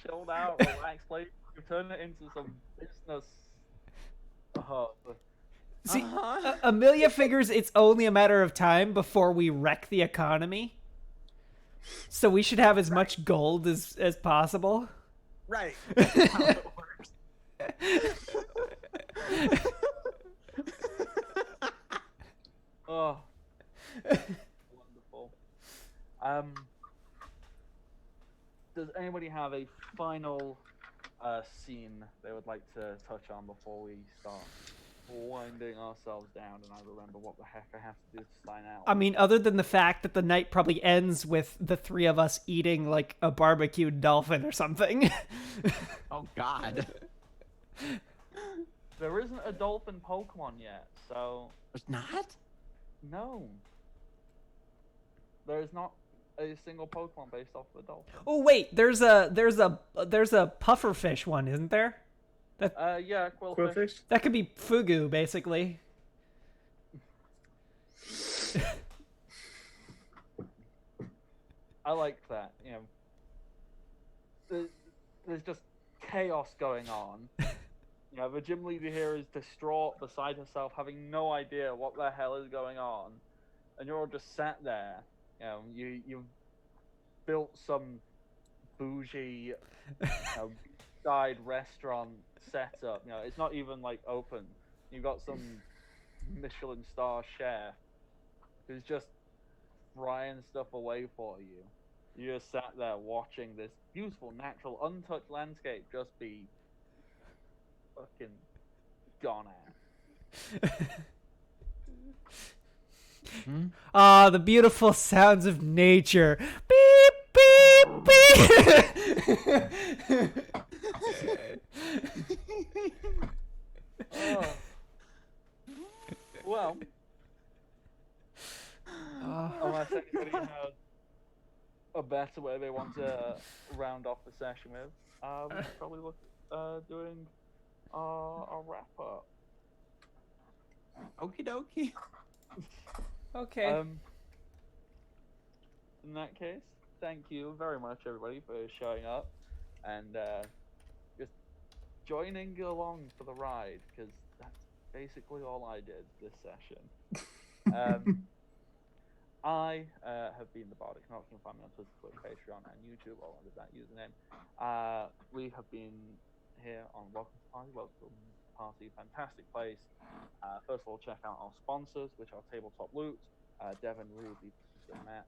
chilled out, relaxed place. You turn it into some business hub. See, Uh-huh. Amelia figures it's only a matter of time before we wreck the economy. So we should have as much gold as possible. Right. That's how it works. Oh, wonderful. Does anybody have a final scene they would like to touch on before we start winding ourselves down and I remember what the heck I have to do to sign out? I mean, other than the fact that the night probably ends with the three of us eating like a barbecued dolphin or something. Oh God. There isn't a dolphin Pokemon yet, so There's not? no. There is not a single Pokemon based off the dolphin. Oh wait, there's a pufferfish one, isn't there? Yeah, Quillfish. Quillfish? That could be Fugu, basically. I like that. There's just chaos going on. The gym leader here is distraught, beside herself, having no idea what the hell is going on, and you're all just sat there. You've built some bougie, side restaurant setup. It's not even like open. You've got some Michelin star chef who's just frying stuff away for you. You just sat there watching this beautiful, natural, untouched landscape just be fucking gone at. Ah, the beautiful sounds of nature. Beep, beep, beep. Oh. Well, unless anybody has a better way they want to round off the session with, we should probably look at doing a wrap up. Okie dokie. Okay. In that case, thank you very much, everybody, for showing up and just joining along for the ride, because that's basically all I did this session. I have been the Bardic Knock. You can find me on Twitter, Patreon, and YouTube, all under that username. We have been here on Welcome to Party. Welcome to Party, fantastic place. First of all, check out our sponsors, which are Tabletop Loot, Devon, Ruby, Matt,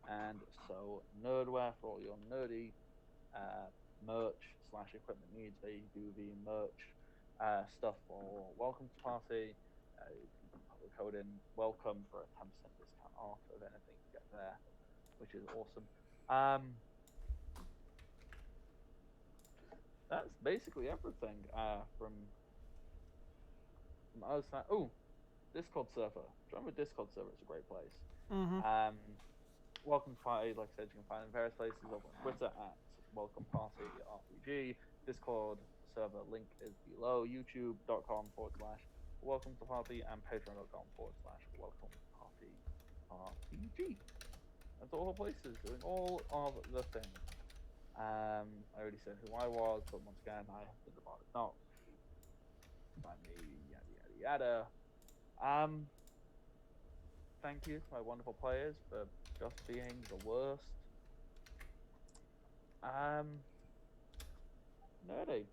and so Nerdware for all your nerdy merch / equipment needs. They do the merch stuff for Welcome to Party. You can put the code in welcome for a 10% discount off of anything you get there, which is awesome. That's basically everything from us. Oh, Discord server. Join the Discord server. It's a great place. Welcome to Party, like I said, you can find in various places over on Twitter at Welcome Party RPG. Discord server link is below. YouTube.com/Welcome to Party and Patreon.com/Welcome Party RPG. That's all the places doing all of the things. I already said who I was, but once again, I have been the Bardic Knock. By me, yada yada yada. thank you, my wonderful players, for just being the worst. Nerdy.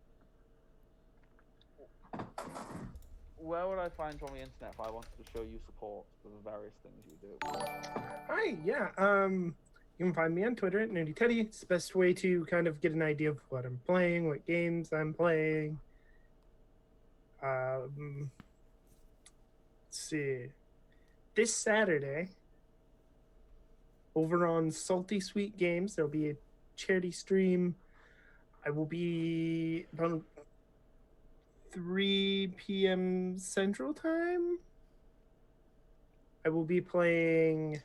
Where would I find you on the internet if I wanted to show you support for the various things you do? Hi, yeah. You can find me on Twitter at Nerdy Teddy. It's the best way to kind of get an idea of what I'm playing, what games I'm playing. Let's see. This Saturday, over on Salty Sweet Games, there'll be a charity stream. I will be about 3 p.m. Central Time. I will be playing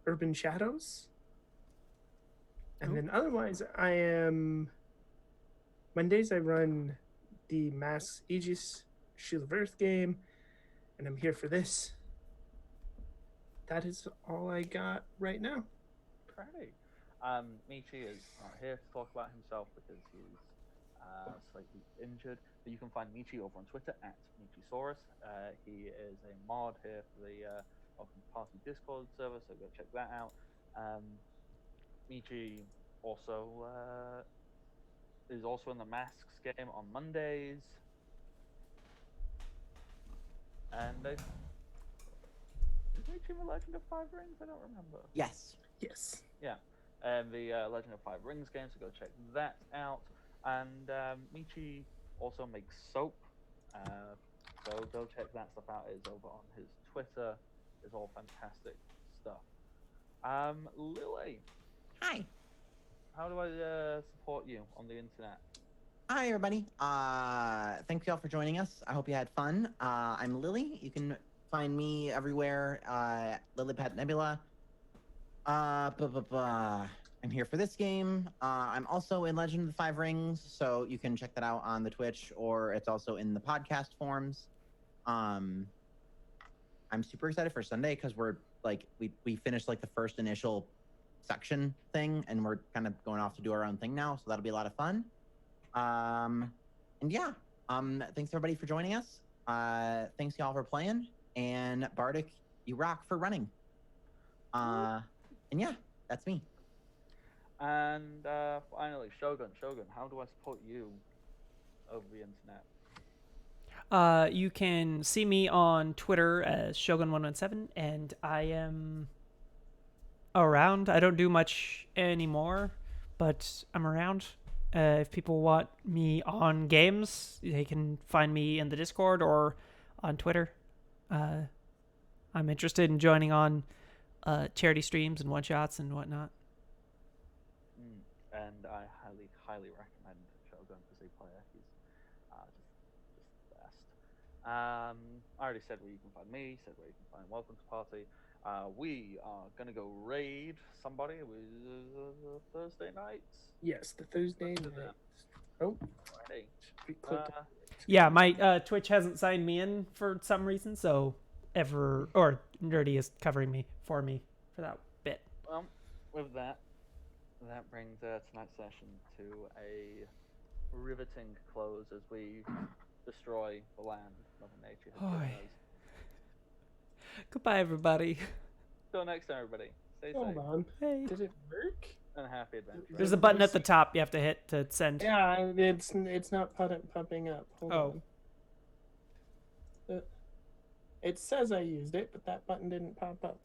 Urban Shadows. And then otherwise, Mondays I run the Mass Aegis Shield of Earth game, and I'm here for this. That is all I got right now. Great. Michi is not here to talk about himself because he's slightly injured. But you can find Michi over on Twitter at Michisaurus. He is a mod here for the Welcome to Party Discord server, so go check that out. Michi also is also in the Masks game on Mondays. And is Michi in the Legend of Five Rings? I don't remember. Yes. Yes. Yeah, and the Legend of Five Rings game, so go check that out. And Michi also makes soap, so go check that stuff out. It's over on his Twitter. It's all fantastic stuff. Lily, Hi. how do I support you on the internet? Hi, everybody. Thank you all for joining us. I hope you had fun. I'm Lily. You can find me everywhere. Lilipad Nebula. I'm here for this game. I'm also in Legend of the Five Rings, so you can check that out on the Twitch, or it's also in the podcast forms. I'm super excited for Sunday because we're like we finished like the first initial section thing, and we're kind of going off to do our own thing now, so that'll be a lot of fun. And yeah, thanks everybody for joining us. Thanks y'all for playing, and Bardic, you rock for running. And yeah, that's me. And finally, Shogun, how do I support you over the internet? You can see me on Twitter as Shogun117, and I am around. I don't do much anymore, but I'm around. If people want me on games, they can find me in the Discord or on Twitter. I'm interested in joining on charity streams and one-shots and whatnot. And I highly recommend Shogun as a player. He's just the best. I already said where you can find me, said where you can find Welcome to Party. We are gonna go raid somebody with Thursday nights. Yes, the Thursday night. Oh, Friday. Yeah, my Twitch hasn't signed me in for some reason, so Nerdy is covering me for that bit. Well, with that brings tonight's session to a riveting close as we destroy the land Mother Nature has given us. Goodbye, everybody. Till next time, everybody. Stay hold safe on. Hey. Did it work? and happy adventure. There's a button at the top you have to hit to send. Yeah, it's not popping up. Hold on. It says I used it, but that button didn't pop up.